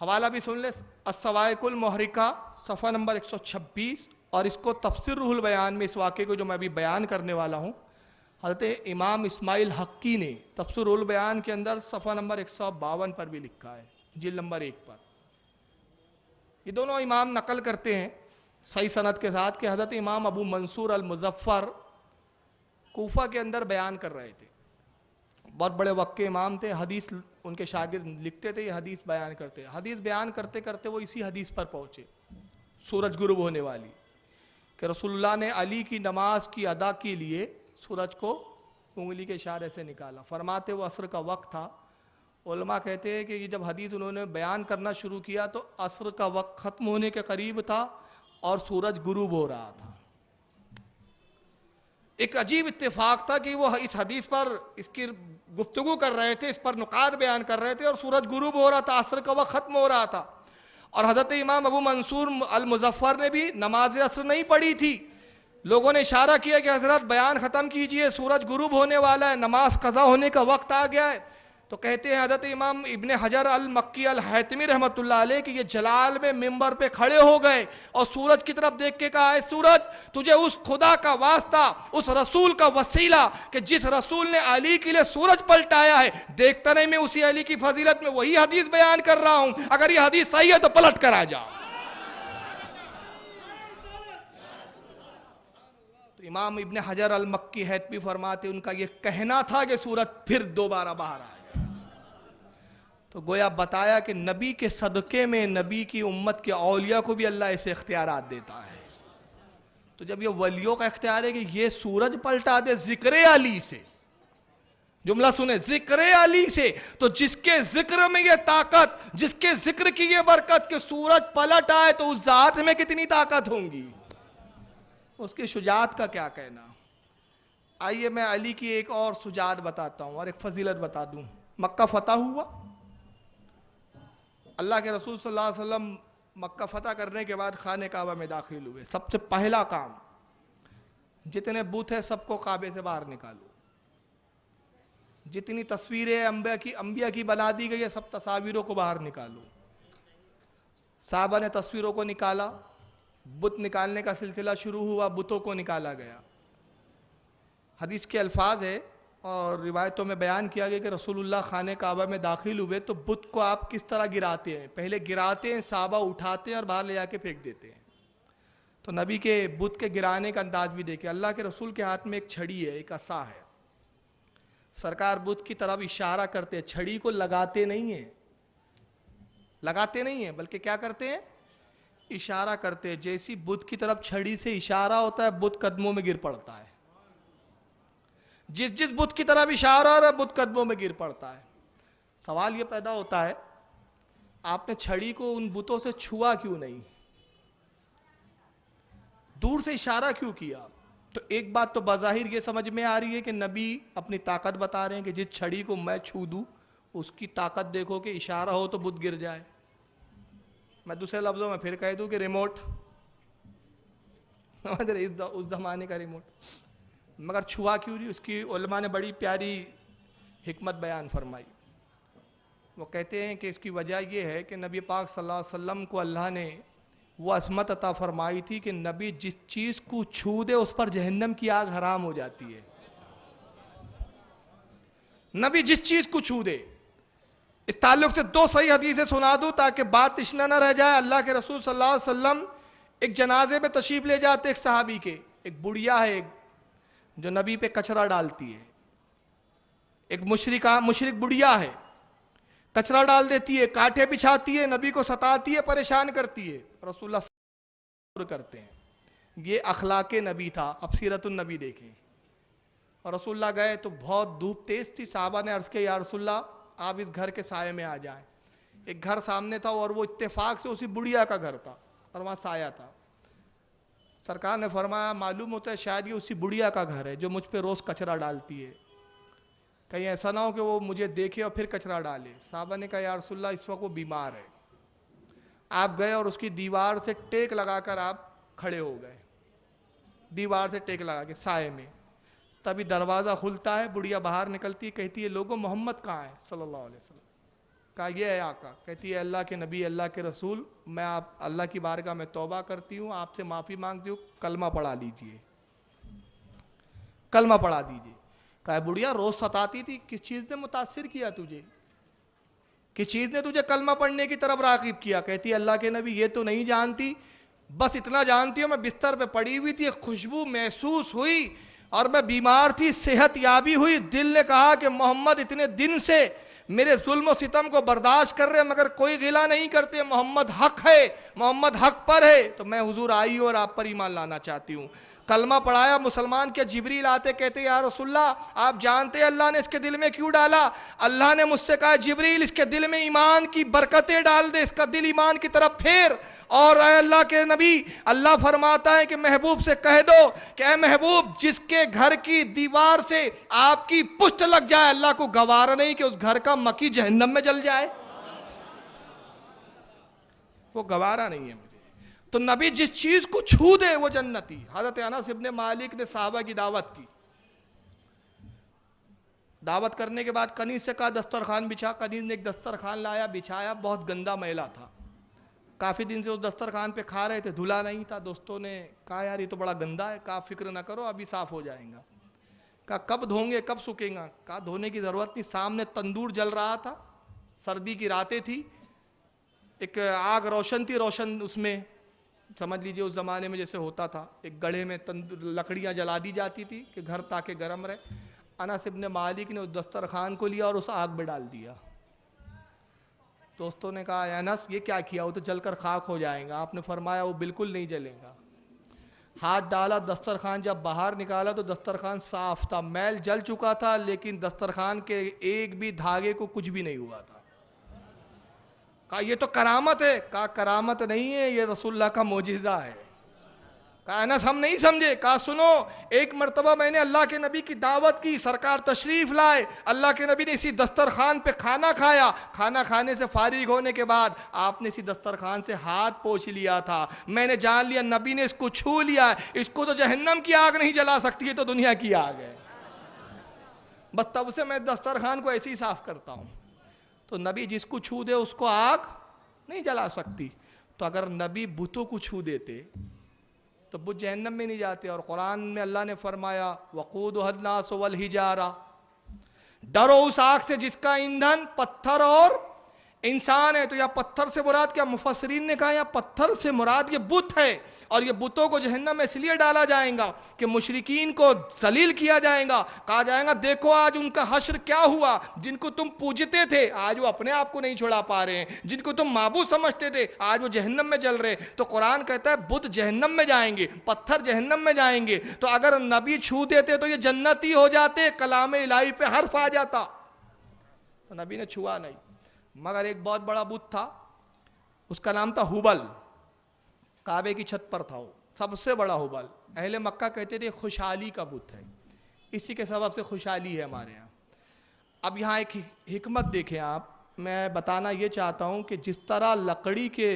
حوالہ بھی سن لے، الصواعق المحرکہ صفحہ نمبر 126، اور اس کو تفسیر روح البیان میں اس واقعے کو جو میں ابھی بیان کرنے والا ہوں، حضرت امام اسماعیل حقی نے تفسیر روح البیان کے اندر صفحہ نمبر 152 پر بھی لکھا ہے، جلد نمبر 1 پر. یہ دونوں امام نقل کرتے ہیں صحیح سند کے ساتھ کہ حضرت امام ابو منصور المظفر کوفہ کے اندر بیان کر رہے تھے. بہت بڑے وقت کے امام تھے، حدیث ان کے شاگرد لکھتے تھے، یہ حدیث بیان کرتے. حدیث بیان کرتے کرتے وہ اسی حدیث پر پہنچے، سورج غروب ہونے والی، کہ رسول اللہ نے علی کی نماز کی ادا کے لیے سورج کو انگلی کے اشارے سے نکالا. فرماتے وہ عصر کا وقت تھا. علماء کہتے ہیں کہ یہ جب حدیث انہوں نے بیان کرنا شروع کیا تو عصر کا وقت ختم ہونے کے قریب تھا اور سورج غروب ہو رہا تھا. ایک عجیب اتفاق تھا کہ وہ اس حدیث پر اس کی گفتگو کر رہے تھے، اس پر نکات بیان کر رہے تھے، اور سورج غروب ہو رہا تھا، عصر کا وقت ختم ہو رہا تھا. اور حضرت امام ابو منصور المظفر نے بھی نماز عصر نہیں پڑھی تھی. لوگوں نے اشارہ کیا کہ حضرت بیان ختم کیجئے، سورج غروب ہونے والا ہے، نماز قضا ہونے کا وقت آ گیا ہے. تو کہتے ہیں حضرت امام ابن حجر المکی الحیتمی رحمت اللہ علیہ کہ یہ جلال میں ممبر پہ کھڑے ہو گئے اور سورج کی طرف دیکھ کے کہا، اے سورج تجھے اس خدا کا واسطہ، اس رسول کا وسیلہ کہ جس رسول نے علی کے لیے سورج پلٹایا ہے، دیکھتا نہیں میں اسی علی کی فضیلت میں وہی حدیث بیان کر رہا ہوں، اگر یہ حدیث صحیح ہے تو پلٹ کر آ جاؤ۔ تو امام ابن حجر المکی حیتمی فرماتے ان کا یہ کہنا تھا کہ سورج پھر دوبارہ باہر آئے، تو گویا بتایا کہ نبی کے صدقے میں نبی کی امت کے اولیاء کو بھی اللہ ایسے اختیارات دیتا ہے۔ تو جب یہ ولیوں کا اختیار ہے کہ یہ سورج پلٹا دے ذکر علی سے، جملہ سنیں، ذکر علی سے، تو جس کے ذکر میں یہ طاقت، جس کے ذکر کی یہ برکت کہ سورج پلٹ آئے، تو اس ذات میں کتنی طاقت ہوں گی، اس کی شجاعت کا کیا کہنا۔ آئیے میں علی کی ایک اور شجاعت بتاتا ہوں اور ایک فضیلت بتا دوں۔ مکہ فتح ہوا، اللہ کے رسول صلی اللہ علیہ وسلم مکہ فتح کرنے کے بعد خانہ کعبہ میں داخل ہوئے۔ سب سے پہلا کام، جتنے بت ہیں سب کو کعبے سے باہر نکالو، جتنی تصویریں انبیاء کی بنا دی گئی ہے سب تصاویروں کو باہر نکالو۔ صحابہ نے تصویروں کو نکالا، بت نکالنے کا سلسلہ شروع ہوا، بتوں کو نکالا گیا۔ حدیث کے الفاظ ہے اور روایتوں میں بیان کیا گیا کہ رسول اللہ خانہ کعبہ میں داخل ہوئے تو بت کو آپ کس طرح گراتے ہیں، پہلے گراتے ہیں، صحابہ اٹھاتے ہیں اور باہر لے جا کے پھینک دیتے ہیں۔ تو نبی کے بت کے گرانے کا انداز بھی دیکھیں، اللہ کے رسول کے ہاتھ میں ایک چھڑی ہے، ایک عصا ہے، سرکار بت کی طرف اشارہ کرتے ہیں، چھڑی کو لگاتے نہیں ہیں بلکہ کیا کرتے ہیں، اشارہ کرتے ہیں۔ جیسی بت کی طرف چھڑی سے اشارہ ہوتا ہے بت قدموں میں گر پڑتا ہے، جس بت کی طرف اشارہ ہو رہا ہے بت قدموں میں گر پڑتا ہے۔ سوال یہ پیدا ہوتا ہے، آپ نے چھڑی کو ان بتوں سے چھوا کیوں نہیں، دور سے اشارہ کیوں کیا؟ تو ایک بات تو بظاہر یہ سمجھ میں آ رہی ہے کہ نبی اپنی طاقت بتا رہے ہیں کہ جس چھڑی کو میں چھو دوں اس کی طاقت دیکھو کہ اشارہ ہو تو بت گر جائے۔ میں دوسرے لفظوں میں پھر کہہ دوں کہ ریموٹ، اس زمانے کا ریموٹ، مگر چھوا کیوں نہیں؟ اس کی علماء نے بڑی پیاری حکمت بیان فرمائی۔ وہ کہتے ہیں کہ اس کی وجہ یہ ہے کہ نبی پاک صلی اللہ علیہ وسلم کو اللہ نے وہ عظمت عطا فرمائی تھی کہ نبی جس چیز کو چھو دے اس پر جہنم کی آگ حرام ہو جاتی ہے۔ نبی جس چیز کو چھو دے، اس تعلق سے دو صحیح حدیثیں سنا دوں تاکہ بات تشنا نہ رہ جائے۔ اللہ کے رسول صلی اللہ علیہ وسلم ایک جنازے میں تشریف لے جاتے ایک صحابی کے، ایک بڑھیا ہے جو نبی پہ کچرا ڈالتی ہے، ایک مشرک بڑھیا ہے، کچرا ڈال دیتی ہے، کانٹے بچھاتی ہے، نبی کو ستاتی ہے، پریشان کرتی ہے۔ رسول اللہ صبر کرتے ہیں، یہ اخلاق نبی تھا۔ اب سیرت النبی دیکھیں، اور رسول اللہ گئے تو بہت دھوپ تیز تھی، صحابہ نے عرض کیا یا رسول اللہ آپ اس گھر کے سائے میں آ جائیں۔ ایک گھر سامنے تھا اور وہ اتفاق سے اسی بڑھیا کا گھر تھا اور وہاں سایہ تھا۔ سرکار نے فرمایا معلوم ہوتا ہے شاید یہ اسی بڑھیا کا گھر ہے جو مجھ پہ روز کچرا ڈالتی ہے، کہیں ایسا نہ ہو کہ وہ مجھے دیکھے اور پھر کچرا ڈالے۔ صحابہ نے کہا یا رسول اللہ اس وقت وہ بیمار ہے۔ آپ گئے اور اس کی دیوار سے ٹیک لگا کر آپ کھڑے ہو گئے، دیوار سے ٹیک لگا کے سائے میں۔ تبھی دروازہ کھلتا ہے، بڑھیا باہر نکلتی ہے، کہتی ہے لوگوں محمد کہاں ہے صلی اللہ علیہ وسلم؟ کہا یہ ہے آقا۔ کہتی ہے اللہ کے نبی، اللہ کے رسول، میں آپ اللہ کی بارگاہ میں توبہ کرتی ہوں، آپ سے معافی مانگتی ہوں، کلمہ پڑھا لیجئے، کلمہ پڑھا دیجئے۔ کہا بڑھیا روز ستاتی تھی، کس چیز نے متاثر کیا تجھے، کس چیز نے تجھے کلمہ پڑھنے کی طرف راغب کیا؟ کہتی ہے اللہ کے نبی یہ تو نہیں جانتی، بس اتنا جانتی ہوں میں بستر پہ پڑی ہوئی تھی، ایک خوشبو محسوس ہوئی اور میں بیمار تھی، صحت یابی ہوئی، دل نے کہا کہ محمد اتنے دن سے میرے ظلم و ستم کو برداشت کر رہے مگر کوئی غلہ نہیں کرتے، محمد حق ہے، محمد حق پر ہے، تو میں حضور آئی ہوں اور آپ پر ایمان لانا چاہتی ہوں۔ کلمہ پڑھایا، مسلمان کے جبریل آتے کہتے یا رسول اللہ آپ جانتے ہیں اللہ نے اس کے دل میں کیوں ڈالا؟ اللہ نے مجھ سے کہا جبریل اس کے دل میں ایمان کی برکتیں ڈال دے، اس کا دل ایمان کی طرف پھیر۔ اور اے اللہ کے نبی، اللہ فرماتا ہے کہ محبوب سے کہہ دو کہ اے محبوب جس کے گھر کی دیوار سے آپ کی پشت لگ جائے اللہ کو گوارا نہیں کہ اس گھر کا مکی جہنم میں جل جائے، وہ گوارا نہیں ہے مجھے۔ تو نبی جس چیز کو چھو دے وہ جنتی۔ حضرت انس ابن مالک نے صحابہ کی دعوت کی، دعوت کرنے کے بعد کنیز سے کہا دسترخوان بچھا. کنیز نے ایک دسترخوان لایا, بچھایا, بہت گندا میلا تھا. کافی دن سے اس دسترخوان پہ کھا رہے تھے, دھلا نہیں تھا. دوستوں نے کہا یار یہ تو بڑا گندا ہے. کہا فکر نہ کرو ابھی صاف ہو جائیں گا. کہا کب دھوں گے, کب سوکھیں گا؟ کہا دھونے کی ضرورت نہیں, سامنے تندور جل رہا تھا, سردی کی راتیں تھی, ایک آگ روشن تھی, روشن اس میں سمجھ لیجئے اس زمانے میں جیسے ہوتا تھا, ایک گڑھے میں لکڑیاں جلا دی جاتی تھی کہ گھر تاکہ گرم رہے. انس ابن مالک نے اس دسترخوان کو لیا اور اس آگ میں ڈال دیا. دوستوں نے کہا اے انس یہ کیا کیا, وہ تو جل کر خاک ہو جائیں گا. آپ نے فرمایا وہ بالکل نہیں جلے گا. ہاتھ ڈالا, دسترخوان جب باہر نکالا تو دسترخوان صاف تھا, میل جل چکا تھا لیکن دسترخوان کے ایک بھی دھاگے کو کچھ بھی نہیں ہوا تھا. کہا یہ تو کرامت ہے. کہا کرامت نہیں ہے, یہ رسول اللہ کا معجزہ ہے. کہا انس ہم نہیں سمجھے. کہا سنو, ایک مرتبہ میں نے اللہ کے نبی کی دعوت کی, سرکار تشریف لائے, اللہ کے نبی نے اسی دسترخوان پہ کھانا کھایا. کھانا کھانے سے فارغ ہونے کے بعد آپ نے اسی دسترخوان سے ہاتھ پوچھ لیا تھا. میں نے جان لیا نبی نے اس کو چھو لیا ہے, اس کو تو جہنم کی آگ نہیں جلا سکتی, ہے تو دنیا کی آگ ہے. بس تب سے میں دسترخوان کو ایسے ہی صاف کرتا ہوں. تو نبی جس کو چھو دے اس کو آگ نہیں جلا سکتی. تو اگر نبی بتوں کو چھو دیتے تو بت جہنم میں نہیں جاتے. اور قرآن میں اللہ نے فرمایا وقودها الناس والحجارہ, ڈرو اس آگ سے جس کا ایندھن پتھر اور انسان ہے. تو یا پتھر سے مراد کیا؟ مفسرین نے کہا یا پتھر سے مراد یہ بت ہے, اور یہ بتوں کو جہنم میں اس لیے ڈالا جائیں گا کہ مشرکین کو ذلیل کیا جائے گا. کہا جائے گا دیکھو آج ان کا حشر کیا ہوا, جن کو تم پوجتے تھے آج وہ اپنے آپ کو نہیں چھڑا پا رہے ہیں, جن کو تم معبود سمجھتے تھے آج وہ جہنم میں جل رہے. تو قرآن کہتا ہے بت جہنم میں جائیں گے, پتھر جہنم میں جائیں گے. تو اگر نبی چھو دیتے تو یہ جنتی ہو جاتے, کلام الہی پہ حرف آ جاتا. تو نبی نے چھوا نہیں. مگر ایک بہت بڑا بت تھا, اس کا نام تھا ہبل. کعبے کی چھت پر تھا وہ, سب سے بڑا ہبل. اہل مکہ کہتے تھے خوشحالی کا بت ہے, اسی کے سبب سے خوشحالی ہے ہمارے یہاں. اب یہاں ایک حکمت دیکھیں آپ, میں بتانا یہ چاہتا ہوں کہ جس طرح لکڑی کے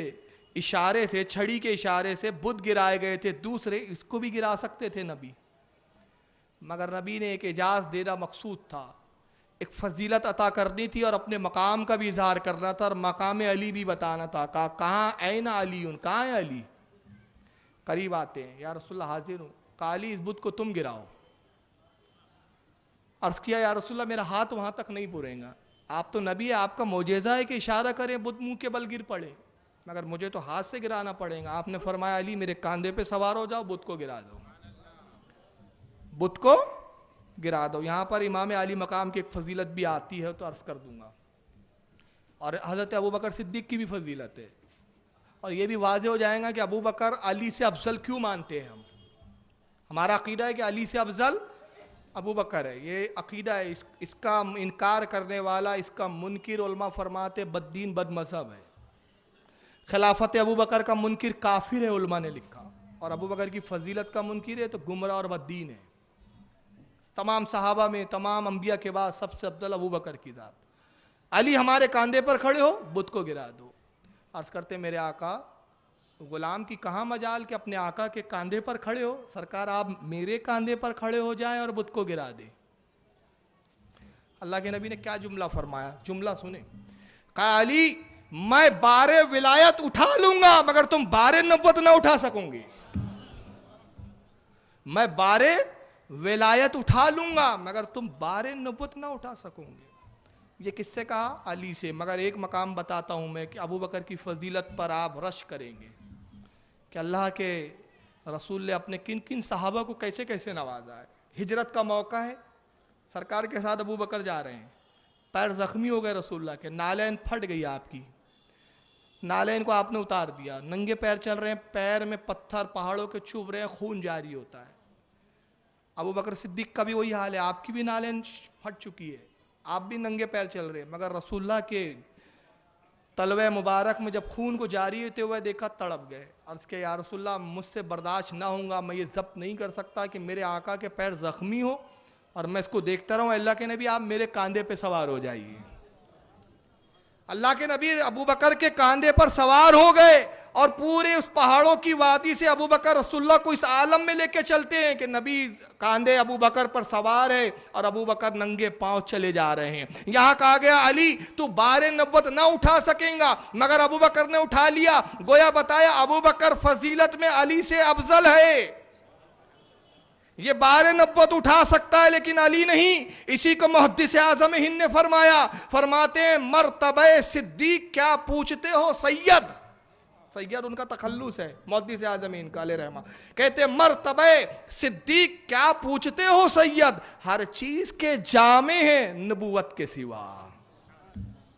اشارے سے, چھڑی کے اشارے سے بت گرائے گئے تھے دوسرے, اس کو بھی گرا سکتے تھے نبی. مگر نبی نے ایک اعجاز دینا مقصود تھا, ایک فضیلت عطا کرنی تھی اور اپنے مقام کا بھی اظہار کرنا تھا, اور مقام علی بھی بتانا تھا. کہاں این علی, کہاں ہے علی؟ قریب آتے ہیں, یا رسول اللہ حاضر ہوں. کہا علی اس بت کو تم گراؤ. عرض کیا یا رسول اللہ میرا ہاتھ وہاں تک نہیں پورے گا, آپ تو نبی ہے, آپ کا معجزہ ہے کہ اشارہ کریں بت منہ کے بل گر پڑے, مگر مجھے تو ہاتھ سے گرانا پڑے گا. آپ نے فرمایا علی میرے کاندھے پہ سوار ہو جاؤ, بت کو گرا دو, بت کو گرا دو. یہاں پر امام علی مقام کی ایک فضیلت بھی آتی ہے تو عرض کر دوں گا, اور حضرت ابوبکر صدیق کی بھی فضیلت ہے, اور یہ بھی واضح ہو جائے گا کہ ابوبکر علی سے افضل کیوں مانتے ہیں. ہمارا عقیدہ ہے کہ علی سے افضل ابوبکر ہے, یہ عقیدہ ہے. اس کا انکار کرنے والا, اس کا منکر علماء فرماتے بد دین بد مذہب ہے. خلافت ابوبکر کا منکر کافر ہے علماء نے لکھا, اور ابوبکر کی فضیلت کا منکر ہے تو گمراہ اور بد دین ہے. تمام صحابہ میں, تمام انبیاء کے بعد سب سے افضل ابوبکر کی ذات. علی ہمارے کاندھے پر کھڑے ہو, بت کو گرا دو. عرض کرتے میرے آقا, غلام کی کہاں مجال کہ اپنے آقا کے کاندھے پر کھڑے ہو, سرکار آپ میرے کاندھے پر کھڑے ہو جائیں اور بت کو گرا دیں. اللہ کے نبی نے کیا جملہ فرمایا, جملہ سنیں. کہا علی میں بار ولایت اٹھا لوں گا مگر تم بار نبوت نہ اٹھا سکوں گے. میں بار ولایت اٹھا لوں گا مگر تم بار نبوت نہ اٹھا سکوں گے. یہ کس سے کہا؟ علی سے. مگر ایک مقام بتاتا ہوں میں کہ ابوبکر کی فضیلت پر آپ رش کریں گے کہ اللہ کے رسول نے اپنے کن کن صحابہ کو کیسے کیسے نوازا ہے. ہجرت کا موقع ہے, سرکار کے ساتھ ابوبکر جا رہے ہیں, پیر زخمی ہو گئے رسول اللہ کے, نالین پھٹ گئی آپ کی, نالین کو آپ نے اتار دیا, ننگے پیر چل رہے ہیں, پیر میں پتھر پہاڑوں کے چبھ رہے ہیں, خون جاری ہوتا ہے. ابوبکر صدیق کا بھی وہی حال ہے, آپ کی بھی نالین پھٹ چکی ہے, آپ بھی ننگے پیر چل رہے ہیں. مگر رسول اللہ کے تلوے مبارک میں جب خون کو جاری ہوتے ہوئے دیکھا تڑپ گئے. عرض کہ یا رسول اللہ مجھ سے برداشت نہ ہوں گا, میں یہ ضبط نہیں کر سکتا کہ میرے آقا کے پیر زخمی ہو اور میں اس کو دیکھتا رہوں. اللہ کے نبی آپ میرے کاندھے پہ سوار ہو جائیے. اللہ کے نبی ابو بکر کے کاندھے پر سوار ہو گئے اور پورے اس پہاڑوں کی وادی سے ابو بکر رسول اللہ کو اس عالم میں لے کے چلتے ہیں کہ نبی کاندھے ابو بکر پر سوار ہے اور ابو بکر ننگے پاؤں چلے جا رہے ہیں. یہاں کہا گیا علی تو بار نبوت نہ اٹھا سکیں گا، مگر ابو بکر نے اٹھا لیا. گویا بتایا ابو بکر فضیلت میں علی سے افضل ہے. یہ بار نبوت اٹھا سکتا ہے لیکن علی نہیں. اسی کو محدث اعظم ہند نے فرمایا، فرماتے ہیں مرتبہ صدیق کیا پوچھتے ہو سید. سید ان کا تخلص ہے محدث اعظم ہند کا علیہ رحمہ. کہتے ہیں مرتبہ صدیق کیا پوچھتے ہو سید، ہر چیز کے جامع ہیں نبوت کے سوا.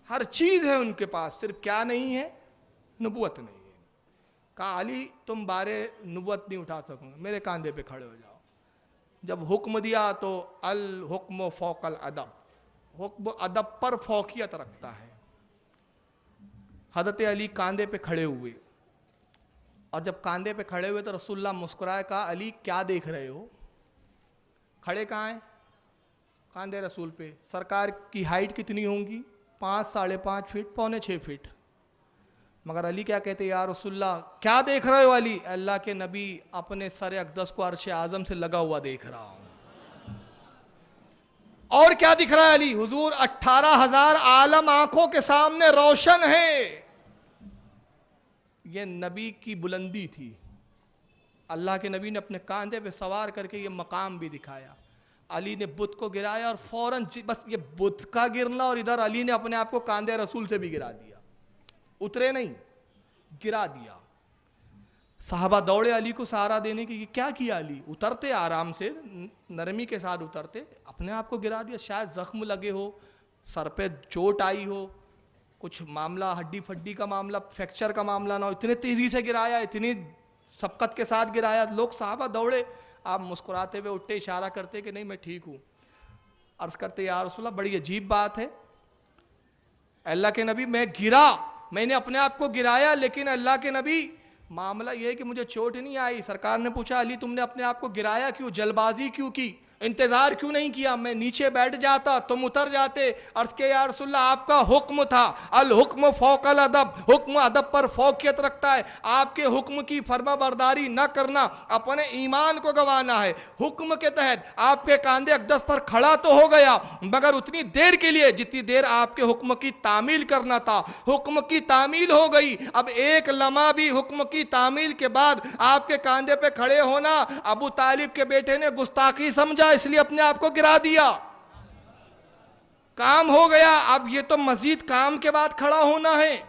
ہر چیز ہے ان کے پاس، صرف کیا نہیں ہے؟ نبوت نہیں ہے. کہا علی تم بار نبوت نہیں اٹھا سکو گے، میرے کاندھے پہ کھڑے ہو جاؤ. جب حکم دیا تو الحکم فوق الادب، حکم ادب پر فوقیت رکھتا ہے. حضرت علی کاندھے پہ کھڑے ہوئے، اور جب کاندھے پہ کھڑے ہوئے تو رسول اللہ مسکرائے. کہا علی کیا دیکھ رہے ہو؟ کھڑے کہاں ہیں؟ کاندھے رسول پہ. سرکار کی ہائٹ کتنی ہوں گی؟ 5 ساڑھے 5 فٹ، پونے 6 فٹ. مگر علی کیا کہتے یا رسول اللہ کیا دیکھ رہے ہو؟ علی اللہ کے نبی اپنے سر اقدس کو عرش اعظم سے لگا ہوا دیکھ رہا ہوں. اور کیا دکھ رہا ہے علی؟ حضور 18,000 عالم آنکھوں کے سامنے روشن ہے. یہ نبی کی بلندی تھی. اللہ کے نبی نے اپنے کاندھے پہ سوار کر کے یہ مقام بھی دکھایا. علی نے بت کو گرایا اور فوراً بس یہ بت کا گرنا، اور ادھر علی نے اپنے آپ کو کاندھے رسول سے بھی گرا دیا. اترے نہیں، گرا دیا. صحابہ دوڑے علی کو سہارا دینے کی. کیا کیا علی؟ اترتے آرام سے، نرمی کے ساتھ اترتے، اپنے آپ کو گرا دیا. شاید زخم لگے ہو، سر پہ چوٹ آئی ہو، کچھ معاملہ ہڈی پھڈی کا معاملہ، فریکچر کا معاملہ نہ ہو. اتنے تیزی سے گرایا، اتنی سبقت کے ساتھ گرایا. لوگ صحابہ دوڑے. آپ مسکراتے ہوئے اٹھتے، اشارہ کرتے کہ نہیں میں ٹھیک ہوں. عرض کرتے یا رسول اللہ بڑی عجیب بات ہے، اللہ کے نبی میں گرا، میں نے اپنے آپ کو گرایا، لیکن اللہ کے نبی معاملہ یہ ہے کہ مجھے چوٹ نہیں آئی. سرکار نے پوچھا علی تم نے اپنے آپ کو گرایا کیوں؟ جلد بازی کیوں کی؟ انتظار کیوں نہیں کیا؟ میں نیچے بیٹھ جاتا، تم اتر جاتے. عرض کہ یا رسول اللہ آپ کا حکم تھا، الحکم فوق الادب، حکم ادب پر فوقیت رکھتا ہے. آپ کے حکم کی فرما برداری نہ کرنا اپنے ایمان کو گوانا ہے. حکم کے تحت آپ کے کاندھے اقدس پر کھڑا تو ہو گیا، مگر اتنی دیر کے لیے جتنی دیر آپ کے حکم کی تعمیل کرنا تھا. حکم کی تعمیل ہو گئی. اب ایک لمحہ بھی حکم کی تعمیل کے بعد آپ کے کاندھے پہ کھڑے ہونا ابو طالب کے بیٹے نے گستاخی سمجھا، اس لیے اپنے آپ کو گرا دیا. کام ہو گیا. اب یہ تو مزید کام کے بعد کھڑا ہونا ہے.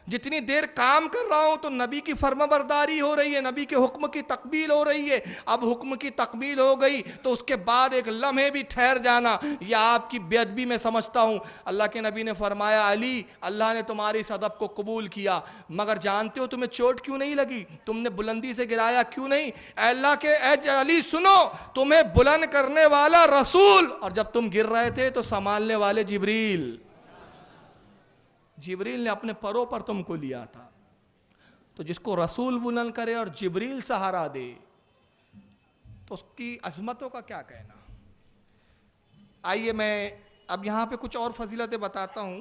جتنی دیر کام کر رہا ہوں تو نبی کی فرما برداری ہو رہی ہے، نبی کے حکم کی تکمیل ہو رہی ہے. اب حکم کی تکمیل ہو گئی تو اس کے بعد ایک لمحے بھی ٹھہر جانا یہ آپ کی بے ادبی میں سمجھتا ہوں. اللہ کے نبی نے فرمایا علی اللہ نے تمہاری اس ادب کو قبول کیا، مگر جانتے ہو تمہیں چوٹ کیوں نہیں لگی؟ تم نے بلندی سے گرایا کیوں نہیں؟ اے اللہ کے اے علی سنو، تمہیں بلند کرنے والا رسول، اور جب تم گر رہے تھے تو سنبھالنے والے جبریل. جبریل نے اپنے پروں پر تم کو لیا تھا. تو جس کو رسول بلند کرے اور جبریل سہارا دے تو اس کی عظمتوں کا کیا کہنا. آئیے میں اب یہاں پہ کچھ اور فضیلتیں بتاتا ہوں.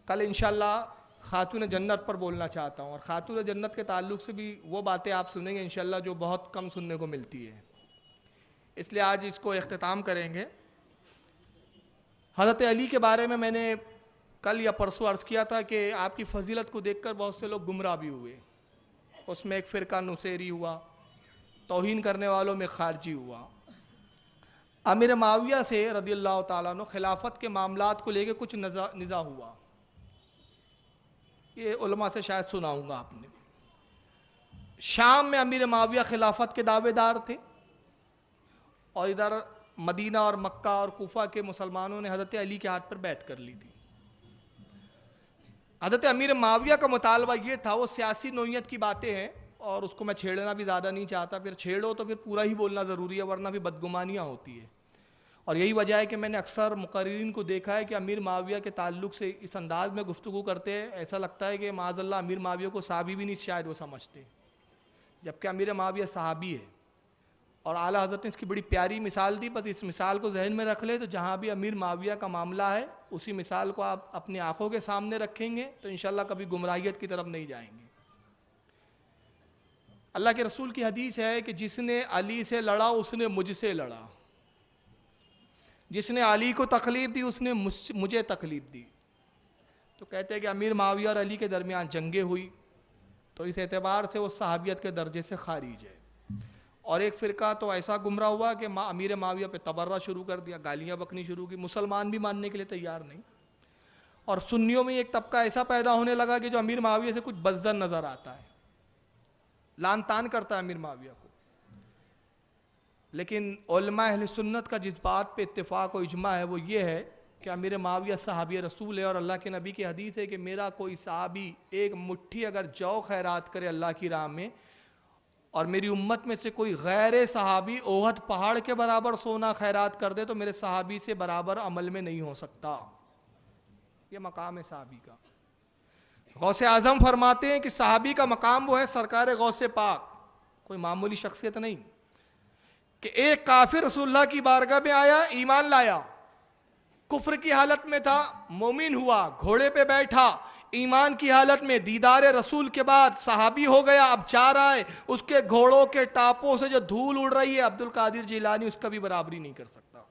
کل انشاءاللہ خاتون جنت پر بولنا چاہتا ہوں، اور خاتون جنت کے تعلق سے بھی وہ باتیں آپ سنیں گے انشاءاللہ جو بہت کم سننے کو ملتی ہے، اس لیے آج اس کو اختتام کریں گے. حضرت علی کے بارے میں نے کل یا پرسوں عرض کیا تھا کہ آپ کی فضیلت کو دیکھ کر بہت سے لوگ گمراہ بھی ہوئے. اس میں ایک فرقہ نصیری ہوا، توہین کرنے والوں میں خارجی ہوا. امیر معاویہ سے رضی اللہ تعالیٰ عنہ خلافت کے معاملات کو لے کے کچھ نزاع ہوا. یہ علماء سے شاید سنا ہوں گا آپ نے. شام میں امیر معاویہ خلافت کے دعوے دار تھے، اور ادھر مدینہ اور مکہ اور کوفہ کے مسلمانوں نے حضرت علی کے ہاتھ پر بیعت کر لی تھی. حضرت امیر معاویہ کا مطالبہ یہ تھا، وہ سیاسی نوعیت کی باتیں ہیں اور اس کو میں چھیڑنا بھی زیادہ نہیں چاہتا، پھر چھیڑو تو پھر پورا ہی بولنا ضروری ہے ورنہ بھی بدگمانیاں ہوتی ہے. اور یہی وجہ ہے کہ میں نے اکثر مقررین کو دیکھا ہے کہ امیر معاویہ کے تعلق سے اس انداز میں گفتگو کرتے ہیں، ایسا لگتا ہے کہ معاذ اللہ امیر معاویہ کو صحابی بھی نہیں شاید وہ سمجھتے، جبکہ امیر معاویہ صحابی ہے. اور اعلیٰ حضرت نے اس کی بڑی پیاری مثال دی. بس اس مثال کو ذہن میں رکھ لے تو جہاں بھی امیر معاویہ کا معاملہ ہے اسی مثال کو آپ اپنی آنکھوں کے سامنے رکھیں گے تو انشاءاللہ کبھی گمراہیت کی طرف نہیں جائیں گے. اللہ کے رسول کی حدیث ہے کہ جس نے علی سے لڑا اس نے مجھ سے لڑا, جس نے علی کو تکلیف دی اس نے مجھے تکلیف دی. تو کہتے ہیں کہ امیر معاویہ اور علی کے درمیان جنگیں ہوئی تو اس اعتبار سے وہ صحابیت کے درجے سے خارج ہے. اور ایک فرقہ تو ایسا گمراہ ہوا کہ امیر معاویہ پہ تبرہ شروع کر دیا, گالیاں بکنی شروع کی, مسلمان بھی ماننے کے لیے تیار نہیں. اور سنیوں میں ایک طبقہ ایسا پیدا ہونے لگا کہ جو امیر معاویہ سے کچھ بدظن نظر آتا ہے, لان تان کرتا ہے امیر معاویہ کو. لیکن علماء اہل سنت کا جس بات پہ اتفاق و اجماع ہے وہ یہ ہے کہ امیر معاویہ صحابی رسول ہے, اور اللہ کے نبی کی حدیث ہے کہ میرا کوئی صحابی ایک مٹھی اگر جو خیرات کرے اللہ کی راہ میں, اور میری امت میں سے کوئی غیر صحابی احد پہاڑ کے برابر سونا خیرات کر دے تو میرے صحابی سے برابر عمل میں نہیں ہو سکتا. یہ مقام ہے صحابی کا. غوث اعظم فرماتے ہیں کہ صحابی کا مقام وہ ہے سرکار غوث پاک, کوئی معمولی شخصیت نہیں. کہ ایک کافر رسول اللہ کی بارگاہ میں آیا, ایمان لایا, کفر کی حالت میں تھا, مومن ہوا, گھوڑے پہ بیٹھا, ایمان کی حالت میں دیدار رسول کے بعد صحابی ہو گیا, اب جا رہا ہے, اس کے گھوڑوں کے ٹاپوں سے جو دھول اڑ رہی ہے عبد القادر جیلانی اس کا بھی برابری نہیں کر سکتا.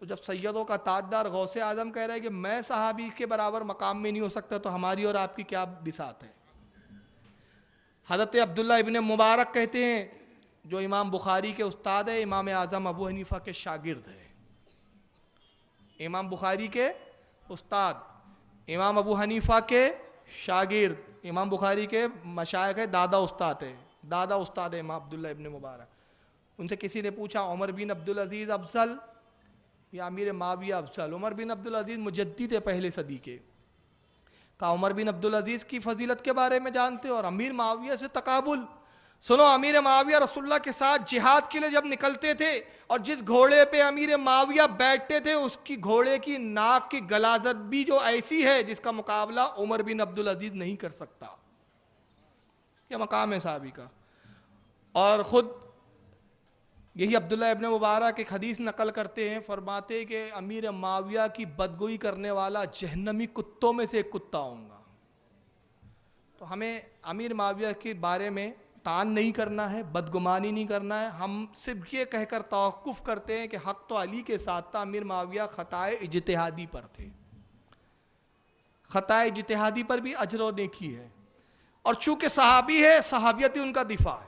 تو جب سیدوں کا تاجدار غوث اعظم کہہ رہا ہے کہ میں صحابی کے برابر مقام میں نہیں ہو سکتا تو ہماری اور آپ کی کیا بساط ہے. حضرت عبداللہ ابن مبارک کہتے ہیں جو امام بخاری کے استاد ہے, امام اعظم ابو حنیفہ کے شاگرد ہے. امام بخاری کے استاد, امام ابو حنیفہ کے شاگرد, امام بخاری کے مشائخ ہے, دادا استاد ہے, دادا استاد ہے امام عبداللہ ابن مبارک. ان سے کسی نے پوچھا عمر بن عبدالعزیز افضل یا امیر معاویہ افضل؟ عمر بن عبدالعزیز مجدد ہے پہلے صدی کے. کہا عمر بن عبدالعزیز کی فضیلت کے بارے میں جانتے ہو, اور امیر معاویہ سے تقابل. سنو, امیر معاویہ رسول اللہ کے ساتھ جہاد کے لیے جب نکلتے تھے اور جس گھوڑے پہ امیر معاویہ بیٹھتے تھے اس کی گھوڑے کی ناک کی غلاظت بھی جو ایسی ہے جس کا مقابلہ عمر بن عبدالعزیز نہیں کر سکتا. یہ مقام ہے صحابی کا. اور خود یہی عبداللہ ابن مبارک ایک حدیث نقل کرتے ہیں, فرماتے کہ امیر معاویہ کی بدگوئی کرنے والا جہنمی کتوں میں سے ایک کتا ہوں گا. تو ہمیں امیر معاویہ کے بارے میں طعن نہیں کرنا ہے, بدگمانی نہیں کرنا ہے. ہم صرف یہ کہہ کر توقف کرتے ہیں کہ حق تو علی کے ساتھ تھا, امیر معاویہ خطائے اجتہادی پر تھے. خطائے اجتہادی پر بھی اجر و نیکی ہے, اور چونکہ صحابی ہے صحابیت ہی ان کا دفاع ہے.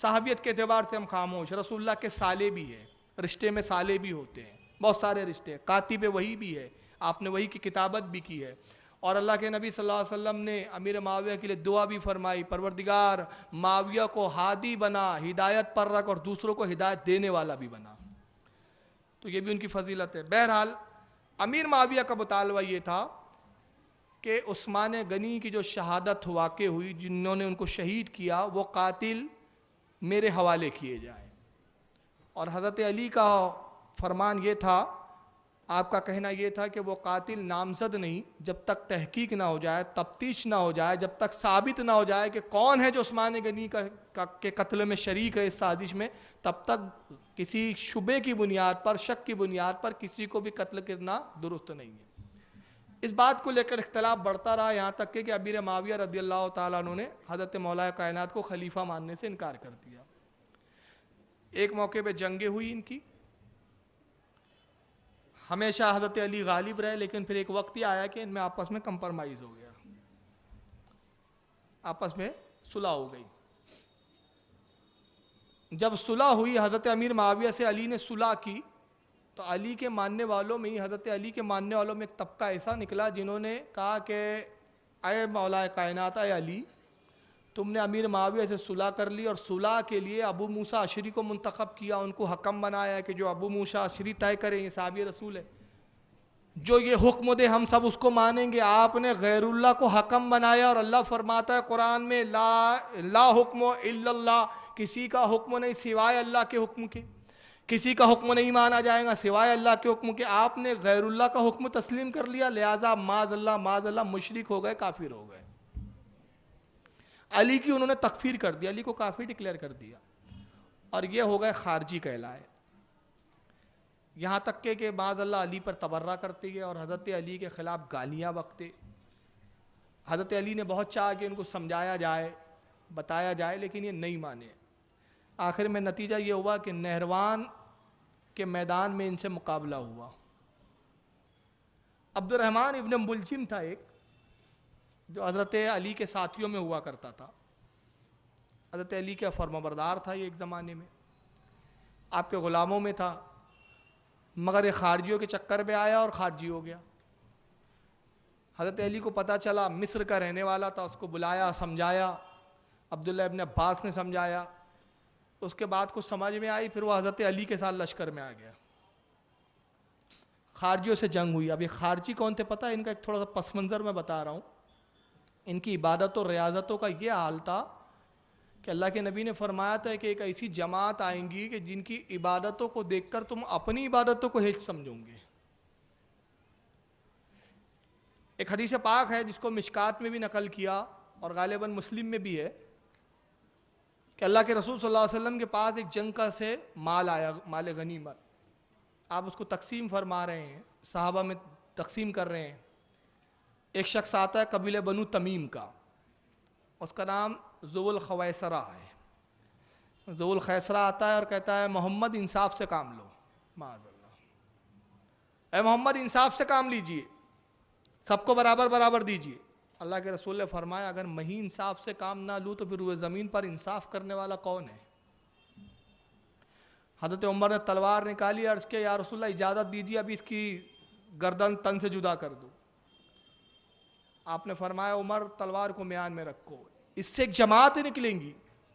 صحابیت کے اعتبار سے ہم خاموش. رسول اللہ کے سالے بھی ہے, رشتے میں سالے بھی ہوتے ہیں, بہت سارے رشتے. کاتب وحی بھی ہے, آپ نے وحی کی کتابت بھی کی ہے. اور اللہ کے نبی صلی اللہ علیہ وسلم نے امیر معاویہ کے لیے دعا بھی فرمائی, پروردگار معاویہ کو ہادی بنا, ہدایت پر رکھ, اور دوسروں کو ہدایت دینے والا بھی بنا. تو یہ بھی ان کی فضیلت ہے. بہرحال امیر معاویہ کا مطالبہ یہ تھا کہ عثمان غنی کی جو شہادت واقع ہوئی, جنہوں نے ان کو شہید کیا, وہ قاتل میرے حوالے کیے جائیں. اور حضرت علی کا فرمان یہ تھا, آپ کا کہنا یہ تھا کہ وہ قاتل نامزد نہیں جب تک تحقیق نہ ہو جائے, تفتیش نہ ہو جائے, جب تک ثابت نہ ہو جائے کہ کون ہے جو عثمان غنی کے قتل میں شریک ہے اس سازش میں, تب تک کسی شبے کی بنیاد پر, شک کی بنیاد پر کسی کو بھی قتل کرنا درست نہیں ہے. اس بات کو لے کر اختلاف بڑھتا رہا, یہاں تک کہ امیر معاویہ رضی اللہ تعالیٰ عنہ نے حضرت مولا کائنات کو خلیفہ ماننے سے انکار کر دیا. ایک موقع پہ جنگیں ہوئی ان کی, ہمیشہ حضرت علی غالب رہے, لیکن پھر ایک وقت یہ آیا کہ ان میں آپس میں کمپرمائز ہو گیا, آپس میں صلح ہو گئی. جب صلح ہوئی حضرت امیر معاویہ سے علی نے صلح کی, تو علی کے ماننے والوں میں ہی, حضرت علی کے ماننے والوں میں ایک طبقہ ایسا نکلا جنہوں نے کہا کہ اے مولا کائنات, اے علی, تم نے امیر معاویہ سے صلح کر لی اور صلح کے لیے ابو موسیٰ اشعری کو منتخب کیا, ان کو حکم بنایا کہ جو ابو موسیٰ اشعری طے کریں, یہ صحابی رسول ہے, جو یہ حکم دے ہم سب اس کو مانیں گے. آپ نے غیر اللہ کو حکم بنایا, اور اللہ فرماتا ہے قرآن میں لا حکم الا اللہ, کسی کا حکم نہیں سوائے اللہ کے حکم کے, کسی کا حکم نہیں مانا جائے گا سوائے اللہ کے حکم کے. آپ نے غیر اللہ کا حکم تسلیم کر لیا, لہٰذا معاذ اللہ مشرک ہو گئے, کافر ہو گئے. علی کی انہوں نے تکفیر کر دیا, علی کو کافر ڈکلیئر کر دیا, اور یہ ہو گئے خارجی کہلائے. یہاں تک کہ بعض اللہ علی پر تبرہ کرتے گئے اور حضرت علی کے خلاف گالیاں بکتے. حضرت علی نے بہت چاہا کہ ان کو سمجھایا جائے, بتایا جائے, لیکن یہ نہیں مانے. آخر میں نتیجہ یہ ہوا کہ نہروان کے میدان میں ان سے مقابلہ ہوا. عبد الرحمن ابن ملجم تھا ایک, جو حضرت علی کے ساتھیوں میں ہوا کرتا تھا. حضرت علی کا فرمانبردار تھا یہ ایک زمانے میں, آپ کے غلاموں میں تھا, مگر یہ خارجیوں کے چکر میں آیا اور خارجی ہو گیا. حضرت علی کو پتہ چلا, مصر کا رہنے والا تھا, اس کو بلایا, سمجھایا, عبداللہ ابن عباس نے سمجھایا. اس کے بعد کچھ سمجھ میں آئی, پھر وہ حضرت علی کے ساتھ لشکر میں آ گیا. خارجیوں سے جنگ ہوئی. اب یہ خارجی کون تھے پتہ ہے؟ ان کا ایک تھوڑا سا پس منظر میں بتا رہا ہوں. ان کی عبادت و ریاضتوں کا یہ حال تھا کہ اللہ کے نبی نے فرمایا تھا کہ ایک ایسی جماعت آئیں گی کہ جن کی عبادتوں کو دیکھ کر تم اپنی عبادتوں کو ہیچ سمجھو گے. ایک حدیث پاک ہے جس کو مشکات میں بھی نقل کیا اور غالباً مسلم میں بھی ہے کہ اللہ کے رسول صلی اللہ علیہ وسلم کے پاس ایک جنگ کا سے مال آیا, مال غنیمت. آپ اس کو تقسیم فرما رہے ہیں, صحابہ میں تقسیم کر رہے ہیں. ایک شخص آتا ہے قبیلہ بنو تمیم کا, اس کا نام ذو الخویسرہ ہے. ذو الخیسرہ آتا ہے اور کہتا ہے محمد انصاف سے کام لو. معاذ اللہ, اے محمد انصاف سے کام لیجئے, سب کو برابر برابر دیجئے. اللہ کے رسول نے فرمایا اگر میں ہی انصاف سے کام نہ لوں تو پھر روئے زمین پر انصاف کرنے والا کون ہے؟ حضرت عمر نے تلوار نکالی, عرض کیا یا رسول اللہ اجازت دیجیے ابھی اس کی گردن تن سے جدا کر دو. آپ نے فرمایا عمر تلوار کو میان میں رکھو, اس سے ایک جماعت نکلیں گی,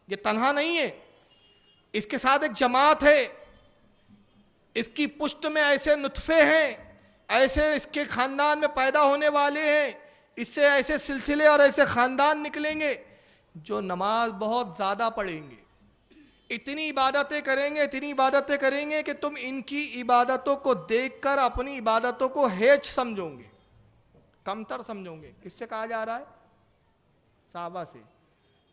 یہ تنہا نہیں ہے, اس کے ساتھ ایک جماعت ہے, اس کی پشت میں ایسے نطفے ہیں, ایسے اس کے خاندان میں پیدا ہونے والے ہیں, اس سے ایسے سلسلے اور ایسے خاندان نکلیں گے جو نماز بہت زیادہ پڑھیں گے, اتنی عبادتیں کریں گے, اتنی عبادتیں کریں گے کہ تم ان کی عبادتوں کو دیکھ کر اپنی عبادتوں کو ہیچ سمجھو گے, کمتر سمجھو گے. کس سے کہا جا رہا ہے؟ صحابہ سے.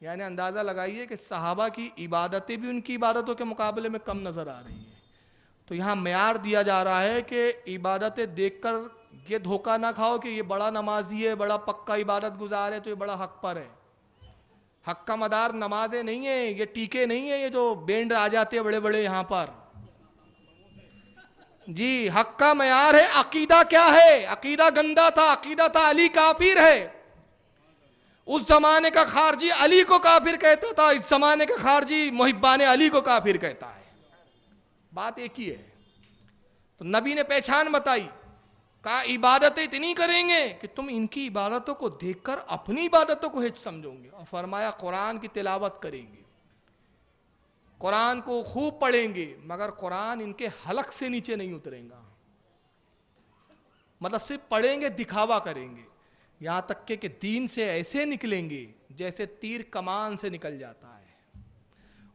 یعنی اندازہ لگائیے کہ صحابہ کی عبادتیں بھی ان کی عبادتوں کے مقابلے میں کم نظر آ رہی ہیں. تو یہاں معیار دیا جا رہا ہے کہ عبادتیں دیکھ کر یہ دھوکہ نہ کھاؤ کہ یہ بڑا نمازی ہے, بڑا پکا عبادت گزار ہے, تو یہ بڑا حق پر ہے. حق کا مدار نمازیں نہیں ہیں, یہ ٹیکے نہیں ہیں, یہ جو بینڈ آ جاتے ہیں بڑے بڑے یہاں پر. جی حق کا معیار ہے عقیدہ. کیا ہے عقیدہ؟ گندا تھا, عقیدہ تھا علی کافر ہے. اس زمانے کا خارجی علی کو کافر کہتا تھا, اس زمانے کا خارجی محبان علی کو کافر کہتا ہے. بات ایک ہی ہے. تو نبی نے پہچان بتائی, کہا عبادتیں اتنی کریں گے کہ تم ان کی عبادتوں کو دیکھ کر اپنی عبادتوں کو ہیچ سمجھو گے. اور فرمایا قرآن کی تلاوت کریں گے, قرآن کو خوب پڑھیں گے, مگر قرآن ان کے حلق سے نیچے نہیں اتریں گا. مطلب صرف پڑھیں گے, دکھاوا کریں گے, یہاں تک کہ دین سے ایسے نکلیں گے جیسے تیر کمان سے نکل جاتا ہے.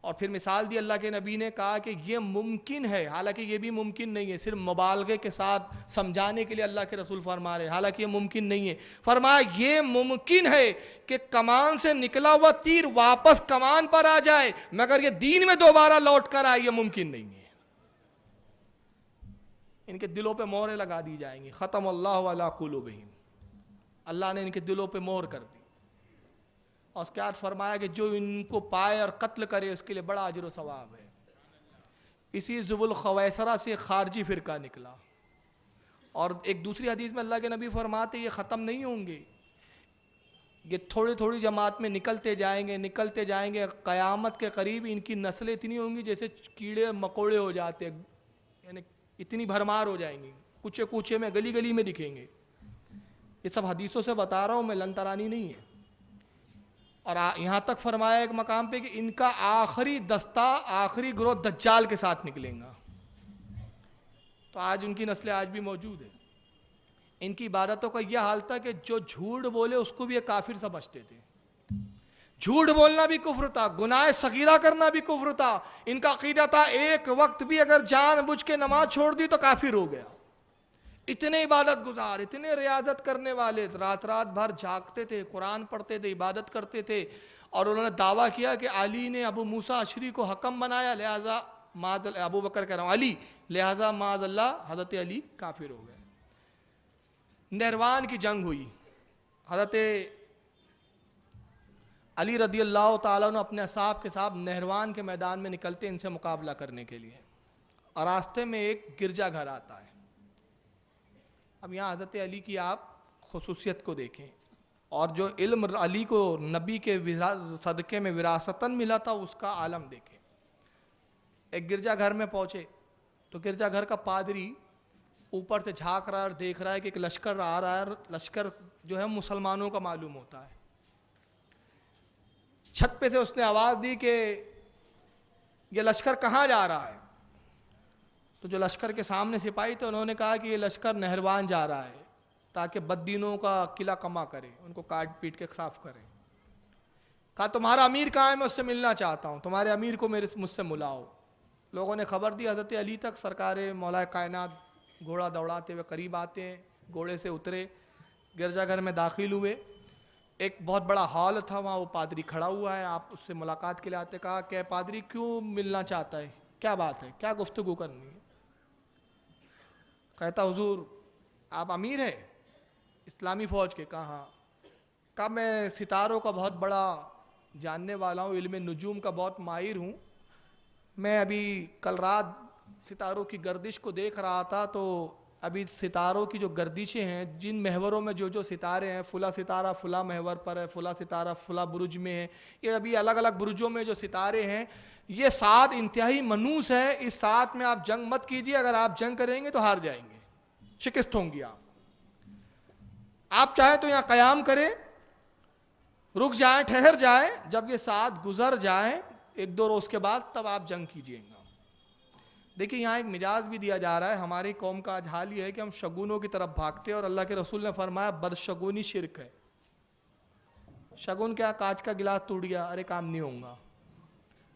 اور پھر مثال دی اللہ کے نبی نے, کہا کہ یہ ممکن ہے, حالانکہ یہ بھی ممکن نہیں ہے, صرف مبالغے کے ساتھ سمجھانے کے لیے اللہ کے رسول فرما رہے, حالانکہ یہ ممکن نہیں ہے. فرمایا یہ ممکن ہے کہ کمان سے نکلا ہوا تیر واپس کمان پر آ جائے, مگر یہ دین میں دوبارہ لوٹ کر آئے, یہ ممکن نہیں ہے. ان کے دلوں پہ مہریں لگا دی جائیں گی. ختم اللہ علی قلوبہم, اللہ نے ان کے دلوں پہ مہر کر دی. اور اس کے بعد فرمایا کہ جو ان کو پائے اور قتل کرے اس کے لیے بڑا اجر و ثواب ہے. اسی ذو الخویسرہ سے خارجی فرقہ نکلا. اور ایک دوسری حدیث میں اللہ کے نبی فرماتے یہ ختم نہیں ہوں گے, یہ تھوڑی تھوڑی جماعت میں نکلتے جائیں گے, نکلتے جائیں گے. قیامت کے قریب ان کی نسلیں اتنی ہوں گی جیسے کیڑے مکوڑے ہو جاتے, یعنی اتنی بھرمار ہو جائیں گی, کوچے کوچے میں گلی گلی میں دکھیں گے. یہ سب حدیثوں سے بتا رہا ہوں میں, لن ترانی نہیں ہے. اور یہاں تک فرمایا ایک مقام پہ کہ ان کا آخری دستہ, آخری گروہ دجال کے ساتھ نکلیں گا. تو آج ان کی نسلیں آج بھی موجود ہیں. ان کی عبادتوں کا یہ حال تھا کہ جو جھوٹ بولے اس کو بھی یہ کافر سمجھتے تھے. جھوٹ بولنا بھی کفر تھا, گناہ صغیرہ کرنا بھی کفر تھا. ان کا عقیدہ تھا ایک وقت بھی اگر جان بوجھ کے نماز چھوڑ دی تو کافر ہو گیا. اتنے عبادت گزار, اتنے ریاضت کرنے والے, رات رات بھر جاگتے تھے, قرآن پڑھتے تھے, عبادت کرتے تھے, اور انہوں نے دعویٰ کیا کہ علی نے ابو موسیٰ اشعری کو حکم بنایا، لہٰذا ابو بکر کہہ رہا ہوں علی، لہٰذا معاذ اللہ حضرت علی کافر ہو گئے۔ نہروان کی جنگ ہوئی، حضرت علی رضی اللہ تعالیٰ عنہ اپنے اصحاب کے ساتھ نہروان کے میدان میں نکلتے ان سے مقابلہ کرنے کے لیے، اور راستے میں ایک گرجا گھر آتا ہے۔ اب یہاں حضرت علی کی آپ خصوصیت کو دیکھیں، اور جو علم علی کو نبی کے صدقے میں وراثتاً ملا تھا اس کا عالم دیکھیں۔ ایک گرجا گھر میں پہنچے تو گرجا گھر کا پادری اوپر سے جھانک رہا ہے اور دیکھ رہا ہے کہ ایک لشکر آ رہا ہے، لشکر جو ہے مسلمانوں کا معلوم ہوتا ہے۔ چھت پہ سے اس نے آواز دی کہ یہ لشکر کہاں جا رہا ہے؟ تو جو لشکر کے سامنے سپاہی تھے انہوں نے کہا کہ یہ لشکر نہروان جا رہا ہے تاکہ بددینوں کا قلعہ کما کرے، ان کو کاٹ پیٹ کے صاف کرے۔ کہا تمہارا امیر کہاں ہے؟ میں اس سے ملنا چاہتا ہوں، تمہارے امیر کو مجھ سے ملاؤ۔ لوگوں نے خبر دی حضرت علی تک، سرکار مولا کائنات گھوڑا دوڑاتے ہوئے قریب آتے ہیں، گھوڑے سے اترے، گرجا گھر میں داخل ہوئے۔ ایک بہت بڑا ہال تھا، وہاں وہ پادری کھڑا ہوا ہے، آپ اس سے ملاقات کے لیے آتے۔ کہا کہ پادری کیوں ملنا چاہتا ہے، کیا بات ہے، کیا گفتگو کرنی ہے؟ کہتا حضور آپ امیر ہے اسلامی فوج کے؟ کہا ہاں۔ کہا میں ستاروں کا بہت بڑا جاننے والا ہوں، علم نجوم کا بہت ماہر ہوں، میں ابھی کل رات ستاروں کی گردش کو دیکھ رہا تھا، تو ابھی ستاروں کی جو گردشیں ہیں، جن محوروں میں جو ستارے ہیں، فلاں ستارہ فلاں محور پر ہے، فلاں ستارہ فلاں برج میں ہے، یہ ابھی الگ الگ برجوں میں جو ستارے ہیں، یہ 7 انتہائی منوس ہے، اس 7 میں آپ جنگ مت کیجیے، اگر آپ جنگ کریں گے تو ہار جائیں گے، شکست ہوں گی آپ چاہیں تو یہاں قیام کریں، رک جائیں، ٹھہر جائیں، جب یہ 7 گزر جائیں 1-2 روز کے بعد تب آپ جنگ کیجیے گا۔ دیکھیں یہاں ایک مجاز بھی دیا جا رہا ہے، ہماری قوم کا آج حال یہ ہے کہ ہم شگونوں کی طرف بھاگتے ہیں، اور اللہ کے رسول نے فرمایا بدشگونی شرک ہے۔ شگون کیا؟ کانچ کا گلاس ٹوٹ گیا، ارے کام نہیں ہوگا۔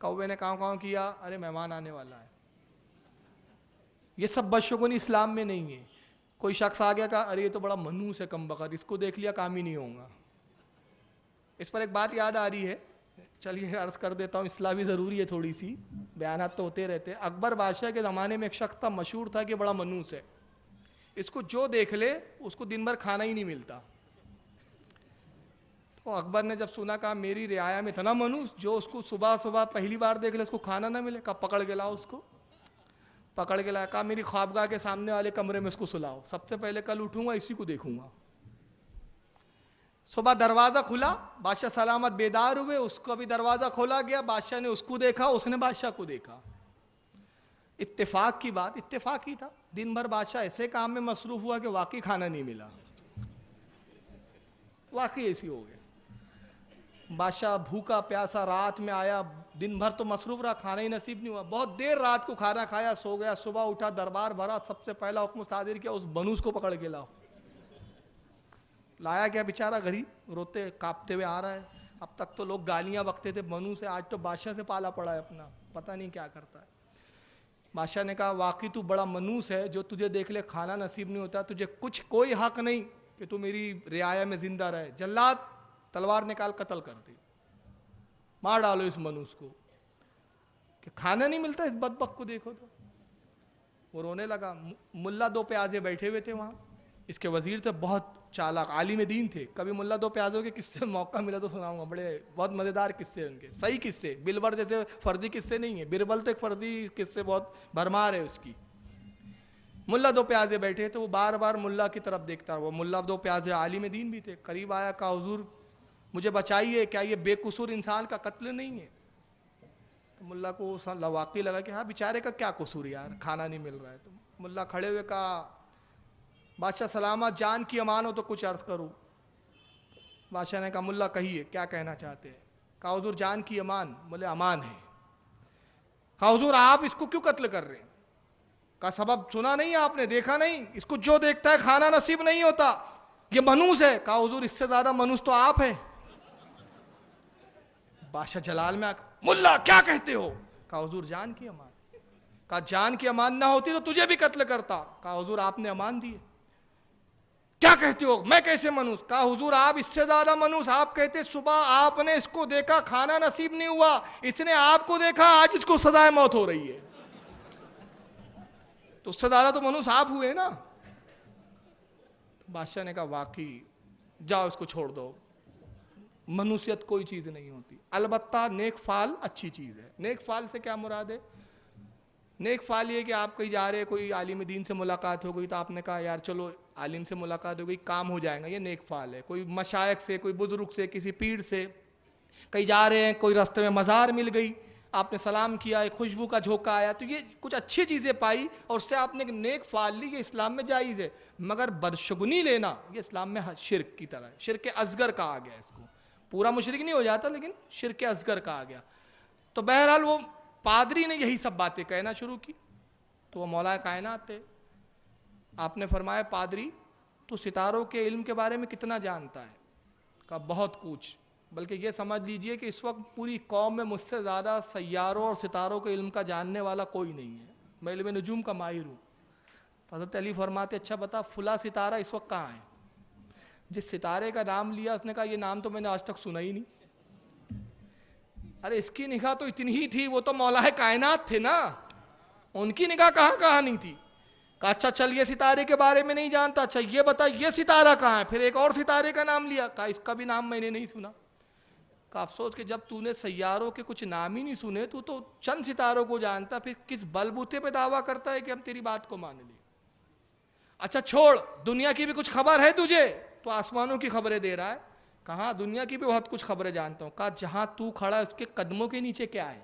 کوے نے کاؤں کیا، ارے مہمان آنے والا ہے۔ یہ سب بدشگونی اسلام میں نہیں ہے۔ کوئی شخص آ گیا، کہا ارے یہ تو بڑا منوس ہے کم بخت، اس کو دیکھ لیا کام ہی نہیں ہوگا۔ اس پر ایک بات یاد آ رہی ہے، چلیے عرض کر دیتا ہوں، اصلاح بھی ضروری ہے تھوڑی سی، بیانات تو ہوتے رہتے ہیں۔ اکبر بادشاہ کے زمانے میں ایک شخص تھا، مشہور تھا کہ بڑا منوس ہے، اس کو جو دیکھ لے اس کو دن بھر کھانا ہی نہیں ملتا۔ تو اکبر نے جب سنا، کہا میری رعایا میں اتنا منوس جو اس کو صبح پہلی بار دیکھ لے اس کو کھانا نہ ملے؟ کہا پکڑ کے لاؤ اس کو۔ پکڑ کے لایا، کہا میری خوابگاہ کے سامنے والے کمرے میں اس کو سلاؤ، سب سے پہلے کل اٹھوں گا اسی کو دیکھوں گا۔ صبح دروازہ کھلا، بادشاہ سلامت بیدار ہوئے، اس کو بھی دروازہ کھولا گیا، بادشاہ نے اس کو دیکھا، اس نے بادشاہ کو دیکھا۔ اتفاق کی بات، اتفاق ہی تھا، دن بھر بادشاہ ایسے کام میں مصروف ہوا کہ واقعی کھانا نہیں ملا، واقعی ایسی ہو گیا۔ بادشاہ بھوکا پیاسا رات میں آیا، دن بھر تو مصروف رہا، کھانا ہی نصیب نہیں ہوا، بہت دیر رات کو کھانا کھایا، سو گیا، صبح اٹھا دربار بھرا، سب سے پہلا حکم صادر کیا، اس بنوس کو پکڑ کے لاؤ۔ لایا گیا، بیچارہ غریب روتے کاپتے ہوئے آ رہا ہے، اب تک تو لوگ گالیاں بکتے تھے بنو سے، آج تو بادشاہ سے پالا پڑا ہے اپنا، پتہ نہیں کیا کرتا ہے۔ بادشاہ نے کہا واقعی تو بڑا منوس ہے، جو تجھے دیکھ لے کھانا نصیب نہیں ہوتا، تجھے کوئی حق نہیں کہ تو میری رعایا میں زندہ رہے۔ جلاد تلوار نکال قتل کر دی، مار ڈالو اس منوس کو، کہ کھانا نہیں ملتا اس بدبخت کو دیکھو تو۔ وہ رونے لگا۔ ملا 2 پیازے بیٹھے ہوئے تھے وہاں، اس کے وزیر تھے، بہت چالاک عالم دین تھے، کبھی ملا 2 پیازوں کے قصے موقع ملا تو سناؤں گا، بہت مزیدار قصے ان کے، صحیح قصے، بربل جیسے فرضی قصے نہیں ہیں، بربل تو ایک فرضی قصے بہت بھرمار ہے اس کی۔ ملا 2 پیازے بیٹھے تو وہ بار بار ملا کی طرف دیکھتا، وہ ملا 2 پیازے عالم دین بھی تھے، قریب آیا، کہا حضور مجھے بچائیے، کیا یہ بے قصور انسان کا قتل نہیں ہے؟ تو ملا کو واقعی لگا کہ ہاں بیچارے کا کیا قصور یار، کھانا نہیں مل رہا ہے۔ تو ملا کھڑے ہوئے کہا بادشاہ سلامت، جان کی امان ہو تو کچھ عرض کروں۔ بادشاہ نے کہا ملا کہیے کیا کہنا چاہتے ہیں؟ کہا حضور جان کی امان۔ بولے امان ہے۔ کہا حضور آپ اس کو کیوں قتل کر رہے ہیں؟ کہا سبب سنا نہیں آپ نے، دیکھا نہیں، اس کو جو دیکھتا ہے کھانا نصیب نہیں ہوتا، یہ منوس ہے۔ کہا حضور اس سے زیادہ منوس تو آپ ہیں۔ بادشاہ جلال میں ملا کیا کہتے ہو؟ کہا حضور جان کی امان۔ کہا جان کی امان نہ ہوتی تو تجھے بھی قتل کرتا۔ کہا حضور آپ نے امان دی ہے۔ کیا کہتے ہو میں کیسے منوس؟ کہا حضور آپ اس سے زیادہ منوس. آپ کہتے صبح آپ نے اس کو دیکھا کھانا نصیب نہیں ہوا, اس نے آپ کو دیکھا آج اس کو سزائے موت ہو رہی ہے, تو اس سے زیادہ تو منوس آپ ہوئے نا. بادشاہ نے کہا واقعی, جاؤ اس کو چھوڑ دو, منوسیت کوئی چیز نہیں ہوتی. البتہ نیک فعل اچھی چیز ہے. نیک فعل سے کیا مراد ہے؟ نیک فعل یہ کہ آپ کہیں جا رہے, کوئی عالم دین سے ملاقات ہو گئی تو آپ نے کہا یار چلو عالم سے ملاقات ہو گئی, کام ہو جائے گا, یہ نیک فعل ہے. کوئی مشائخ سے, کوئی بزرگ سے, کسی پیر سے کہیں جا رہے ہیں, کوئی راستے میں مزار مل گئی, آپ نے سلام کیا, ایک خوشبو کا جھونکا آیا, تو یہ کچھ اچھی چیزیں پائی اور اس سے آپ نے ایک نیک فعل لی, یہ اسلام میں جائز ہے. مگر بدشگنی لینا یہ اسلام میں شرک کی طرح ہے. شرک اصغر کہا گیا اس کو. پورا مشرک نہیں ہو جاتا لیکن شرک اصغر کہا گیا. تو بہرحال وہ پادری نے یہی سب باتیں کہنا شروع کی. تو وہ مولا کائنات تھے. آپ نے فرمایا پادری تو ستاروں کے علم کے بارے میں کتنا جانتا ہے؟ کہا بہت کچھ, بلکہ یہ سمجھ لیجئے کہ اس وقت پوری قوم میں مجھ سے زیادہ سیاروں اور ستاروں کے علم کا جاننے والا کوئی نہیں ہے, میں علم نجوم کا ماہر ہوں. حضرت علی فرماتے اچھا بتا فلاں ستارہ اس وقت کہاں ہے؟ جس ستارے کا نام لیا اس نے کہا یہ نام تو میں نے آج تک سنا ہی نہیں. ارے اس کی نگاہ تو اتنی ہی تھی, وہ تو مولا کائنات تھے نا, ان کی نگاہ کہاں نہیں تھی. کہا اچھا چل یہ ستارے کے بارے میں نہیں جانتا, اچھا یہ بتا یہ ستارہ کہاں ہے؟ پھر ایک اور ستارے کا نام لیا, کہا اس کا بھی نام میں نے نہیں سنا. کہا افسوس کہ جب تو نے سیاروں کے کچھ نام ہی نہیں سنے, تو چند ستاروں کو جانتا, پھر کس بلبوتے پہ دعویٰ کرتا ہے کہ ہم تیری بات کو مان لیں. اچھا چھوڑ, دنیا کی بھی کچھ خبر ہے تجھے؟ تو آسمانوں کی خبریں دے رہا ہے. کہاں دنیا کی بھی بہت کچھ خبریں جانتا ہوں. کہا جہاں تو کھڑا ہے اس کے قدموں کے نیچے کیا ہے؟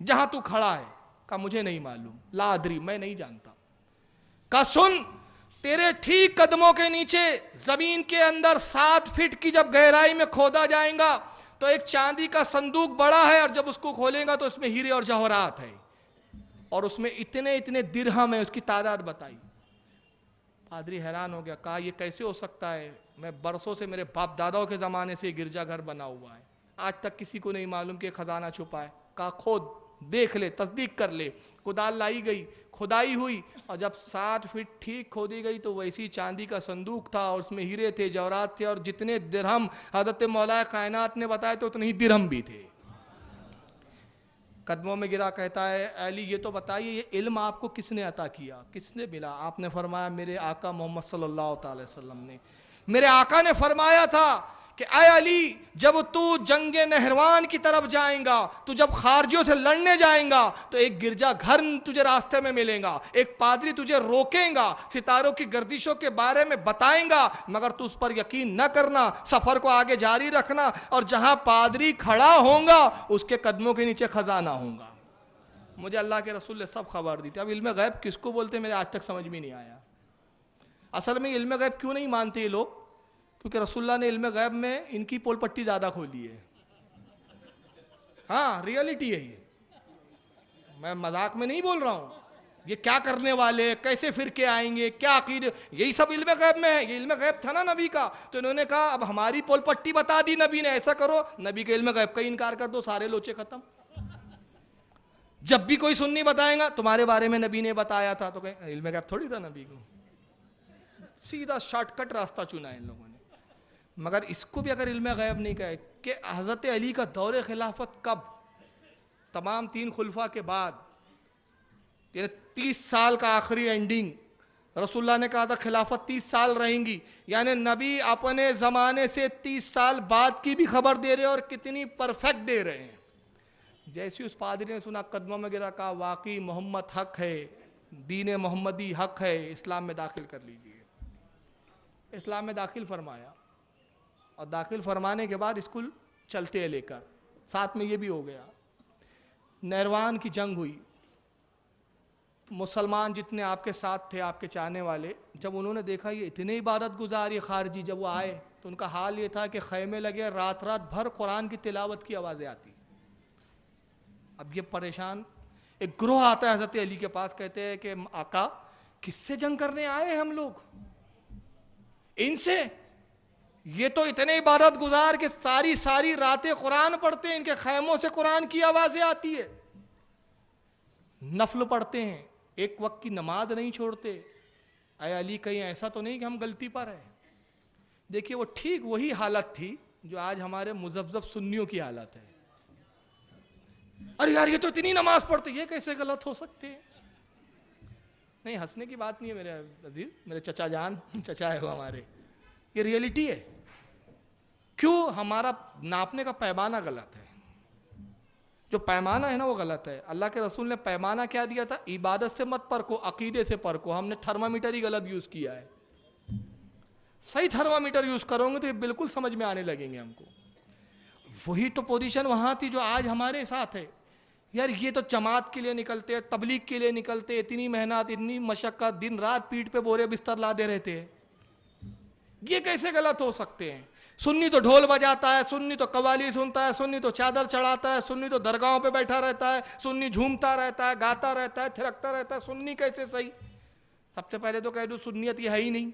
جہاں تو کھڑا ہے. کہا مجھے نہیں معلوم, لا ادری, میں نہیں جانتا. کہا سن, تیرے ٹھیک قدموں کے نیچے زمین کے اندر 7 فٹ کی جب گہرائی میں کھودا جائیں گا تو ایک چاندی کا صندوق بڑا ہے, اور جب اس کو کھولیں گا تو اس میں ہیرے اور جواہرات ہے, اور اس میں اتنے درہم ہیں. اس کی تعداد بتائی. پادری حیران ہو گیا. کہا یہ کیسے ہو سکتا ہے؟ میں برسوں سے, میرے باپ داداؤں کے زمانے سے گرجا گھر بنا ہوا ہے, آج تک کسی کو نہیں معلوم کہ خزانہ چھپا ہے. کہا کھود دیکھ لے, تصدیق کر لے. کدال لائی گئی, کھدائی ہوئی, اور جب 7 فٹ ٹھیک کھودی گئی تو ویسی چاندی کا صندوق تھا, اور اس میں ہیرے تھے, جواہرات تھے, اور جتنے درہم حضرت مولا کائنات نے بتائے تو اتنے ہی درہم بھی تھے. قدموں میں گرا, کہتا ہے علی یہ تو بتائیے یہ علم آپ کو کس نے عطا کیا, کس نے ملا؟ آپ نے فرمایا میرے آقا محمد صلی اللہ تعالی وسلم نے. میرے آقا نے فرمایا تھا کہ اے علی جب تو جنگ نہروان کی طرف جائیں گا, تو جب خارجیوں سے لڑنے جائیں گا تو ایک گرجا گھر تجھے راستے میں ملیں گا, ایک پادری تجھے روکیں گا, ستاروں کی گردشوں کے بارے میں بتائیں گا, مگر تو اس پر یقین نہ کرنا, سفر کو آگے جاری رکھنا, اور جہاں پادری کھڑا ہوں گا اس کے قدموں کے نیچے خزانہ ہوں گا. مجھے اللہ کے رسول نے سب خبر دی تھی. اب علم غیب کس کو بولتے میرے آج تک سمجھ میں نہیں آیا. اصل میں علم غیب کیوں نہیں مانتے یہ لوگ؟ کیونکہ رسول اللہ نے علم غیب میں ان کی پول پٹی زیادہ کھولی ہے. ہاں ریئلٹی ہے یہ, میں مذاق میں نہیں بول رہا ہوں. یہ کیا کرنے والے, کیسے فرقے آئیں گے, کیا عقیدے, یہی سب علم غیب میں ہے. یہ علم غیب تھا نا نبی کا, تو انہوں نے کہا اب ہماری پول پٹی بتا دی نبی نے, ایسا کرو نبی کے علم غیب کا انکار کر دو, سارے لوچے ختم. جب بھی کوئی سنی بتائیں گا تمہارے بارے میں نبی نے بتایا تھا, تو کہیں علم غیب تھوڑی تھا نبی کو. سیدھا شارٹ کٹ راستہ چنا ہے ان لوگوں نے. مگر اس کو بھی اگر علم غیب نہیں کہے کہ حضرت علی کا دور خلافت کب, تمام 3 خلفاء کے بعد, یعنی 30 سال کا آخری اینڈنگ. رسول اللہ نے کہا تھا خلافت 30 سال رہیں گی, یعنی نبی اپنے زمانے سے 30 سال بعد کی بھی خبر دے رہے اور کتنی پرفیکٹ دے رہے ہیں. جیسے اس پادری نے سنا قدموں میں گرا, کہا واقعی محمد حق ہے, دین محمدی حق ہے, اسلام میں داخل کر لیجئے. اسلام میں داخل فرمایا, اور داخل فرمانے کے بعد اسکول چلتے ہیں لے کر. ساتھ میں یہ بھی ہو گیا, نہروان کی جنگ ہوئی. مسلمان جتنے آپ کے ساتھ تھے, آپ کے چاہنے والے, جب انہوں نے دیکھا یہ اتنے عبادت گزار یہ خارجی, جب وہ آئے تو ان کا حال یہ تھا کہ خیمے لگے, رات بھر قرآن کی تلاوت کی آوازیں آتی. اب یہ پریشان, ایک گروہ آتا ہے حضرت علی کے پاس, کہتے ہیں کہ آقا کس سے جنگ کرنے آئے ہیں ہم لوگ, ان سے, یہ تو اتنے عبادت گزار کہ ساری راتیں قرآن پڑھتے ہیں, ان کے خیموں سے قرآن کی آوازیں آتی ہے, نفل پڑھتے ہیں, ایک وقت کی نماز نہیں چھوڑتے. اے علی کہیں ایسا تو نہیں کہ ہم غلطی پر ہیں؟ دیکھیے وہ ٹھیک وہی حالت تھی جو آج ہمارے مذبذب سنیوں کی حالت ہے. ارے یار یہ تو اتنی نماز پڑھتے, یہ کیسے غلط ہو سکتے ہیں؟ نہیں, ہنسنے کی بات نہیں ہے میرے عزیز, میرے چچا جان, چچا ہے وہ ہمارے, یہ ریئلٹی ہے. کیوں؟ ہمارا ناپنے کا پیمانہ غلط ہے. جو پیمانہ ہے نا وہ غلط ہے. اللہ کے رسول نے پیمانہ کیا دیا تھا؟ عبادت سے مت پرکھو, عقیدے سے پرکھو. ہم نے تھرمامیٹر ہی غلط یوز کیا ہے. صحیح تھرمامیٹر یوز کرو گے تو یہ بالکل سمجھ میں آنے لگیں گے ہم کو. وہی تو پوزیشن وہاں تھی جو آج ہمارے ساتھ ہے. یار یہ تو جماعت کے لیے نکلتے, تبلیغ کے لیے نکلتے, اتنی محنت, اتنی مشقت, دن رات پیٹھ پہ بورے بستر لادے رہتے ہیں, یہ کیسے غلط ہو سکتے ہیں؟ سنی تو ڈھول بجاتا ہے, سنی تو قوالی سنتا ہے, سنی تو چادر چڑھاتا ہے, سنی تو درگاہوں پہ بیٹھا رہتا ہے, سنی جھومتا رہتا ہے, گاتا رہتا ہے, تھرکتا رہتا ہے. سنی کیسے صحیح؟ سب سے پہلے تو کہہ دوں سنیت یہ ہے ہی نہیں.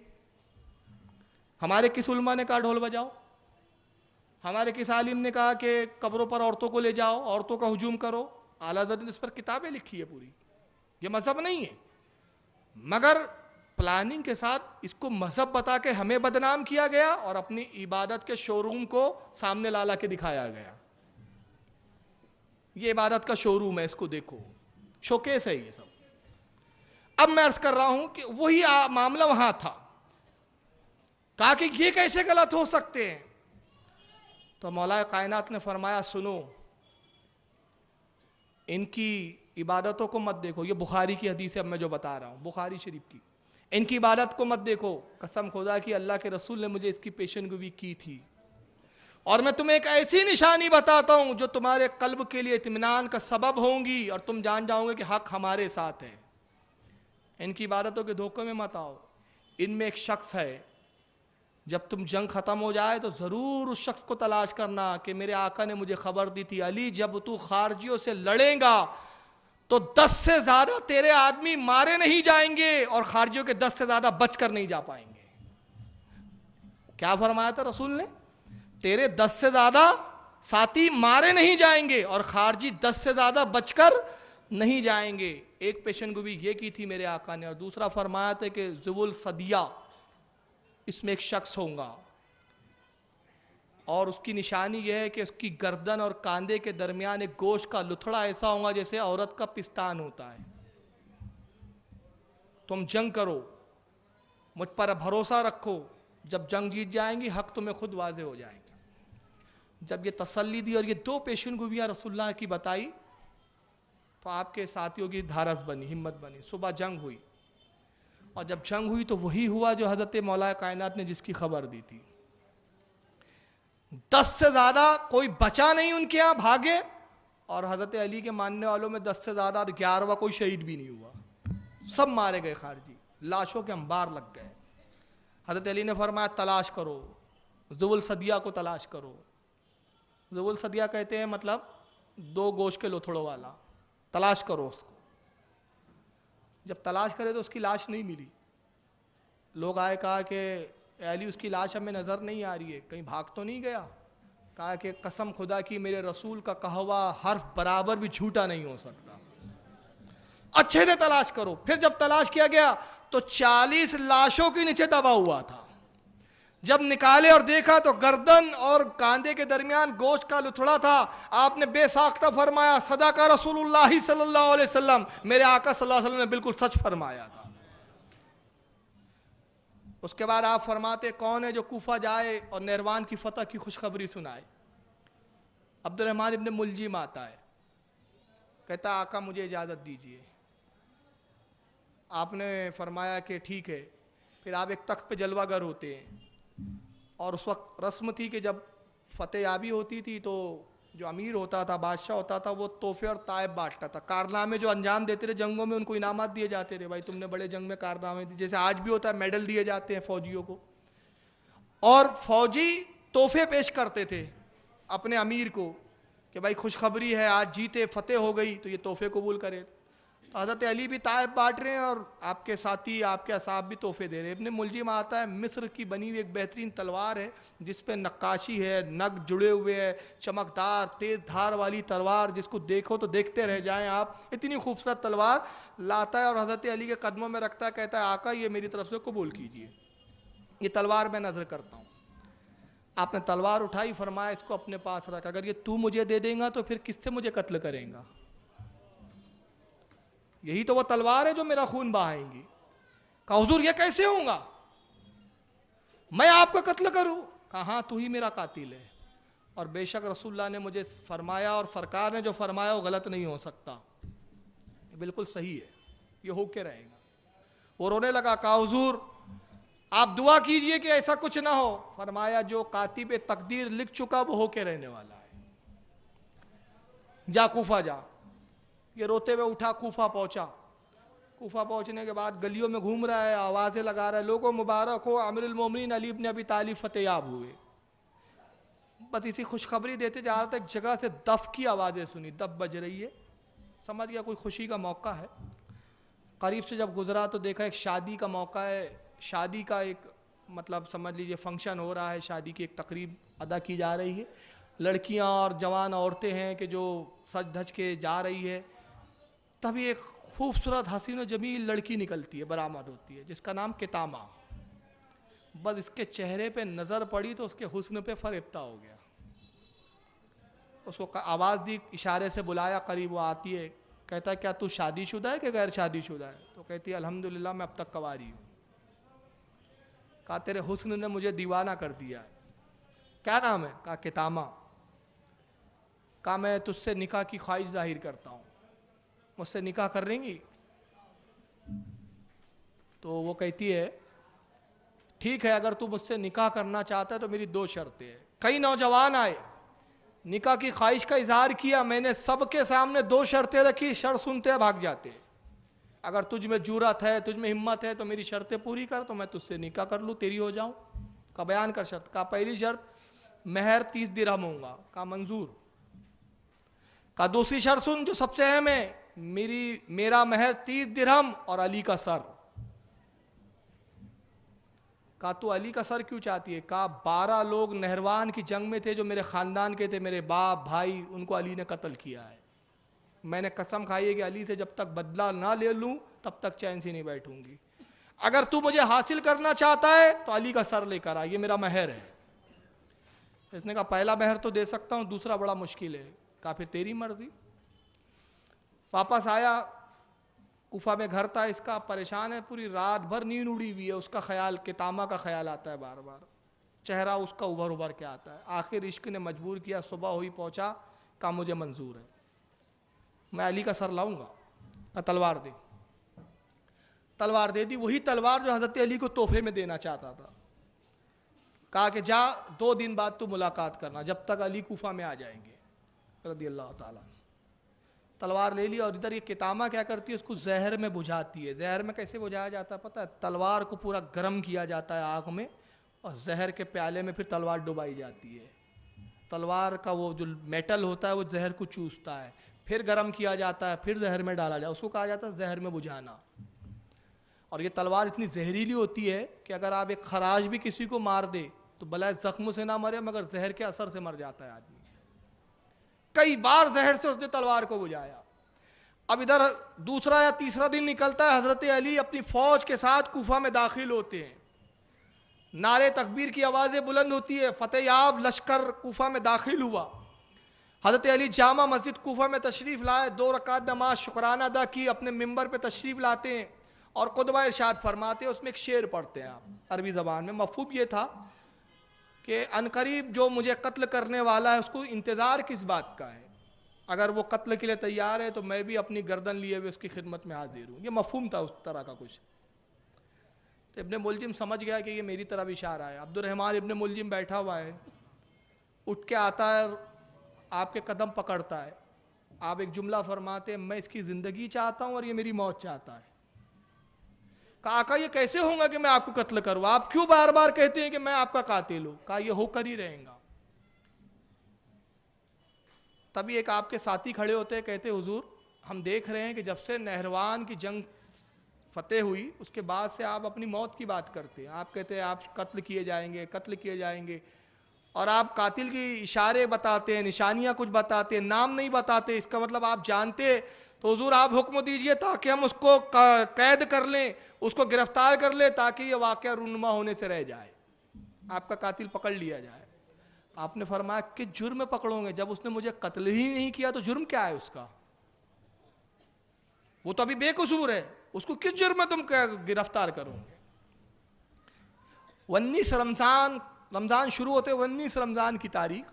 ہمارے کس علماء نے کہا ڈھول بجاؤ؟ ہمارے کس عالم نے کہا کہ قبروں پر عورتوں کو لے جاؤ, عورتوں کا ہجوم کرو؟ اعلیٰ حضرت نے اس پر کتابیں لکھی ہے پوری. یہ مذہب نہیں ہے, مگر پلاننگ کے ساتھ اس کو مذہب بتا کے ہمیں بدنام کیا گیا اور اپنی عبادت کے شو روم کو سامنے لا کے دکھایا گیا. یہ عبادت کا شو روم ہے, اس کو دیکھو, شوکیس ہے یہ سب. اب میں عرض کر رہا ہوں کہ وہی معاملہ وہاں تھا. کہا کہ یہ کیسے غلط ہو سکتے ہیں؟ تو مولا کائنات نے فرمایا سنو, ان کی عبادتوں کو مت دیکھو. یہ بخاری کی حدیث ہے اب میں جو بتا رہا ہوں, بخاری شریف کی. ان کی عبادت کو مت دیکھو, قسم خدا کی اللہ کے رسول نے مجھے اس کی پیشن گوئی کی تھی. اور میں تمہیں ایک ایسی نشانی بتاتا ہوں جو تمہارے قلب کے لیے اطمینان کا سبب ہوں گی اور تم جان جاؤ گے کہ حق ہمارے ساتھ ہے. ان کی عبادتوں کے دھوکے میں مت آؤ. ان میں ایک شخص ہے, جب تم جنگ ختم ہو جائے تو ضرور اس شخص کو تلاش کرنا کہ میرے آقا نے مجھے خبر دی تھی, علی جب تو خارجیوں سے لڑیں گا تو 10 سے زیادہ تیرے آدمی مارے نہیں جائیں گے اور خارجیوں کے 10 سے زیادہ بچ کر نہیں جا پائیں گے. کیا فرمایا تھا رسول نے؟ تیرے 10 سے زیادہ ساتھی مارے نہیں جائیں گے اور خارجی 10 سے زیادہ بچ کر نہیں جائیں گے. ایک پیشن گوئی یہ کی تھی میرے آقا نے. اور دوسرا فرمایا تھا کہ ذو الصدیہ, اس میں ایک شخص ہوگا اور اس کی نشانی یہ ہے کہ اس کی گردن اور کاندھے کے درمیان ایک گوشت کا لتھڑا ایسا ہوگا جیسے عورت کا پستان ہوتا ہے. تم جنگ کرو, مجھ پر بھروسہ رکھو, جب جنگ جیت جائیں گی حق تمہیں خود واضح ہو جائے گا. جب یہ تسلی دی اور یہ 2 پیشن گوئیاں رسول اللہ کی بتائی تو آپ کے ساتھیوں کی دھارس بنی, ہمت بنی. صبح جنگ ہوئی اور جب جنگ ہوئی تو وہی ہوا جو حضرت مولا کائنات نے جس کی خبر دی تھی. 10 سے زیادہ کوئی بچا نہیں ان کے یہاں, بھاگے. اور حضرت علی کے ماننے والوں میں 10 سے زیادہ 11واں کوئی شہید بھی نہیں ہوا, سب مارے گئے خارجی, لاشوں کے انبار لگ گئے. حضرت علی نے فرمایا تلاش کرو, ذو الصدیہ کو تلاش کرو. ذو الصدیہ کہتے ہیں مطلب 2 گوشت کے لوتھڑوں والا, تلاش کرو اس کو. جب تلاش کرے تو اس کی لاش نہیں ملی. لوگ آئے, کہا کہ اے علی اس کی لاش ہمیں نظر نہیں آ رہی ہے, کہیں بھاگ تو نہیں گیا؟ کہا کہ قسم خدا کی میرے رسول کا کہا ہوا حرف برابر بھی جھوٹا نہیں ہو سکتا, اچھے سے تلاش کرو. پھر جب تلاش کیا گیا تو 40 لاشوں کے نیچے دبا ہوا تھا. جب نکالے اور دیکھا تو گردن اور کاندھے کے درمیان گوشت کا لتھڑا تھا. آپ نے بے ساختہ فرمایا صدق رسول اللہ صلی اللہ علیہ وسلم, میرے آقا صلی اللہ علیہ وسلم نے بالکل سچ فرمایا تھا. اس کے بعد آپ فرماتے کون ہے جو کوفہ جائے اور نیروان کی فتح کی خوشخبری سنائے؟ عبد الرحمن ابن ملجم آتا ہے, کہتا آقا مجھے اجازت دیجیے. آپ نے فرمایا کہ ٹھیک ہے. پھر آپ ایک تخت پہ جلوہ گر ہوتے ہیں اور اس وقت رسم تھی کہ جب فتح یابی ہوتی تھی تو جو امیر ہوتا تھا, بادشاہ ہوتا تھا, وہ تحفے اور طائب بانٹتا تھا. کارنامے جو انجام دیتے رہے جنگوں میں ان کو انعامات دیے جاتے رہے, بھائی تم نے بڑے جنگ میں کارنامے دی, جیسے آج بھی ہوتا ہے میڈل دیے جاتے ہیں فوجیوں کو. اور فوجی تحفے پیش کرتے تھے اپنے امیر کو کہ بھائی خوشخبری ہے, آج جیتے, فتح ہو گئی, تو یہ تحفے قبول کرے. تو حضرت علی بھی طائف بانٹ رہے ہیں اور آپ کے ساتھی آپ کے اصحاب بھی تحفے دے رہے ہیں. ابن ملجم آتا ہے مصر کی بنی ہوئی ایک بہترین تلوار ہے جس پہ نقاشی ہے, نگ جڑے ہوئے ہیں, چمکدار تیز دھار والی تلوار جس کو دیکھو تو دیکھتے رہ جائیں آپ, اتنی خوبصورت تلوار لاتا ہے اور حضرت علی کے قدموں میں رکھتا ہے, کہتا ہے آقا یہ میری طرف سے قبول کیجئے, یہ تلوار میں نظر کرتا ہوں. آپ نے تلوار اٹھائی, فرمایا اس کو اپنے پاس رکھ, اگر یہ تو مجھے دے دیں گا تو پھر کس سے مجھے قتل کریں گا؟ یہی تو وہ تلوار ہے جو میرا خون بہائیں گی. کہا حضور یہ کیسے ہوں گا, میں آپ کا قتل کروں؟ کہا ہاں تو ہی میرا قاتل ہے, اور بے شک رسول اللہ نے مجھے فرمایا اور سرکار نے جو فرمایا وہ غلط نہیں ہو سکتا, یہ بالکل صحیح ہے, یہ ہو کے رہے گا. وہ رونے لگا. کہا حضور آپ دعا کیجئے کہ ایسا کچھ نہ ہو. فرمایا جو کاتب تقدیر لکھ چکا وہ ہو کے رہنے والا ہے, جا کوفہ جا. یہ روتے ہوئے اٹھا, کوفہ پہنچا. کوفہ پہنچنے کے بعد گلیوں میں گھوم رہا ہے, آوازیں لگا رہا ہے, لوگوں مبارک ہو امیر المومنین علی ابن ابی طالب فتح یاب ہوئے. بس اسی خوشخبری دیتے جا رہا تھا, ایک جگہ سے دف کی آوازیں سنی, دف بج رہی ہے, سمجھ گیا کوئی خوشی کا موقع ہے. قریب سے جب گزرا تو دیکھا ایک شادی کا موقع ہے, شادی کا ایک مطلب سمجھ لیجئے فنکشن ہو رہا ہے, شادی کی ایک تقریب ادا کی جا رہی ہے. لڑکیاں اور جوان عورتیں ہیں کہ جو سج دھج کے جا رہی ہے. تبھی ایک خوبصورت حسین و جمیل لڑکی نکلتی ہے, برآمد ہوتی ہے, جس کا نام کتامہ. بس اس کے چہرے پہ نظر پڑی تو اس کے حسن پہ فریفتہ ہو گیا. اس کو آواز دی, اشارے سے بلایا, قریب وہ آتی ہے. کہتا ہے کیا تو شادی شدہ ہے کہ غیر شادی شدہ ہے؟ تو کہتی ہے الحمدللہ میں اب تک کنواری ہوں. کہا تیرے حسن نے مجھے دیوانہ کر دیا ہے. کیا نام ہے؟ کہا کتامہ. کہا میں تجھ سے نکاح کی خواہش ظاہر کرتا ہوں, مجھ سے نکاح کر لیں گی؟ تو وہ کہتی ہے ٹھیک ہے, اگر تو مجھ سے نکاح کرنا چاہتا ہے تو میری 2 شرطیں ہیں. کئی نوجوان آئے, نکاح کی خواہش کا اظہار کیا, میں نے سب کے سامنے 2 شرطیں رکھی, شرط سنتے بھاگ جاتے. اگر تجھ میں جرأت ہے, تجھ میں ہمت ہے تو میری شرطیں پوری کر, تو میں تجھ سے نکاح کر لوں, تیری ہو جاؤں. کا بیان کر شرط. کہا پہلی شرط مہر 30 درہم ہوں گا. کہا منظور. کہا دوسری شرط سن جو سب سے اہم ہے, میرا مہر 30 درہم اور علی کا سر. کہا تو علی کا سر کیوں چاہتی ہے؟ کہا 12 لوگ نہروان کی جنگ میں تھے جو میرے خاندان کے تھے, میرے باپ بھائی, ان کو علی نے قتل کیا ہے. میں نے قسم کھائی ہے کہ علی سے جب تک بدلہ نہ لے لوں تب تک چین سے نہیں بیٹھوں گی. اگر تو مجھے حاصل کرنا چاہتا ہے تو علی کا سر لے کر آ, یہ میرا مہر ہے. اس نے کہا پہلا مہر تو دے سکتا ہوں, دوسرا بڑا مشکل ہے. کہا پھر تیری مرضی. واپس آیا, کوفہ میں گھر تھا اس کا, پریشان ہے, پوری رات بھر نیند اڑی ہوئی ہے. اس کا خیال کتامہ کا خیال آتا ہے بار بار, چہرہ اس کا ابھر ابھر کے آتا ہے. آخر عشق نے مجبور کیا, صبح ہوئی پہنچا. کہا مجھے منظور ہے, میں علی کا سر لاؤں گا. کہا تلوار دے. تلوار دے دی, وہی تلوار جو حضرت علی کو تحفے میں دینا چاہتا تھا. کہا کہ جا 2 دن بعد تو ملاقات کرنا, جب تک علی کوفہ میں آ جائیں گے رضی اللہ تعالیٰ. تلوار لے لی اور ادھر یہ کتامہ کیا کرتی ہے, اس کو زہر میں بجھاتی ہے. زہر میں کیسے بجھایا جاتا ہے پتہ ہے؟ تلوار کو پورا گرم کیا جاتا ہے آگ میں, اور زہر کے پیالے میں پھر تلوار ڈبائی جاتی ہے. تلوار کا وہ جو میٹل ہوتا ہے وہ زہر کو چوستا ہے, پھر گرم کیا جاتا ہے, پھر زہر میں ڈالا جاتا ہے. اس کو کہا جاتا ہے زہر میں بجھانا. اور یہ تلوار اتنی زہریلی ہوتی ہے کہ اگر آپ ایک خراش بھی کسی کو مار دے تو بلائے زخم سے نہ مرے مگر زہر کے اثر سے مر جاتا ہے آدمی. کئی بار زہر سے اس نے تلوار کو بجھایا. اب ادھر دوسرا یا تیسرا دن نکلتا ہے, حضرت علی اپنی فوج کے ساتھ کوفہ میں داخل ہوتے ہیں. نعرے تکبیر کی آوازیں بلند ہوتی ہے, فتح یاب لشکر کوفہ میں داخل ہوا. حضرت علی جامع مسجد کوفہ میں تشریف لائے, 2 رکعت نماز شکرانہ ادا کی, اپنے منبر پہ تشریف لاتے ہیں اور خطبہ ارشاد فرماتے ہیں. اس میں ایک شعر پڑھتے ہیں آپ عربی زبان میں. مفہوم یہ تھا کہ عنقریب جو مجھے قتل کرنے والا ہے اس کو انتظار کس بات کا ہے, اگر وہ قتل کے لیے تیار ہے تو میں بھی اپنی گردن لیے ہوئے اس کی خدمت میں حاضر ہوں. یہ مفہوم تھا اس طرح کا کچھ. تو ابن ملجم سمجھ گیا کہ یہ میری طرف اشارہ ہے. عبد الرحمن ابن ملجم بیٹھا ہوا ہے, اٹھ کے آتا ہے, آپ کے قدم پکڑتا ہے. آپ ایک جملہ فرماتے ہیں میں اس کی زندگی چاہتا ہوں اور یہ میری موت چاہتا ہے. کہا آقا یہ کیسے ہوگا کہ میں آپ کو قتل کروں, آپ کیوں بار بار کہتے ہیں کہ میں آپ کا قاتل ہوں؟ کہا یہ ہو کر ہی رہیں گا. تبھی ایک آپ کے ساتھی کھڑے ہوتے ہیں, کہتے حضور ہم دیکھ رہے ہیں کہ جب سے نہروان کی جنگ فتح ہوئی اس کے بعد سے آپ اپنی موت کی بات کرتے ہیں. آپ کہتے ہیں آپ قتل کیے جائیں گے اور آپ قاتل کی اشارے بتاتے ہیں, نشانیاں کچھ بتاتے ہیں, نام نہیں بتاتے. اس کا مطلب آپ جانتے. تو حضور آپ حکم دیجئے تاکہ ہم اس کو قید کر لیں, اس کو گرفتار کر لیں, تاکہ یہ واقعہ رونما ہونے سے رہ جائے, آپ کا قاتل پکڑ لیا جائے. آپ نے فرمایا کہ جرم میں پکڑوں گے, جب اس نے مجھے قتل ہی نہیں کیا تو جرم کیا ہے اس کا؟ وہ تو ابھی بے قصور ہے, اس کو کس جرم میں تم گرفتار کرو گے؟ 19 رمضان شروع ہوتے 19 رمضان کی تاریخ,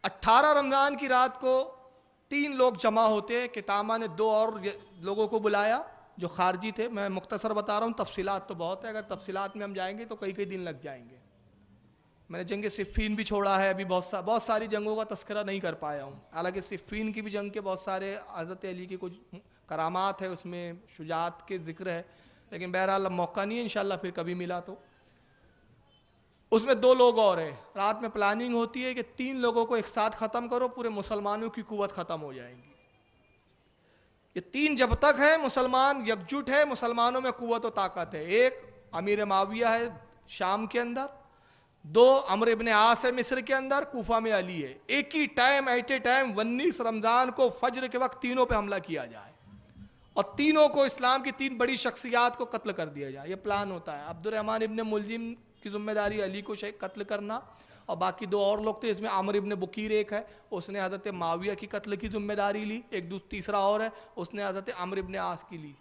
18 رمضان کی رات کو 3 لوگ جمع ہوتے. کتامہ نے 2 اور لوگوں کو بلایا جو خارجی تھے. میں مختصر بتا رہا ہوں, تفصیلات تو بہت ہے, اگر تفصیلات میں ہم جائیں گے تو کئی دن لگ جائیں گے. میں نے جنگ صفین بھی چھوڑا ہے, ابھی بہت ساری جنگوں کا تذکرہ نہیں کر پایا ہوں. حالانکہ صفین کی بھی جنگ کے بہت سارے حضرت علی کی کچھ کرامات ہے, اس میں شجاعت کے ذکر ہے, لیکن بہرحال موقع نہیں ہے, انشاءاللہ پھر کبھی ملا تو. اس میں 2 لوگ اور ہیں. رات میں پلاننگ ہوتی ہے کہ 3 لوگوں کو ایک ساتھ ختم کرو, پورے مسلمانوں کی قوت ختم ہو جائے گی. یہ 3 جب تک ہے مسلمان یکجٹ ہے, مسلمانوں میں قوت و طاقت ہے. ایک امیر معاویہ ہے شام کے اندر, 2 عمرو ابن عاص ہے مصر کے اندر, کوفہ میں علی ہے. ایٹ اے ٹائم 19 رمضان کو فجر کے وقت تینوں پہ حملہ کیا جائے اور تینوں کو, اسلام کی 3 بڑی شخصیات کو قتل کر دیا جائے. یہ پلان ہوتا ہے. عبد الرحمن ابن ملجم کی ذمہ داری علی کو قتل کرنا, اور باقی 2 اور لوگ تھے, اس میں عمرو ابن بکیر ایک ہے, اس نے حضرت معاویہ کی قتل کی ذمہ داری لی. ایک تیسرا اور ہے, اس نے حضرت عمرو ابن عاص کی لی.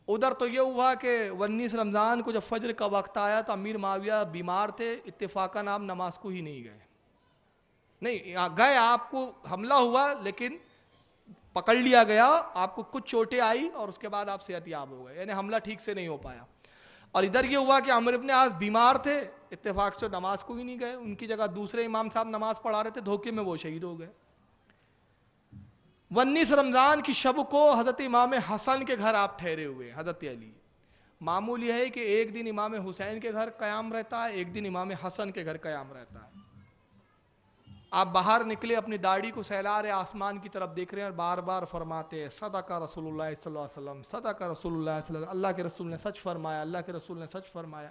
ادھر تو یہ ہوا کہ 19 رمضان کو جب فجر کا وقت آیا تو امیر معاویہ بیمار تھے, اتفاقاً آپ نماز کو ہی نہیں گئے. نہیں گئے, آپ کو حملہ ہوا لیکن پکڑ لیا گیا, آپ کو کچھ چوٹیں آئی اور اس کے بعد آپ صحت یاب ہو گئے, یعنی حملہ ٹھیک سے نہیں ہو پایا. اور ادھر یہ ہوا کہ عمرو ابن عاص بیمار تھے, اتفاق سے نماز کو ہی نہیں گئے, ان کی جگہ دوسرے امام صاحب نماز پڑھا رہے تھے, دھوکے میں وہ شہید ہو گئے. 19 رمضان کی شب کو حضرت امام حسن کے گھر آپ ٹھہرے ہوئے, حضرت علی. معمول یہ ہے کہ ایک دن امام حسین کے گھر قیام رہتا ہے, ایک دن امام حسن کے گھر قیام رہتا ہے. آپ باہر نکلے, اپنی داڑھی کو سہلا رہے, آسمان کی طرف دیکھ رہے ہیں اور بار بار فرماتے ہیں صدق رسول اللہ صلی اللہ علیہ وسلم, صدق رسول اللہ صلی اللہ علیہ وسلم, اللہ کے رسول نے سچ فرمایا, اللہ کے رسول نے سچ فرمایا.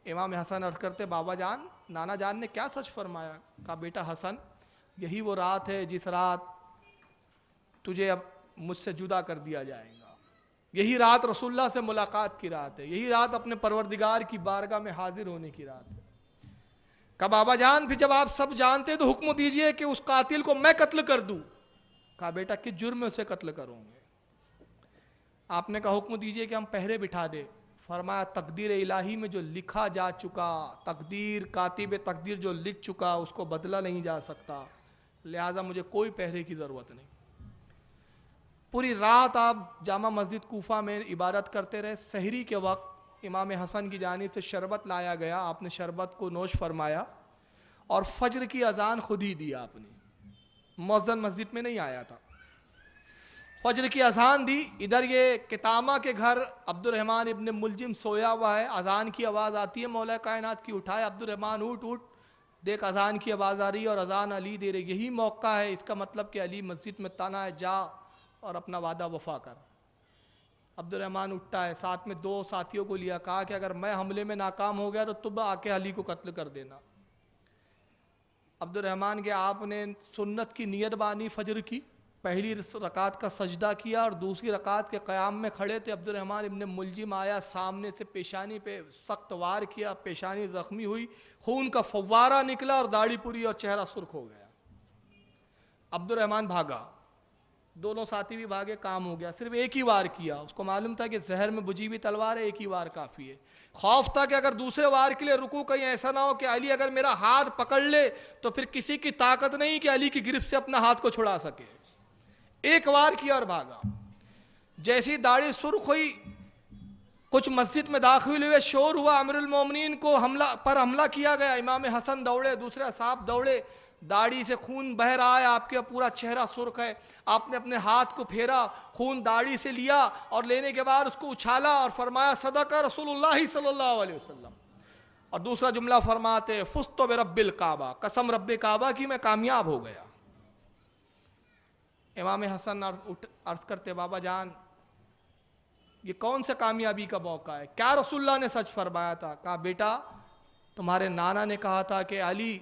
امام حسن عرض کرتے, بابا جان, نانا جان نے کیا سچ فرمایا؟ کہا بیٹا حسن, یہی وہ رات ہے جس رات تجھے اب مجھ سے جدا کر دیا جائے گا. یہی رات رسول اللہ سے ملاقات کی رات ہے, یہی رات اپنے پروردگار کی بارگاہ میں حاضر ہونے کی رات ہے. کہا بابا جان پھر جب آپ سب جانتے تو حکم دیجئے کہ اس قاتل کو میں قتل کر دوں. کہا بیٹا کس جرم میں اسے قتل کروں گے؟ آپ نے کہا حکم دیجئے کہ ہم پہرے بٹھا دے. فرمایا تقدیر الہی میں جو لکھا جا چکا, تقدیر, کاتب تقدیر جو لکھ چکا اس کو بدلا نہیں جا سکتا, لہذا مجھے کوئی پہرے کی ضرورت نہیں. پوری رات آپ جامع مسجد کوفہ میں عبادت کرتے رہے. سحری کے وقت امام حسن کی جانب سے شربت لایا گیا, آپ نے شربت کو نوش فرمایا اور فجر کی اذان خود ہی دی آپ نے, مؤذن مسجد میں نہیں آیا تھا. فجر کی اذان دی. ادھر یہ کتامہ کے گھر عبد الرحمن ابن ملجم سویا ہوا ہے, اذان کی آواز آتی ہے مولا کائنات کی, اٹھائے عبد الرحمن اٹھ, دیکھ اذان کی آواز آ رہی ہے اور اذان علی دے رہے. یہی موقع ہے, اس کا مطلب کہ علی مسجد میں تانا ہے, جا اور اپنا وعدہ وفا کر. عبد الرحمن اٹھتا ہے, ساتھ میں 2 ساتھیوں کو لیا, کہا کہ اگر میں حملے میں ناکام ہو گیا تو تم آ کے علی کو قتل کر دینا. عبد الرحمن کے آپ نے سنت کی نیت بانی فجر کی, پہلی رکعت کا سجدہ کیا اور دوسری رکعت کے قیام میں کھڑے تھے. عبد الرحمن ابن ملجم آیا, سامنے سے پیشانی پہ سخت وار کیا, پیشانی زخمی ہوئی, خون کا فوارہ نکلا اور داڑھی پوری اور چہرہ سرخ ہو گیا. عبد الرحمن بھاگا, دونوں ساتھی بھی بھاگے, کام ہو گیا. صرف ایک ہی وار کیا, اس کو معلوم تھا کہ زہر میں بجھی ہوئی تلوار ہے, ایک ہی وار کافی ہے. خوف تھا کہ اگر دوسرے وار کے لیے رکو کہیں ایسا نہ ہو کہ علی اگر میرا ہاتھ پکڑ لے تو پھر کسی کی طاقت نہیں کہ علی کی گرفت سے اپنا ہاتھ کو چھڑا سکے. ایک وار کیا اور بھاگا. جیسی داڑھی سرخ ہوئی, کچھ مسجد میں داخل ہوئے, شور ہوا, امیر المومنین کو حملہ کیا گیا. امام حسن دوڑے, دوسرے اصحاب دوڑے, داڑھی سے خون بہہ رہا ہے, آپ کا پورا چہرہ سرخ ہے. آپ نے اپنے ہاتھ کو پھیرا, خون داڑھی سے لیا اور لینے کے بعد اس کو اچھالا اور فرمایا صدق رسول اللہ صلی اللہ علیہ وسلم. اور دوسرا جملہ فرماتے فزت برب الکعبہ, قسم رب کعبہ کی میں کامیاب ہو گیا. امام حسن عرض کرتے بابا جان یہ کون سے کامیابی کا موقع ہے؟ کیا رسول اللہ نے سچ فرمایا تھا؟ کہا بیٹا تمہارے نانا نے کہا تھا کہ علی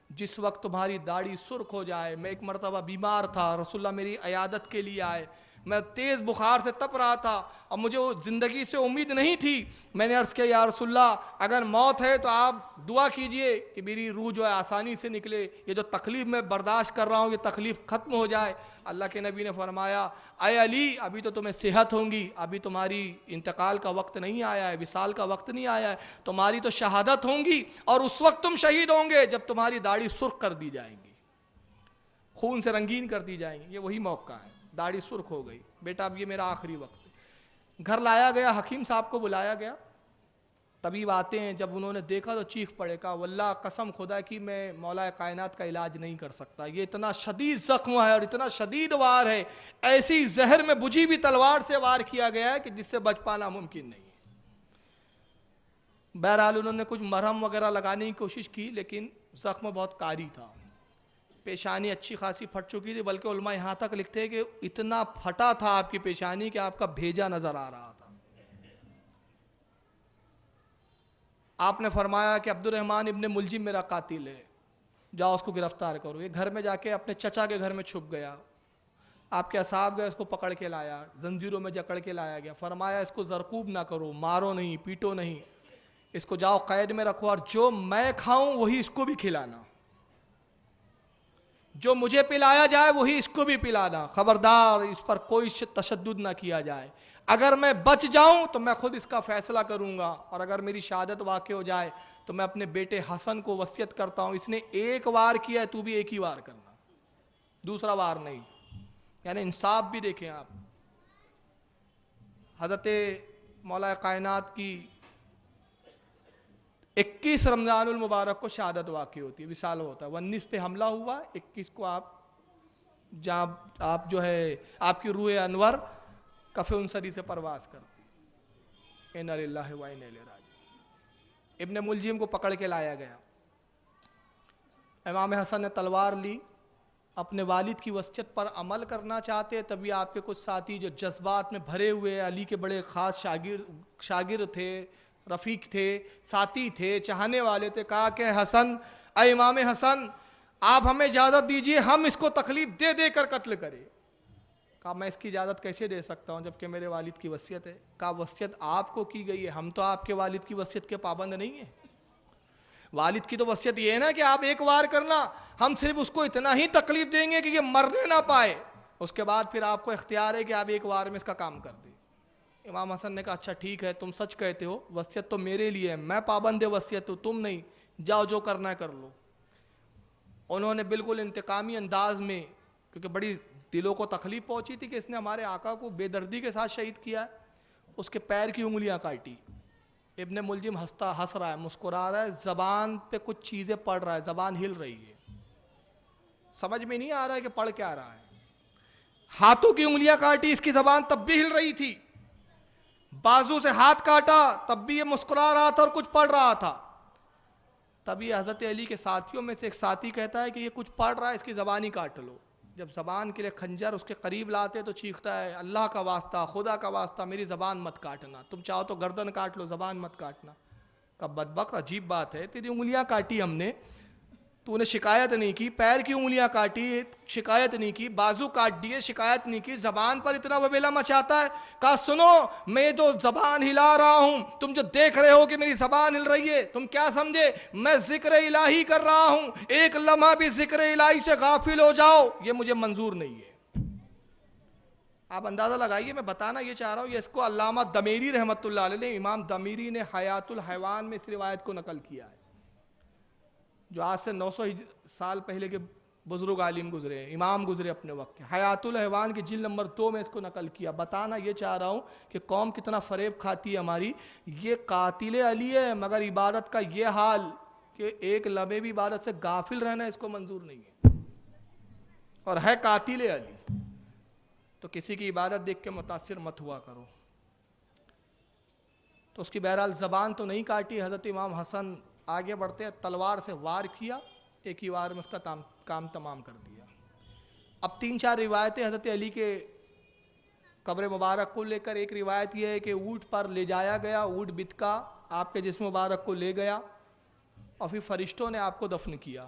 جس وقت تمہاری داڑھی سرخ ہو جائے، میں ایک مرتبہ بیمار تھا، رسول اللہ میری عیادت کے لیے آئے، میں تیز بخار سے تپ رہا تھا اور مجھے زندگی سے امید نہیں تھی، میں نے عرض کیا یا رسول اللہ اگر موت ہے تو آپ دعا کیجئے کہ میری روح جو ہے آسانی سے نکلے، یہ جو تکلیف میں برداشت کر رہا ہوں یہ تکلیف ختم ہو جائے۔ اللہ کے نبی نے فرمایا اے علی ابھی تو تمہیں صحت ہوں گی، ابھی تمہاری انتقال کا وقت نہیں آیا ہے، وصال کا وقت نہیں آیا ہے، تمہاری تو شہادت ہوں گی اور اس وقت تم شہید ہوں گے جب تمہاری داڑھی سرخ کر دی جائیں گی، خون سے رنگین کر دی جائیں گی۔ یہ وہی موقع ہے، داڑھی سرخ ہو گئی، بیٹا اب یہ میرا آخری وقت ہے۔ گھر لایا گیا، حکیم صاحب کو بلایا گیا، طبیب آتے ہیں، جب انہوں نے دیکھا تو چیخ پڑے، کہا واللہ قسم خدا کی میں مولا کائنات کا علاج نہیں کر سکتا، یہ اتنا شدید زخم ہے اور اتنا شدید وار ہے، ایسی زہر میں بجھی بھی تلوار سے وار کیا گیا ہے کہ جس سے بچ پانا ممکن نہیں ہے۔ بہرحال انہوں نے کچھ مرہم وغیرہ لگانے کی کوشش کی لیکن زخم بہت کاری تھا، پیشانی اچھی خاصی پھٹ چکی تھی، بلکہ علماء یہاں تک لکھتے ہیں کہ اتنا پھٹا تھا آپ کی پیشانی کہ آپ کا بھیجا نظر آ رہا تھا۔ آپ نے فرمایا کہ عبد الرحمن ابن ملجم میرا قاتل ہے، جاؤ اس کو گرفتار کرو۔ یہ گھر میں جا کے اپنے چچا کے گھر میں چھپ گیا، آپ کے اصحاب گئے، اس کو پکڑ کے لایا، زنجیروں میں جکڑ کے لایا گیا، فرمایا اس کو زرکوب نہ کرو، مارو نہیں، پیٹو نہیں، اس کو جاؤ قید میں رکھو اور جو میں کھاؤں وہی اس کو بھی کھلانا، جو مجھے پلایا جائے وہی اس کو بھی پلانا، خبردار اس پر کوئی تشدد نہ کیا جائے، اگر میں بچ جاؤں تو میں خود اس کا فیصلہ کروں گا اور اگر میری شہادت واقع ہو جائے تو میں اپنے بیٹے حسن کو وصیت کرتا ہوں اس نے ایک وار کیا ہے تو بھی ایک ہی وار کرنا، دوسرا وار نہیں۔ یعنی انصاف بھی دیکھیں آپ، حضرت مولا کائنات کی 21 رمضان المبارک کو شہادت واقع ہوتی ہے، وصال ہوتا ہے، 19 پہ حملہ ہوا، 21 کو آپ جو ہے آپ کی روح انور کف انصری سے پرواز کرتی، اِنَّا لِلَّهِ وَإِنَّا إِلَيْهِ راجعون۔ ابن ملجم کو پکڑ کے لایا گیا، امام حسن نے تلوار لی، اپنے والد کی وصیت پر عمل کرنا چاہتے، تبھی آپ کے کچھ ساتھی جو جذبات میں بھرے ہوئے علی کے بڑے خاص شاگرد تھے، رفیق تھے، ساتھی تھے، چاہنے والے تھے، کہا کہ حسن اے امام حسن آپ ہمیں اجازت دیجئے ہم اس کو تکلیف دے دے کر قتل کریں۔ کہا میں اس کی اجازت کیسے دے سکتا ہوں جبکہ میرے والد کی وصیت ہے؟ کہا وصیت آپ کو کی گئی ہے، ہم تو آپ کے والد کی وصیت کے پابند نہیں ہیں، والد کی تو وصیت یہ ہے نا کہ آپ ایک وار کرنا، ہم صرف اس کو اتنا ہی تکلیف دیں گے کہ یہ مرنے نہ پائے، اس کے بعد پھر آپ کو اختیار ہے کہ آپ ایک وار میں اس کا کام کر دیں۔ امام حسن نے کہا اچھا ٹھیک ہے تم سچ کہتے ہو، وصیت تو میرے لیے ہے، میں پابند وصیت ہوں، تم نہیں، جاؤ جو کرنا ہے کر لو۔ انہوں نے بالکل انتقامی انداز میں، کیونکہ بڑی دلوں کو تکلیف پہنچی تھی کہ اس نے ہمارے آقا کو بے دردی کے ساتھ شہید کیا ہے، اس کے پیر کی انگلیاں کاٹی۔ ابن ملجم ہنس رہا ہے، مسکرا رہا ہے، زبان پہ کچھ چیزیں پڑھ رہا ہے، زبان ہل رہی ہے، سمجھ میں نہیں آ رہا ہے کہ پڑھ کیا رہا ہے۔ ہاتھوں کی انگلیاں کاٹی، اس کی زبان تب بھی ہل رہی تھی، بازو سے ہاتھ کاٹا تب بھی یہ مسکرا رہا تھا اور کچھ پڑھ رہا تھا۔ تبھی حضرت علی کے ساتھیوں میں سے ایک ساتھی کہتا ہے کہ یہ کچھ پڑھ رہا ہے، اس کی زبان ہی کاٹ لو۔ جب زبان کے لیے خنجر اس کے قریب لاتے تو چیختا ہے اللہ کا واسطہ، خدا کا واسطہ میری زبان مت کاٹنا، تم چاہو تو گردن کاٹ لو، زبان مت کاٹنا۔ کہ بدبخت عجیب بات ہے، تیری انگلیاں کاٹی ہم نے، تو نے شکایت نہیں کی، پیر کی انگلیاں کاٹی شکایت نہیں کی، بازو کاٹ دیے شکایت نہیں کی، زبان پر اتنا وبیلا مچاتا ہے۔ کہا سنو میں جو زبان ہلا رہا ہوں، تم جو دیکھ رہے ہو کہ میری زبان ہل رہی ہے، تم کیا سمجھے میں ذکر الہی کر رہا ہوں، ایک لمحہ بھی ذکر الہی سے غافل ہو جاؤ یہ مجھے منظور نہیں ہے۔ آپ اندازہ لگائیے، میں بتانا یہ چاہ رہا ہوں، یہ اس کو علامہ دمیری رحمۃ اللہ علیہ نے، امام دمیری نے حیات الحیوان میں اس روایت کو نقل کیا ہے، جو آج سے 900 سال پہلے کے بزرگ عالم گزرے ہیں، امام گزرے اپنے وقت کے، حیات الحیوان کی جلد نمبر 2 میں اس کو نقل کیا۔ بتانا یہ چاہ رہا ہوں کہ قوم کتنا فریب کھاتی ہے ہماری، یہ قاتل علی ہے مگر عبادت کا یہ حال کہ ایک لمحے بھی عبادت سے غافل رہنا اس کو منظور نہیں ہے، اور ہے قاتل علی، تو کسی کی عبادت دیکھ کے متاثر مت ہوا کرو۔ تو اس کی بہرحال زبان تو نہیں کاٹی، حضرت امام حسن آگے بڑھتے ہیں، تلوار سے وار کیا، ایک ہی وار میں اس کا کام تمام کر دیا۔ اب 3-4 روایتیں حضرت علی کے قبر مبارک کو لے کر. ایک روایت یہ ہے کہ اونٹ پر لے جایا گیا, اونٹ بتکا, آپ کے جسم مبارک کو لے گیا اور پھر فرشتوں نے آپ کو دفن کیا.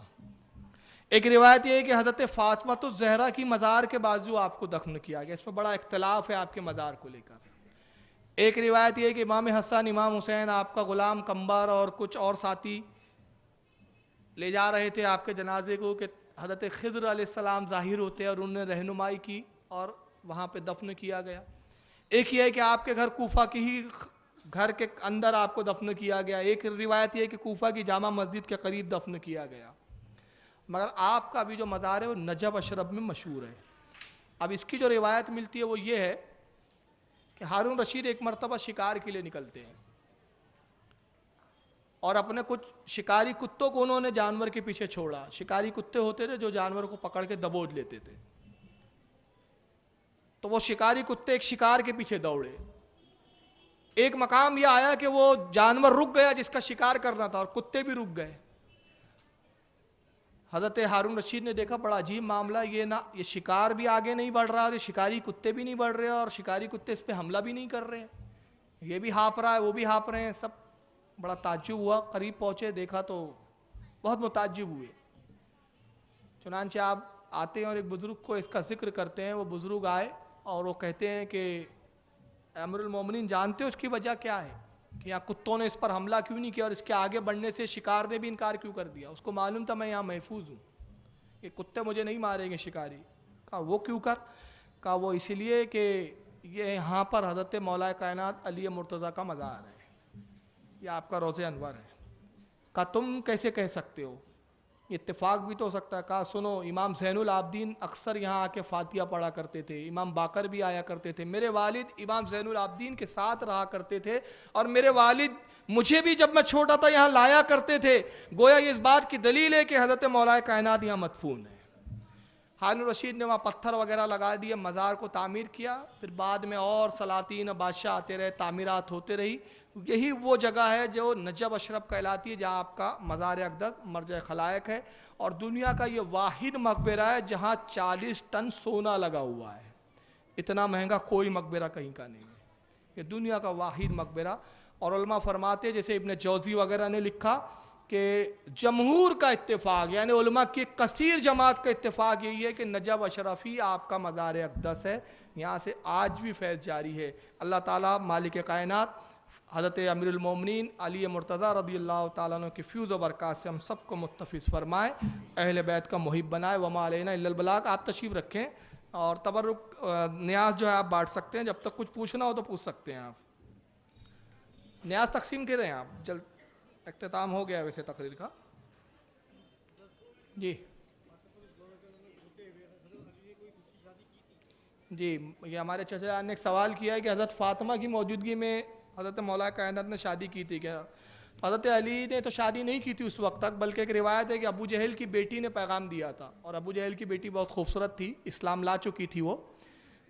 ایک روایت یہ ہے کہ حضرت فاطمہ الزہرا کی مزار کے بازو آپ کو دفن کیا گیا. اس میں بڑا اختلاف ہے آپ کے مزار کو لے کر. ایک روایت یہ ہے کہ امام حسن, امام حسین, آپ کا غلام قمبر اور کچھ اور ساتھی لے جا رہے تھے آپ کے جنازے کو کہ حضرت خضر علیہ السلام ظاہر ہوتے ہیں اور انہوں نے رہنمائی کی اور وہاں پہ دفن کیا گیا. ایک یہ ہے کہ آپ کے گھر کوفہ کی ہی گھر کے اندر آپ کو دفن کیا گیا. ایک روایت یہ ہے کہ کوفہ کی جامع مسجد کے قریب دفن کیا گیا. مگر آپ کا بھی جو مزار ہے وہ نجف اشرف میں مشہور ہے. اب اس کی جو روایت ملتی ہے وہ یہ ہے کہ ہارون رشید ایک مرتبہ شکار کے لیے نکلتے ہیں اور اپنے کچھ شکاری کتوں کو انہوں نے جانور کے پیچھے چھوڑا. شکاری کتے ہوتے تھے جو جانور کو پکڑ کے دبوچ لیتے تھے. تو وہ شکاری کتے ایک شکار کے پیچھے دوڑے. ایک مقام یہ آیا کہ وہ جانور رک گیا جس کا شکار کرنا تھا اور کتے بھی رک گئے. حضرت ہارون رشید نے دیکھا بڑا عجیب معاملہ, یہ شکار بھی آگے نہیں بڑھ رہا اور یہ شکاری کتے بھی نہیں بڑھ رہے اور شکاری کتے اس پہ حملہ بھی نہیں کر رہے, یہ بھی ہانپ رہا ہے وہ بھی ہانپ رہے ہیں. سب بڑا تعجب ہوا. قریب پہنچے, دیکھا تو بہت متعجب ہوئے. چنانچہ آپ آتے ہیں اور ایک بزرگ کو اس کا ذکر کرتے ہیں. وہ بزرگ آئے اور وہ کہتے ہیں کہ امیر المومنین جانتے ہو اس کی وجہ کیا ہے کہ یہاں کتوں نے اس پر حملہ کیوں نہیں کیا اور اس کے آگے بڑھنے سے شکار نے بھی انکار کیوں کر دیا. اس کو معلوم تھا میں یہاں محفوظ ہوں, یہ کتے مجھے نہیں ماریں گے شکاری. کہا وہ کیوں کر؟ کہا وہ اس لیے کہ یہ یہاں پر حضرت مولا کائنات علی مرتضیٰ کا مزار ہے, یہ آپ کا روضہ انور ہے. کہا تم کیسے کہہ سکتے ہو, اتفاق بھی تو ہو سکتا ہے. کہا سنو, امام زین العابدین اکثر یہاں آ کے فاتحہ پڑھا کرتے تھے, امام باقر بھی آیا کرتے تھے, میرے والد امام زین العابدین کے ساتھ رہا کرتے تھے اور میرے والد مجھے بھی جب میں چھوٹا تھا یہاں لایا کرتے تھے. گویا یہ اس بات کی دلیل ہے کہ حضرت مولا کائنات یہاں مدفون ہے. ہارون رشید نے وہاں پتھر وغیرہ لگا دیے, مزار کو تعمیر کیا. پھر بعد میں اور سلاطین بادشاہ آتے رہے, تعمیرات ہوتے رہی. یہی وہ جگہ ہے جو نجف اشرف کہلاتی ہے جہاں آپ کا مزار اقدس مرجع خلائق ہے. اور دنیا کا یہ واحد مقبرہ ہے جہاں 40 ٹن سونا لگا ہوا ہے. اتنا مہنگا کوئی مقبرہ کہیں کا نہیں ہے, یہ دنیا کا واحد مقبرہ. اور علماء فرماتے جیسے ابن جوزی وغیرہ نے لکھا کہ جمہور کا اتفاق یعنی علماء کی کثیر جماعت کا اتفاق یہی ہے کہ نجف اشرف ہی آپ کا مزار اقدس ہے. یہاں سے آج بھی فیض جاری ہے. اللہ تعالیٰ مالک کائنات حضرت امیر المومنین علی مرتضیٰ رضی اللہ تعالیٰ عنہ کی فیوز و برکات سے ہم سب کو متفظ فرمائے, اہل بیت کا محب بنائے. وما علینا الا البلاغ. آپ تشریف رکھیں اور تبرک نیاز جو ہے آپ بانٹ سکتے ہیں, جب تک کچھ پوچھنا ہو تو پوچھ سکتے ہیں آپ. نیاز تقسیم کریں آپ, جلد اختتام ہو گیا ویسے تقریر کا. جی جی, یہ ہمارے چچا جان نے ایک سوال کیا ہے کہ حضرت فاطمہ کی موجودگی میں حضرت مولا کائنات نے شادی کی تھی کیا؟ حضرت علی نے تو شادی نہیں کی تھی اس وقت تک, بلکہ ایک روایت ہے کہ ابو جہل کی بیٹی نے پیغام دیا تھا اور ابو جہل کی بیٹی بہت خوبصورت تھی, اسلام لا چکی تھی وہ.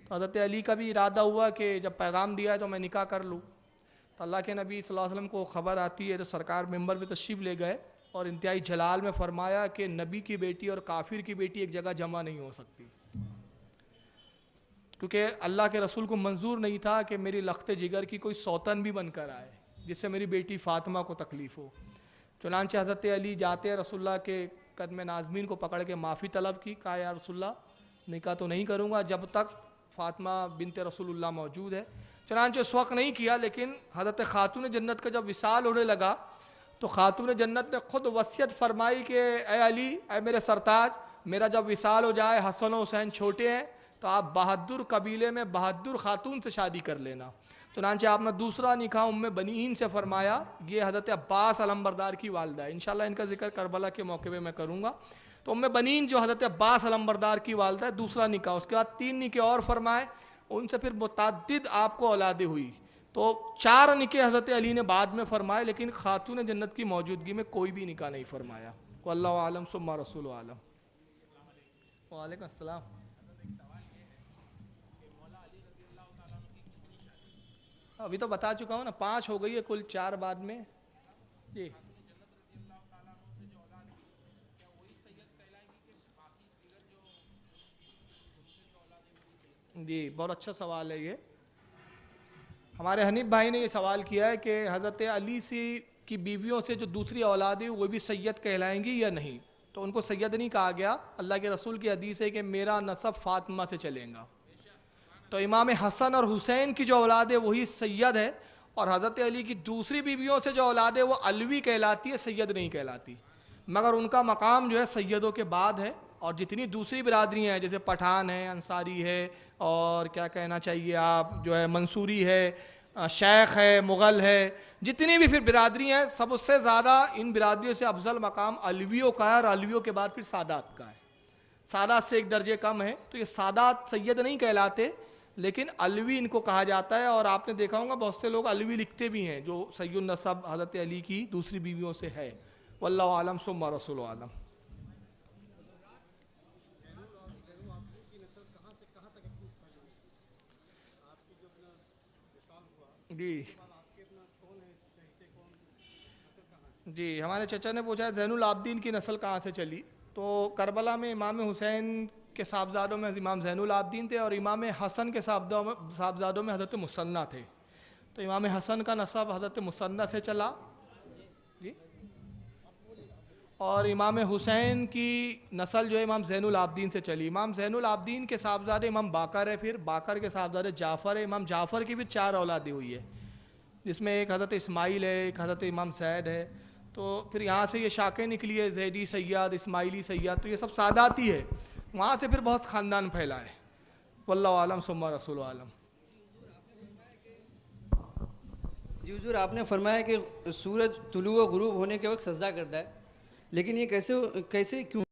تو حضرت علی کا بھی ارادہ ہوا کہ جب پیغام دیا ہے تو میں نکاح کر لوں. تو اللہ کے نبی صلی اللہ علیہ وسلم کو خبر آتی ہے تو سرکار ممبر پہ تشریف لے گئے اور انتہائی جلال میں فرمایا کہ نبی کی بیٹی اور کافر کی بیٹی ایک جگہ جمع نہیں ہو سکتی, کیونکہ اللہ کے رسول کو منظور نہیں تھا کہ میری لخت جگر کی کوئی سوتن بھی بن کر آئے جس سے میری بیٹی فاطمہ کو تکلیف ہو. چنانچہ حضرت علی جاتے ہیں رسول اللہ کے قدم نازمین کو پکڑ کے معافی طلب کی. کہا یا رسول اللہ نکاح تو نہیں کروں گا جب تک فاطمہ بنت رسول اللہ موجود ہے. چنانچہ اس وقت نہیں کیا, لیکن حضرت خاتون جنت کا جب وصال ہونے لگا تو خاتون جنت نے خود وصیت فرمائی کہ اے علی, اے میرے سرتاج, میرا جب وصال ہو جائے, حسن و حسین چھوٹے ہیں, تو آپ بہادر قبیلے میں بہادر خاتون سے شادی کر لینا. چنانچہ آپ نے دوسرا نکاح ام بنین سے فرمایا. یہ حضرت عباس علمبردار کی والدہ ہے, انشاءاللہ ان کا ذکر کربلا کے موقع پہ میں کروں گا. تو ام بنین جو حضرت عباس علمبردار کی والدہ ہے, دوسرا نکاح. اس کے بعد 3 نکاح اور فرمائے, ان سے پھر متعدد آپ کو اولادیں ہوئی. تو 4 نکاح حضرت علی نے بعد میں فرمائے, لیکن خاتون جنت کی موجودگی میں کوئی بھی نکاح نہیں فرمایا. واللہ عالم ثم رسول عالم. وعلیکم السلام. ابھی تو بتا چکا ہوں نا, 5 ہو گئی ہے کل, 4 بعد میں. جی جی بہت اچھا سوال ہے یہ. ہمارے حنیف بھائی نے یہ سوال کیا ہے کہ حضرت علی کی بیویوں سے جو دوسری اولاد ہے وہ بھی سید کہلائیں گی یا نہیں. تو ان کو سید نہیں کہا گیا. اللہ کے رسول کی حدیث ہے کہ میرا نسب فاطمہ سے چلے گا. تو امام حسن اور حسین کی جو اولاد ہے وہی سید ہے, اور حضرت علی کی دوسری بیویوں سے جو اولاد ہے وہ علوی کہلاتی ہے, سید نہیں کہلاتی. مگر ان کا مقام جو ہے سیدوں کے بعد ہے. اور جتنی دوسری برادریاں ہیں جیسے پٹھان ہے, انصاری ہے, اور کیا کہنا چاہیے آپ جو ہے منصوری ہے, شیخ ہے, مغل ہے, جتنی بھی پھر برادریاں ہیں سب سے زیادہ ان برادریوں سے افضل مقام علویوں کا ہے, اور علویوں کے بعد پھر سادات کا ہے. سادات سے ایک درجے کم ہے. تو یہ سادات سید نہیں کہلاتے لیکن علوی ان کو کہا جاتا ہے. اور آپ نے دیکھا ہوگا بہت سے لوگ علوی لکھتے بھی ہیں جو سید النسب حضرت علی کی دوسری بیویوں سے ہے. واللہ عالم ثم رسول عالم. جی ہمارے چچا نے پوچھا زین العابدین کی نسل کہاں سے چلی. تو کربلا میں امام حسین کے صاحبزادوں میں امام زین العابدین تھے, اور امام حسن کے صاحبزادوں میں حضرت مثنیٰ تھے. تو امام حسن کا نسب حضرت مثنیٰ سے چلا, جی, اور امام حسین کی نسل جو ہے امام زین العابدین سے چلی. امام زین العابدین کے صاحبزادے امام باقر ہے, پھر باقر کے صاحبزادے جعفر ہے. امام جعفر کی بھی 4 اولادیں ہوئی ہے جس میں ایک حضرت اسماعیل ہے, ایک حضرت امام زید ہے. تو پھر یہاں سے یہ شاخیں نکلی ہے, زیدی سیاد, اسماعیلی سیاد, تو یہ سب ساداتی ہے. وہاں سے پھر بہت خاندان پھیلا ہے. واللہ عالم ثم رسول عالم. جی حضور آپ نے فرمایا کہ سورج طلوع و غروب ہونے کے وقت سجدہ کرتا ہے, لیکن یہ کیسے کیوں